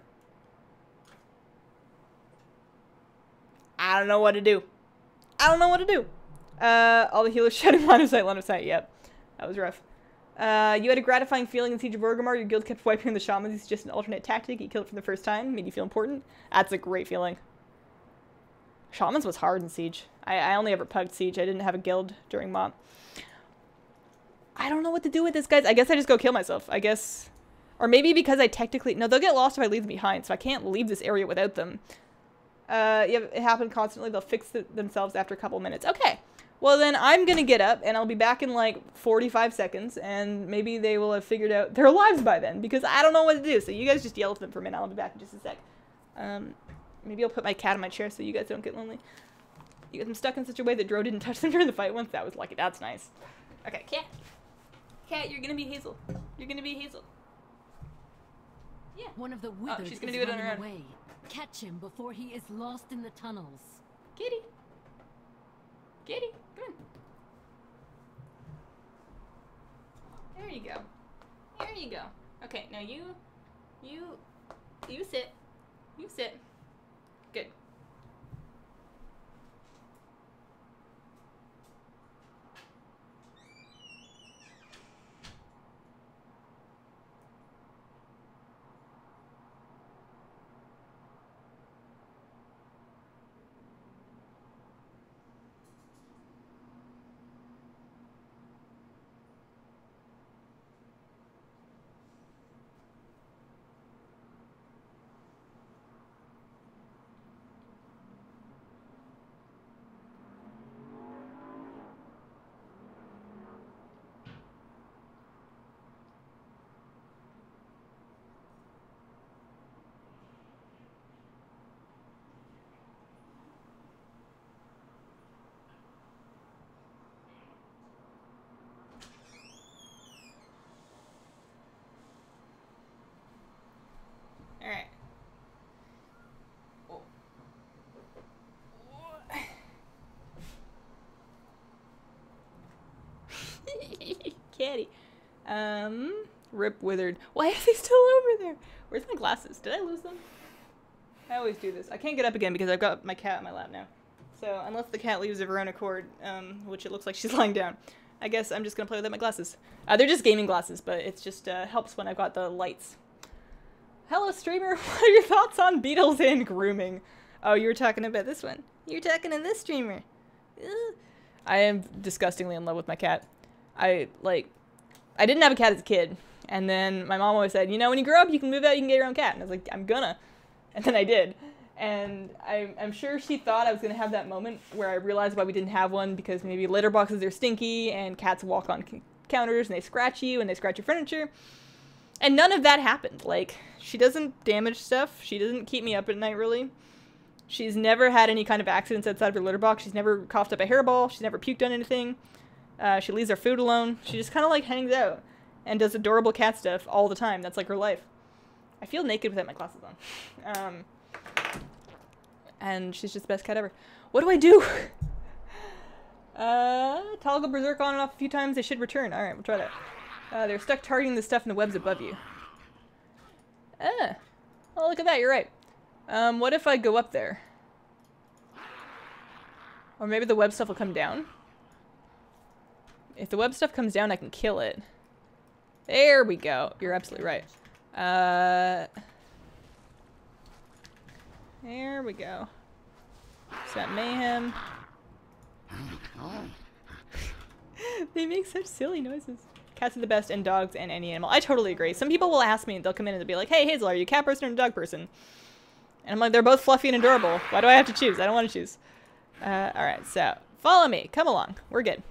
I don't know what to do. I don't know what to do. All the healers shouting line of sight, yep. That was rough. You had a gratifying feeling in Siege of Orgrimmar. Your guild kept wiping the shamans. It's just an alternate tactic. You killed it for the first time. Made you feel important. That's a great feeling. Shamans was hard in Siege. I only ever pugged Siege. I didn't have a guild during MoP. I don't know what to do with this, guys. I guess I just go kill myself. I guess... Or maybe because I technically... No, they'll get lost if I leave them behind, so I can't leave this area without them. Yeah, it happened constantly. They'll fix themselves after a couple minutes. Okay. Well, then I'm gonna get up, and I'll be back in, like, 45 seconds, and maybe they will have figured out their lives by then, because I don't know what to do. So you guys just yell at them for a minute. I'll be back in just a sec. Maybe I'll put my cat on my chair so you guys don't get lonely. You got them stuck in such a way that Dro didn't touch them during the fight once. That was lucky. That's nice. Okay, cat. Cat, you're gonna be Hazel. You're gonna be Hazel. Yeah. One of the Withered she's gonna do it on her own. away. Catch him before he is lost in the tunnels. Kitty. Kitty, come on. There you go. There you go. Okay, now you sit. You sit. Good. Rip Withered. Why are they still over there? Where's my glasses? Did I lose them? I always do this. I can't get up again because I've got my cat in my lap now. So, unless the cat leaves of her own accord, which it looks like she's lying down, I guess I'm just gonna play without my glasses. They're just gaming glasses, but it just helps when I've got the lights. Hello, streamer. What are your thoughts on beetles and grooming? Oh, you were talking about this one. You're talking to this streamer. Ugh. I am disgustingly in love with my cat. I didn't have a cat as a kid, and then my mom always said, you know, when you grow up, you can move out, you can get your own cat. And I was like, I'm gonna. And then I did. And I'm sure she thought I was gonna have that moment where I realized why we didn't have one, because maybe litter boxes are stinky, and cats walk on counters, and they scratch you, and they scratch your furniture. And none of that happened. Like, she doesn't damage stuff. She doesn't keep me up at night, really. She's never had any kind of accidents outside of her litter box. She's never coughed up a hairball. She's never puked on anything. She leaves her food alone. She just kind of, like, hangs out and does adorable cat stuff all the time. That's, like, her life. I feel naked without my glasses on. And she's just the best cat ever. What do I do? Toggle berserk on and off a few times. They should return. Alright, we'll try that. They're stuck targeting the stuff in the webs above you. Oh, look at that. You're right. What if I go up there? Or maybe the web stuff will come down? If the web stuff comes down, I can kill it. There we go. You're absolutely right. There we go. Is that mayhem? They make such silly noises. Cats are the best, and dogs, and any animal. I totally agree. Some people will ask me, they'll come in and they'll be like, hey, Hazel, are you a cat person or a dog person? And I'm like, they're both fluffy and adorable. Why do I have to choose? I don't want to choose. Alright, so, follow me. Come along. We're good.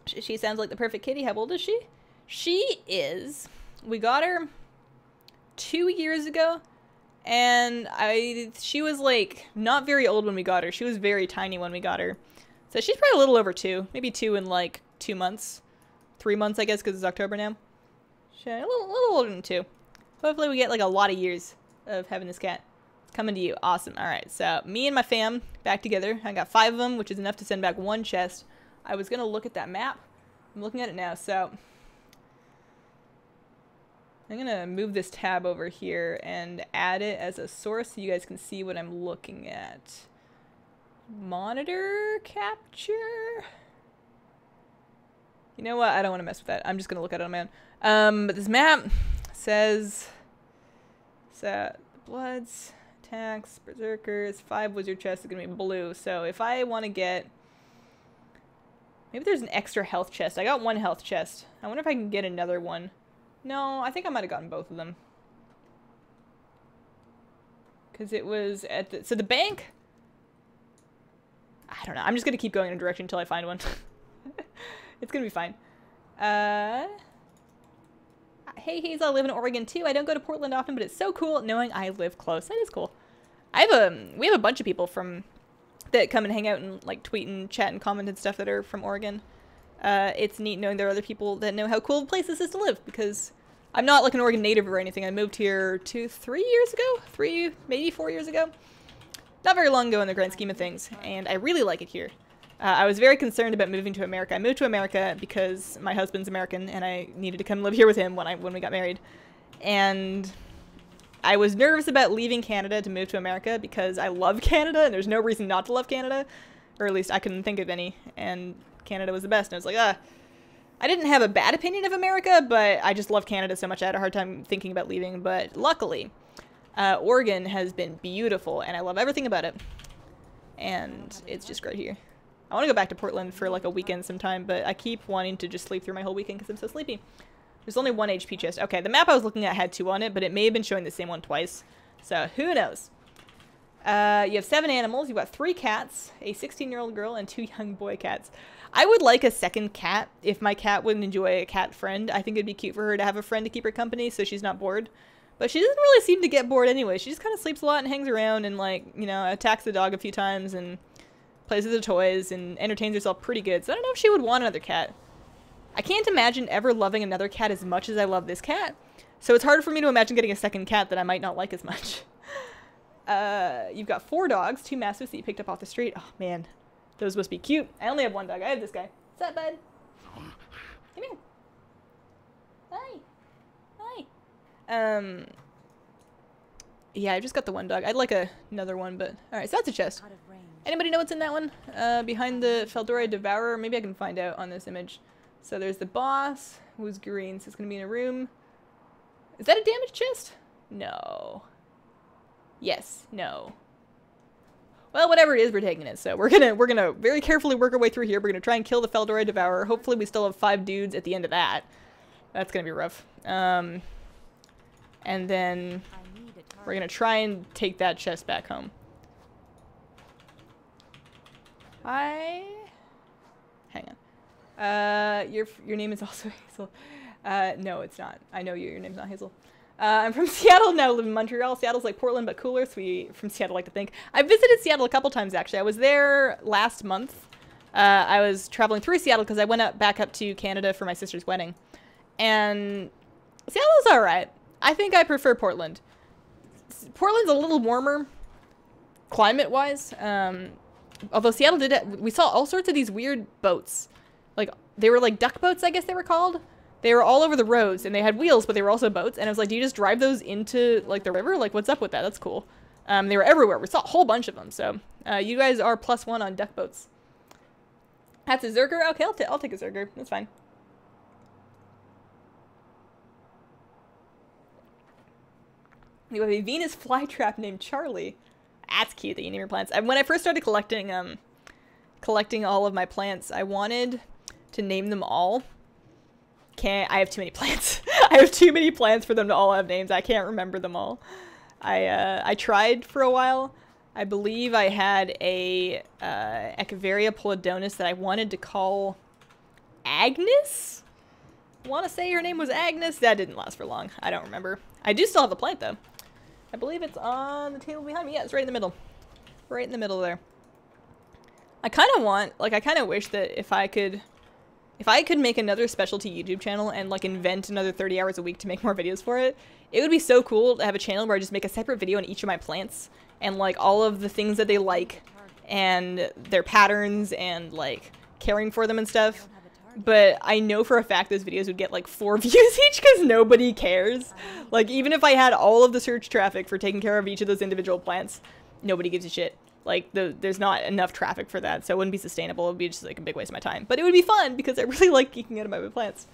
She sounds like the perfect kitty. How old is she? She is... We got her 2 years ago, and she was, like, not very old when we got her. She was very tiny when we got her. So she's probably a little over 2. Maybe 2 in, like, 2 months. 3 months, I guess, because it's October now. She's a little older than 2. Hopefully we get, like, a lot of years of having this cat. Coming to you. Awesome. Alright, so me and my fam back together. I got 5 of them, which is enough to send back 1 chest. I was going to look at that map. I'm looking at it now, so... I'm going to move this tab over here and add it as a source so you guys can see what I'm looking at. Monitor capture? You know what? I don't want to mess with that. I'm just going to look at it on my own. But this map says... Bloods, attacks, berserkers, 5 wizard chests is going to be blue. So if I want to get... Maybe there's an extra health chest. I got 1 health chest. I wonder if I can get another one. No, I think I might have gotten both of them. Because it was at the... So the bank... I don't know. I'm just going to keep going in a direction until I find one. It's going to be fine. Hey, Hazel, I live in Oregon too. I don't go to Portland often, but it's so cool knowing I live close. That is cool. We have a bunch of people from... that come and hang out and, like, tweet and chat and comment and stuff that are from Oregon. It's neat knowing there are other people that know how cool the place is to live, because I'm not, like, an Oregon native or anything. I moved here 3 years ago? Maybe 4 years ago? Not very long ago in the grand scheme of things, and I really like it here. I was very concerned about moving to America. I moved to America because my husband's American, and I needed to come live here with him when we got married. And... I was nervous about leaving Canada to move to America because I love Canada and there's no reason not to love Canada. Or at least I couldn't think of any. And Canada was the best. And I was like, I didn't have a bad opinion of America, but I just love Canada so much I had a hard time thinking about leaving. But luckily, Oregon has been beautiful and I love everything about it. And it's just great here. I want to go back to Portland for like a weekend sometime, but I keep wanting to just sleep through my whole weekend because I'm so sleepy. There's only 1 HP chest. Okay, the map I was looking at had 2 on it, but it may have been showing the same one twice. So, who knows? You have 7 animals. You've got 3 cats, a 16-year-old girl, and 2 young boy cats. I would like a second cat if my cat wouldn't enjoy a cat friend. I think it'd be cute for her to have a friend to keep her company so she's not bored. But she doesn't really seem to get bored anyway. She just kind of sleeps a lot and hangs around and, like, you know, attacks the dog a few times and plays with the toys and entertains herself pretty good. So I don't know if she would want another cat. I can't imagine ever loving another cat as much as I love this cat. So it's hard for me to imagine getting a second cat that I might not like as much. You've got 4 dogs, 2 mastiffs that you picked up off the street. Oh, man. Those must be cute. I only have one dog. I have this guy. What's up, bud? Come here. Hi. Hi. Yeah, I just got the one dog. I'd like another one, but alright, so that's a chest. Anybody know what's in that one? Behind the Feldora Devourer? Maybe I can find out on this image. So there's the boss, who's green, so it's gonna be in a room. Is that a damaged chest? No. Yes. No. Well, whatever it is, we're taking it. So we're gonna very carefully work our way through here. We're gonna try and kill the Feldora Devourer. Hopefully we still have 5 dudes at the end of that. That's gonna be rough. And then we're gonna try and take that chest back home. Hang on. Your name is also Hazel. No, it's not. I know you. Your name's not Hazel. I'm from Seattle, now live in Montreal. Seattle's like Portland, but cooler, so we from Seattle like to think. I visited Seattle a couple times, actually. I was there last month. I was traveling through Seattle because I went back up to Canada for my sister's wedding. And Seattle's alright. I think I prefer Portland. Portland's a little warmer, climate-wise. Although Seattle did it, we saw all sorts of these weird boats. Like, they were like duck boats, I guess they were called. They were all over the roads, and they had wheels, but they were also boats. And I was like, do you just drive those into, like, the river? Like, what's up with that? That's cool. They were everywhere. We saw a whole bunch of them, so you guys are +1 on duck boats. That's a Zerger? Okay, I'll take a Zerger. That's fine. You have a Venus flytrap named Charlie. That's cute that you name your plants. When I first started collecting all of my plants, I wanted to name them all. I have too many plants. I have too many plants for them to all have names. I can't remember them all. I tried for a while. I believe I had a Echeveria Polydonus that I wanted to call Agnes? I want to say her name was Agnes. That didn't last for long. I don't remember. I do still have the plant, though. I believe it's on the table behind me. Yeah, it's right in the middle. Right in the middle there. I kind of want, like, I kind of wish that if I could make another specialty YouTube channel and, like, invent another 30 hours a week to make more videos for it, it would be so cool to have a channel where I just make a separate video on each of my plants and, like, all of the things that they like and their patterns and, like, caring for them and stuff. But I know for a fact those videos would get like 4 views each because nobody cares. Like, even if I had all of the search traffic for taking care of each of those individual plants, nobody gives a shit. Like, there's not enough traffic for that, so it wouldn't be sustainable. It would be just like a big waste of my time. But it would be fun because I really like geeking out about my plants.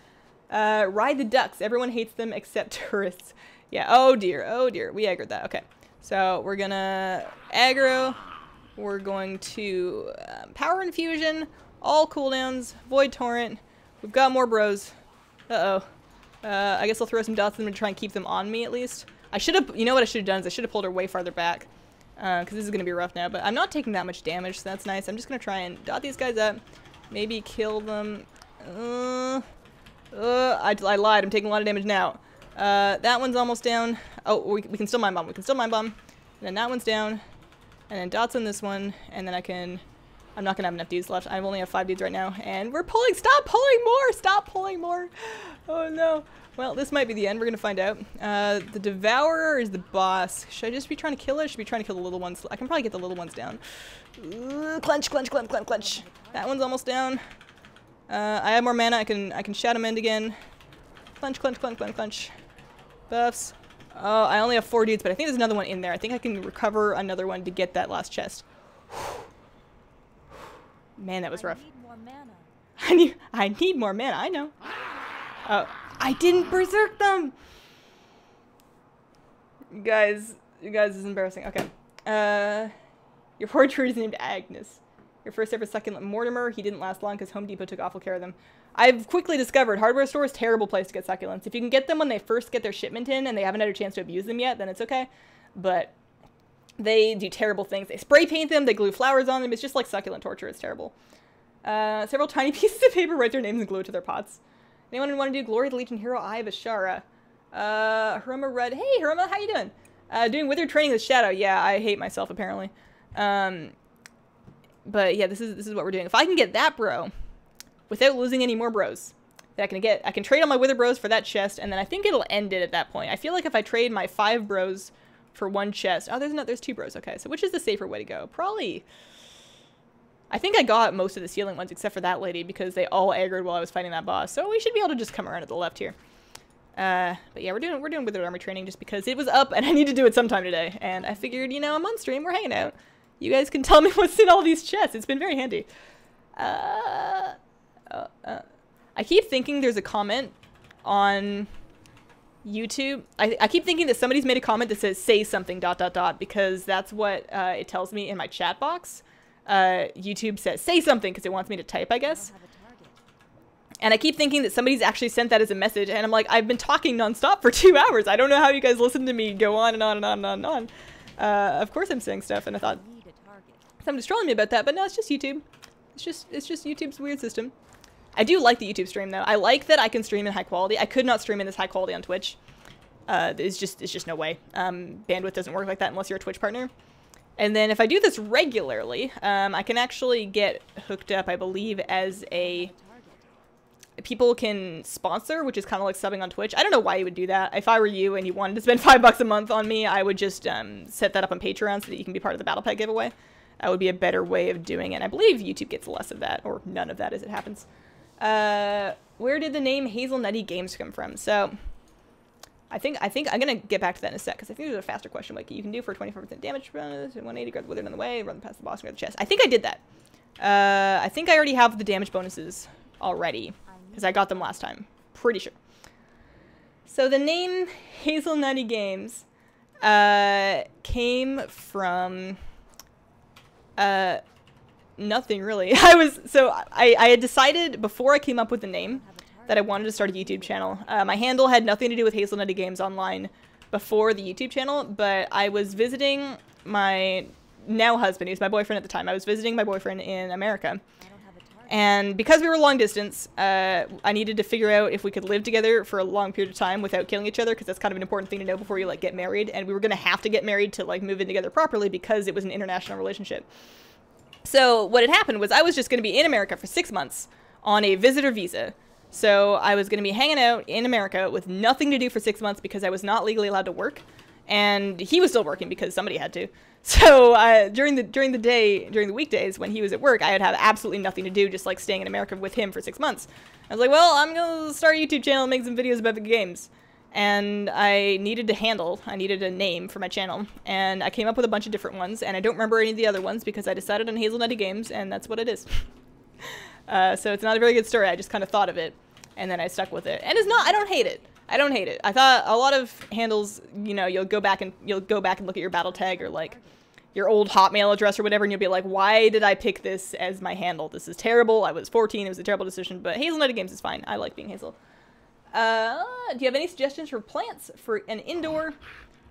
Ride the ducks. Everyone hates them except tourists. Yeah, oh dear, we aggroed that. Okay, so we're gonna aggro. We're going to power infusion. All cooldowns, Void Torrent. We've got more bros. Uh-oh. I guess I'll throw some dots in them and try and keep them on me at least. I should have, you know what I should have done is I should have pulled her way farther back. Because this is going to be rough now, but I'm not taking that much damage, so that's nice. I'm just going to try and dot these guys up. Maybe kill them. I lied. I'm taking a lot of damage now. That one's almost down. Oh, we can still Mind Bomb. We can still Mind Bomb. And then that one's down. And then dots on this one. And then I can... I'm not going to have enough dudes left. I only have 5 dudes right now. And we're pulling. Stop pulling more. Stop pulling more. Oh, no. Well, this might be the end. We're going to find out. The Devourer is the boss. Should I just be trying to kill it? Or should I be trying to kill the little ones? I can probably get the little ones down. Clench, clench, clench, clench, clench. That one's almost down. I have more mana. I can Shadow Mend again. Clench, clench, clench, clench, clench. Buffs. Oh, I only have 4 dudes, but I think there's another one in there. I think I can recover another one to get that last chest. Man, that was rough. I need more mana. I know. Oh, I didn't berserk them. You guys, this is embarrassing. Okay. Your portrait is named Agnes. Your first ever succulent Mortimer. He didn't last long because Home Depot took awful care of them. I've quickly discovered hardware store is a terrible place to get succulents. If you can get them when they first get their shipment in and they haven't had a chance to abuse them yet, then it's okay. But they do terrible things. They spray paint them, they glue flowers on them. It's just like succulent torture. It's terrible. Several tiny pieces of paper write their names and glue it to their pots. Anyone want to do Glory of the Legion Hero Eye of Ashara? Haruma Red. Hey, Haruma, how you doing? Doing Withered training with Shadow. Yeah, I hate myself, apparently. But yeah, this is what we're doing. If I can get that bro, without losing any more bros, that I can trade all my Wither bros for that chest, and then I think it'll end it at that point. I feel like if I trade my 5 bros for 1 chest... Oh, there's 2 bros. Okay, so which is the safer way to go? Probably... I think I got most of the ceiling ones except for that lady because they all aggroed while I was fighting that boss. So we should be able to just come around at the left here. But yeah, we're doing Withered armor training just because it was up and I need to do it sometime today. And I figured, you know, I'm on stream, we're hanging out. You guys can tell me what's in all these chests. It's been very handy. I keep thinking there's a comment on YouTube. I keep thinking that somebody's made a comment that says say something ... because that's what it tells me in my chat box. YouTube says say something because it wants me to type, I guess. And I keep thinking that somebody's actually sent that as a message, and I'm like, I've been talking nonstop for 2 hours. I don't know how you guys listen to me go on and on and on and on and on. Of course I'm saying stuff, and I thought somebody's trolling me about that, but no, it's just YouTube. It's just YouTube's weird system. I do like the YouTube stream though. I like that I can stream in high quality. I could not stream in this high quality on Twitch. It's just no way. Bandwidth doesn't work like that unless you're a Twitch partner. And then if I do this regularly, I can actually get hooked up, I believe, as a... People can sponsor, which is kind of like subbing on Twitch. I don't know why you would do that. If I were you and you wanted to spend $5 a month on me, I would just set that up on Patreon so that you can be part of the Battle Pack giveaway. That would be a better way of doing it. And I believe YouTube gets less of that, or none of that as it happens. Where did the name Hazelnuttygames come from? So, I think I'm gonna get back to that in a sec, because I think there's a faster question like you can do for 24% damage bonus, 180, grab the Withered on the way, run past the boss, and grab the chest. I think I did that. I think I already have the damage bonuses already, because I got them last time. Pretty sure. So the name Hazelnuttygames came from nothing really. I had decided before I came up with the name that I wanted to start a YouTube channel. My handle had nothing to do with Hazelnuttygames online before the YouTube channel, but I was visiting my now husband, he was my boyfriend at the time. I was visiting my boyfriend in America. And because we were long distance, I needed to figure out if we could live together for a long period of time without killing each other, because that's kind of an important thing to know before you like get married. And we were going to have to get married to like move in together properly because it was an international relationship. So what had happened was I was just going to be in America for 6 months on a visitor visa. So I was going to be hanging out in America with nothing to do for 6 months because I was not legally allowed to work. And he was still working because somebody had to. So during the weekdays when he was at work, I would have absolutely nothing to do, just like staying in America with him for 6 months. I was like, well, I'm going to start a YouTube channel and make some videos about the games. And I needed a name for my channel. And I came up with a bunch of different ones, and I don't remember any of the other ones because I decided on Hazelnuttygames, and that's what it is. So it's not a very good story, I just kind of thought of it, and then I stuck with it. And it's not, I don't hate it. I don't hate it. I thought a lot of handles, you know, you'll go back and look at your battle tag or like your old Hotmail address or whatever, and you'll be like, why did I pick this as my handle? This is terrible. I was 14. It was a terrible decision, but Hazelnuttygames is fine. I like being Hazel. Do you have any suggestions for plants for an indoor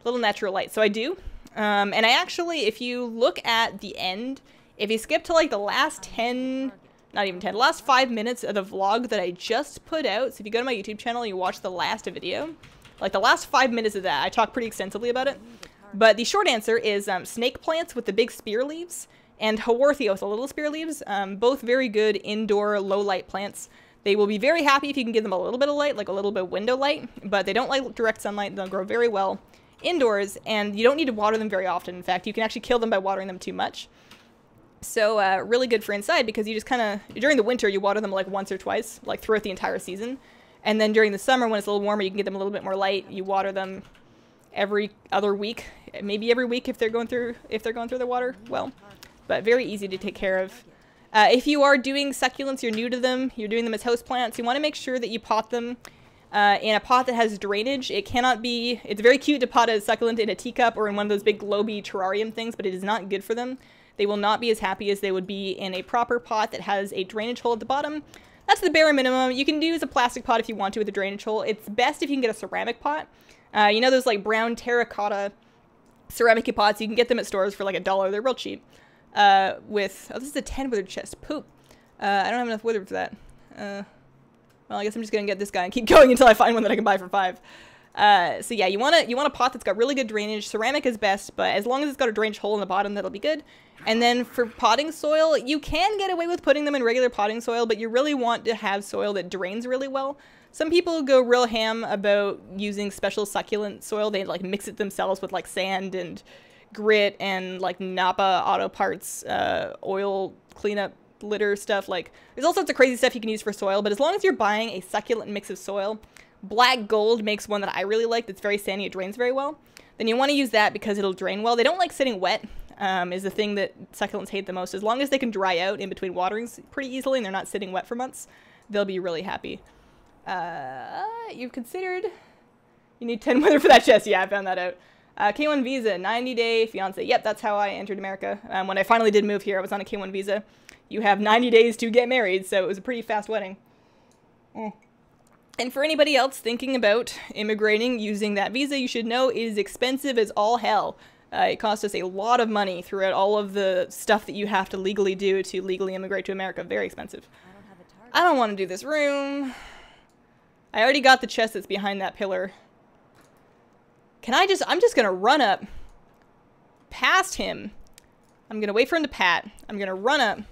little natural light? So I do. And I actually, if you look at the end, if you skip to like the last 10, not even 10, the last 5 minutes of the vlog that I just put out. So if you go to my YouTube channel, you watch the last video, like the last 5 minutes of that, I talk pretty extensively about it. But the short answer is snake plants with the big spear leaves and Haworthia with the little spear leaves. Both very good indoor low light plants. They will be very happy if you can give them a little bit of light, like a little bit of window light, but they don't like direct sunlight. They'll grow very well indoors, and you don't need to water them very often. In fact, you can actually kill them by watering them too much. So really good for inside because you just kind of, during the winter, you water them like once or twice, like throughout the entire season. And then during the summer, when it's a little warmer, you can get them a little bit more light. You water them every other week, maybe every week if they're going through the water well, but very easy to take care of. If you are doing succulents, you're new to them, you're doing them as houseplants, you want to make sure that you pot them in a pot that has drainage. It cannot be, it's very cute to pot a succulent in a teacup or in one of those big globy terrarium things, but it is not good for them. They will not be as happy as they would be in a proper pot that has a drainage hole at the bottom. That's the bare minimum. You can use a plastic pot if you want to with a drainage hole. It's best if you can get a ceramic pot. You know those like brown terracotta ceramic pots? You can get them at stores for like $1. They're real cheap. Oh, this is a 10 withered chest. Poop. I don't have enough withered for that. Well, I guess I'm just gonna get this guy and keep going until I find one that I can buy for 5. So yeah, you want a pot that's got really good drainage. Ceramic is best, but as long as it's got a drainage hole in the bottom, that'll be good. And then for potting soil, you can get away with putting them in regular potting soil, but you really want to have soil that drains really well. Some people go real ham about using special succulent soil. They like mix it themselves with like sand and grit and like Napa auto parts, oil cleanup litter stuff. Like there's all sorts of crazy stuff you can use for soil, but as long as you're buying a succulent mix of soil, black gold makes one that I really like that's very sandy, it drains very well. Then you want to use that because it'll drain well. They don't like sitting wet, is the thing that succulents hate the most. As long as they can dry out in between waterings pretty easily and they're not sitting wet for months, they'll be really happy. You've considered... You need 10 weather for that chest. Yeah, I found that out. K1 visa, 90-day fiance. Yep, that's how I entered America. When I finally did move here, I was on a K1 visa. You have 90 days to get married, so it was a pretty fast wedding. And for anybody else thinking about immigrating using that visa, you should know it is expensive as all hell. It cost us a lot of money throughout all of the stuff that you have to legally do to legally immigrate to America. Very expensive. I don't want to do this room. I already got the chest that's behind that pillar. I'm just going to run up past him. I'm going to wait for him to pat. I'm going to run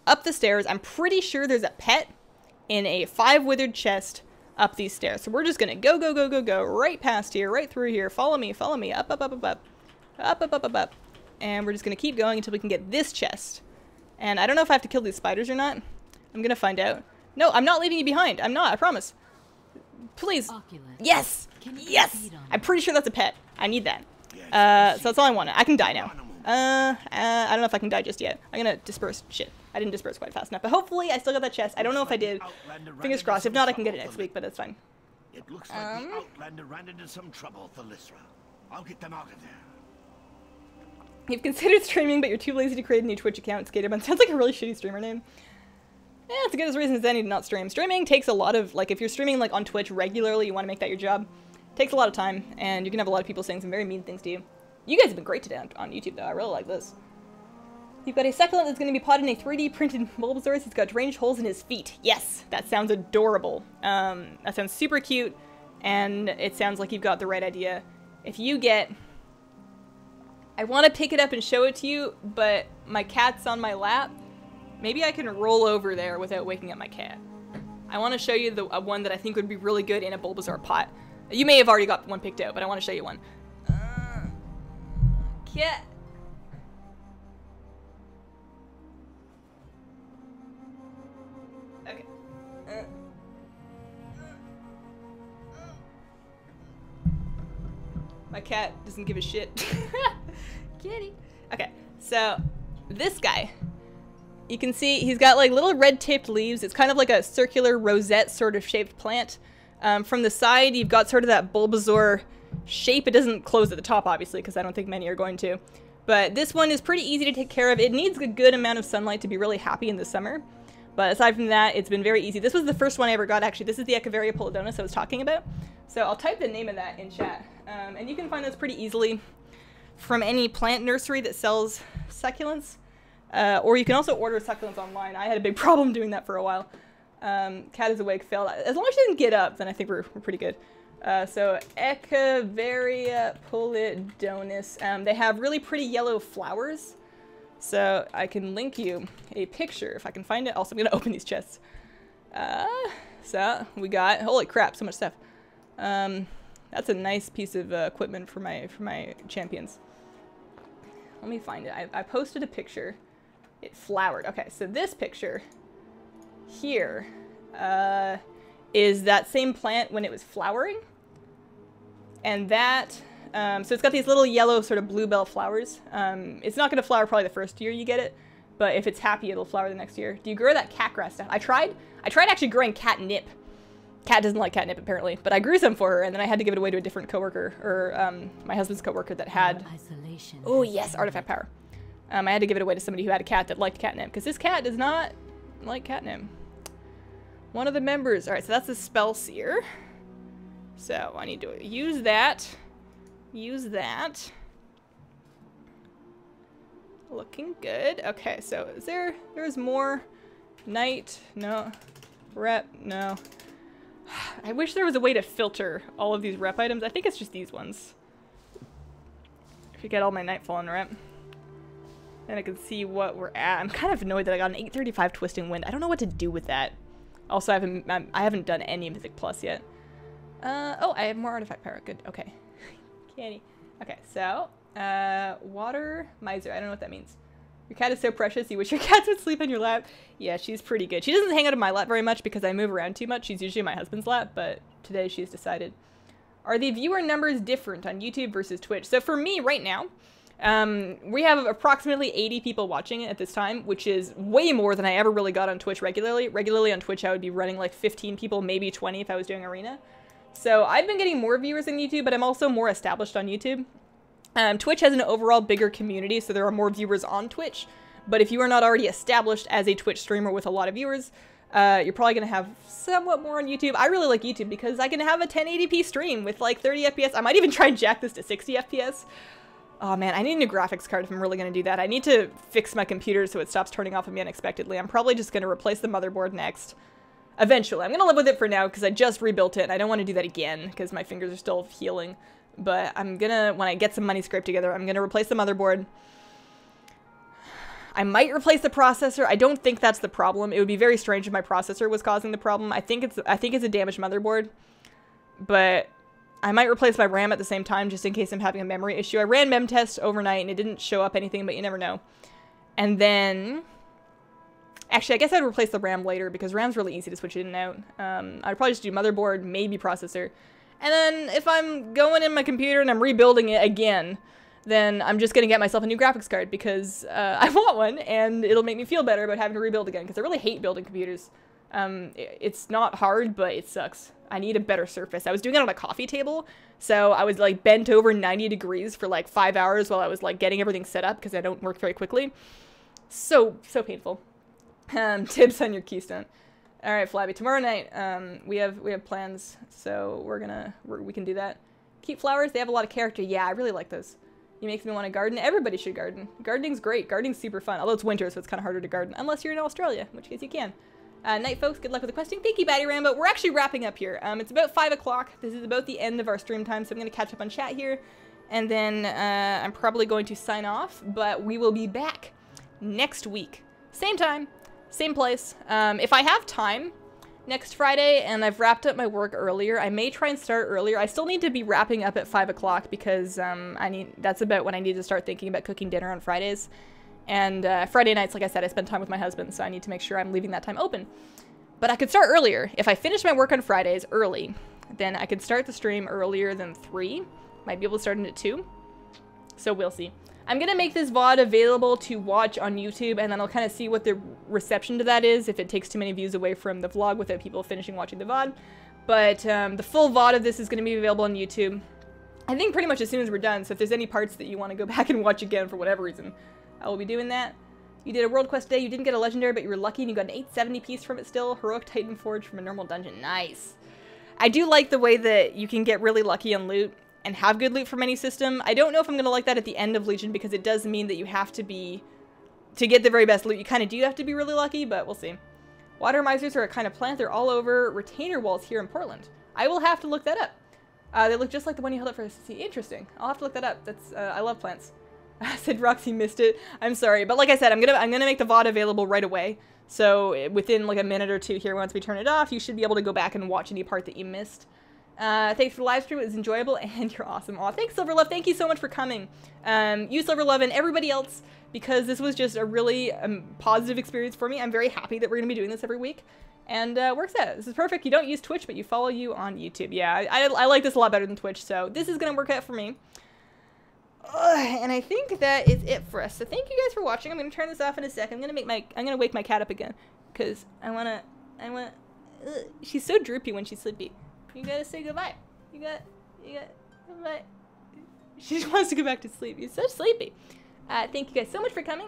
up the stairs. I'm pretty sure there's a pet in a 5 withered chest up these stairs. So we're just going to go right past here, right through here. Follow me, up, up. And we're just going to keep going until we can get this chest. And I don't know if I have to kill these spiders or not. I'm going to find out. No, I'm not leaving you behind. I'm not, I promise. Please. Yes! Yes! I'm pretty sure that's a pet. I need that. So that's all I wanted. I can die now. I don't know if I can die just yet. I'm gonna disperse. Shit. I didn't disperse quite fast enough. But hopefully I still got that chest. I don't know if I did. Fingers crossed. If not, I can get it next week, but that's fine. It looks like the Outlander ran into some trouble with Lysra. I'll get them out of there. You've considered streaming, but you're too lazy to create a new Twitch account. Skaterbun sounds like a really shitty streamer name. Yeah, it's a good reason as any to not stream. Streaming takes a lot of, like, if you're streaming, like, on Twitch regularly, you want to make that your job. It takes a lot of time, and you can have a lot of people saying some very mean things to you. You guys have been great today on YouTube, though. I really like this. You've got a succulent that's going to be potted in a 3D printed Bulbasaur. He's got drainage holes in his feet. Yes, that sounds adorable. That sounds super cute, and it sounds like you've got the right idea. If you get... I want to pick it up and show it to you, but my cat's on my lap. Maybe I can roll over there without waking up my cat. I want to show you the one that I think would be really good in a Bulbasaur pot. You may have already got one picked out, but I want to show you one. Cat. Okay. My cat doesn't give a shit. Kitty. Okay, so this guy. You can see he's got like little red tipped leaves. It's kind of like a circular rosette sort of shaped plant. From the side, you've got sort of that Bulbasaur shape. It doesn't close at the top, obviously, because I don't think many are going to. But this one is pretty easy to take care of. It needs a good amount of sunlight to be really happy in the summer. But aside from that, it's been very easy. This was the first one I ever got, actually. This is the Echeveria Polydonus I was talking about. So I'll type the name of that in chat. And you can find those pretty easily from any plant nursery that sells succulents. Or you can also order succulents online. I had a big problem doing that for a while. Cat is awake, failed. As long as she didn't get up, then I think we're pretty good. So Echeveria Polydonus. They have really pretty yellow flowers. So I can link you a picture if I can find it. Also, I'm going to open these chests. So we got, holy crap, so much stuff. That's a nice piece of equipment for my champions. Let me find it. I posted a picture. It flowered. Okay, so this picture here is that same plant when it was flowering. And that, so it's got these little yellow sort of bluebell flowers. It's not going to flower probably the first year you get it, but if it's happy, it'll flower the next year. Do you grow that cat grass stuff? I tried actually growing catnip. Cat doesn't like catnip apparently, but I grew some for her, and then I had to give it away to a different coworker, or my husband's coworker that had. Oh yes, artifact power. I had to give it away to somebody who had a cat that liked catnip, because this cat does not like catnip. One of the members. All right, so that's the spell seer. So I need to use that. Use that. Looking good. Okay, so is there's more night? No. Rep? No. I wish there was a way to filter all of these rep items. I think it's just these ones. If you get all my Nightfall and rep. Then I can see what we're at. I'm kind of annoyed that I got an 835 Twisting Wind. I don't know what to do with that. Also, I haven't done any Mythic Plus yet. Oh, I have more Artifact Power. Good. Okay. Candy. Okay, so Water miser. I don't know what that means. Your cat is so precious. You wish your cats would sleep on your lap. Yeah, she's pretty good. She doesn't hang out on my lap very much because I move around too much. She's usually in my husband's lap, but today she's decided. Are the viewer numbers different on YouTube versus Twitch? So for me right now, we have approximately 80 people watching it at this time, which is way more than I ever really got on Twitch regularly. Regularly on Twitch, I would be running like 15 people, maybe 20 if I was doing Arena. So I've been getting more viewers on YouTube, but I'm also more established on YouTube. Twitch has an overall bigger community, so there are more viewers on Twitch. But if you are not already established as a Twitch streamer with a lot of viewers, you're probably going to have somewhat more on YouTube. I really like YouTube because I can have a 1080p stream with like 30 FPS. I might even try and jack this to 60 FPS. Oh man, I need a new graphics card if I'm really going to do that. I need to fix my computer so it stops turning off on me unexpectedly. I'm probably just going to replace the motherboard next. Eventually. I'm going to live with it for now because I just rebuilt it and I don't want to do that again because my fingers are still healing. But I'm gonna, when I get some money scraped together, I'm gonna replace the motherboard. I might replace the processor. I don't think that's the problem. It would be very strange if my processor was causing the problem. I think it's a damaged motherboard. But I might replace my RAM at the same time just in case I'm having a memory issue. I ran mem test overnight and it didn't show up anything, but you never know. And then actually, I guess I'd replace the RAM later because RAM's really easy to switch in and out. I'd probably just do motherboard, maybe processor. And then if I'm going in my computer and I'm rebuilding it again, then I'm just going to get myself a new graphics card because I want one and it'll make me feel better about having to rebuild again because I really hate building computers. It's not hard, but it sucks. I need a better surface. I was doing it on a coffee table, so I was like bent over 90 degrees for like 5 hours while I was like getting everything set up because I don't work very quickly. So painful. Tips on your keystone. All right, Flabby. Tomorrow night, we have plans, so we can do that. Keep flowers. They have a lot of character. Yeah, I really like those. It makes me want to garden. Everybody should garden. Gardening's great. Gardening's super fun. Although it's winter, so it's kind of harder to garden, unless you're in Australia, in which case you can. Night, folks. Good luck with the questing. Thank you, Batty Rambo. We're actually wrapping up here. It's about 5 o'clock. This is about the end of our stream time, so I'm going to catch up on chat here, and then I'm probably going to sign off. But we will be back next week, same time. Same place. If I have time next Friday and I've wrapped up my work earlier, I may try and start earlier. I still need to be wrapping up at 5 o'clock because that's about when I need to start thinking about cooking dinner on Fridays. And Friday nights, like I said, I spend time with my husband, so I need to make sure I'm leaving that time open. But I could start earlier. If I finish my work on Fridays early, then I could start the stream earlier than 3. Might be able to start it at 2. So we'll see. I'm going to make this VoD available to watch on YouTube, and then I'll kind of see what the reception to that is, if it takes too many views away from the vlog without people finishing watching the VoD. But the full VoD of this is going to be available on YouTube, I think pretty much as soon as we're done, so if there's any parts that you want to go back and watch again for whatever reason, I will be doing that. You did a world quest today, you didn't get a legendary, but you were lucky and you got an 870 piece from it still. Heroic Titan Forge from a normal dungeon. Nice. I do like the way that you can get really lucky on loot and have good loot from any system. I don't know if I'm going to like that at the end of Legion because it does mean that you have to be, to get the very best loot, you kind of do have to be really lucky, but we'll see. Water misers are a kind of plant. They're all over retainer walls here in Portland. I will have to look that up. They look just like the one you held up for the Interesting. I'll have to look that up. That's I love plants. I said Roxy missed it. I'm sorry, but like I said, I'm gonna make the VoD available right away. So within like a minute or two here, once we turn it off, you should be able to go back and watch any part that you missed. Thanks for the live stream. It was enjoyable and you're awesome. Aw, thanks Silverlove. Thank you so much for coming. You Silverlove and everybody else, because this was just a really positive experience for me. I'm very happy that we're going to be doing this every week. And works out. This is perfect. You don't use Twitch, but you follow you on YouTube. Yeah, I like this a lot better than Twitch, so this is going to work out for me. And I think that is it for us. So thank you guys for watching. I'm going to turn this off in a sec. I'm going to wake my cat up again, because she's so droopy when she's sleepy. You gotta say goodbye. You got goodbye. She just wants to go back to sleep. You're so sleepy. Thank you guys so much for coming.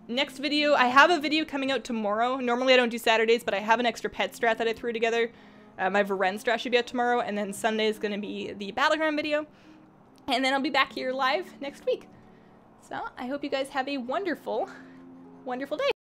Next video, I have a video coming out tomorrow. Normally I don't do Saturdays, but I have an extra pet strat that I threw together. My Varen strat should be out tomorrow, and then Sunday is gonna be the Battleground video. And then I'll be back here live next week. So I hope you guys have a wonderful, wonderful day.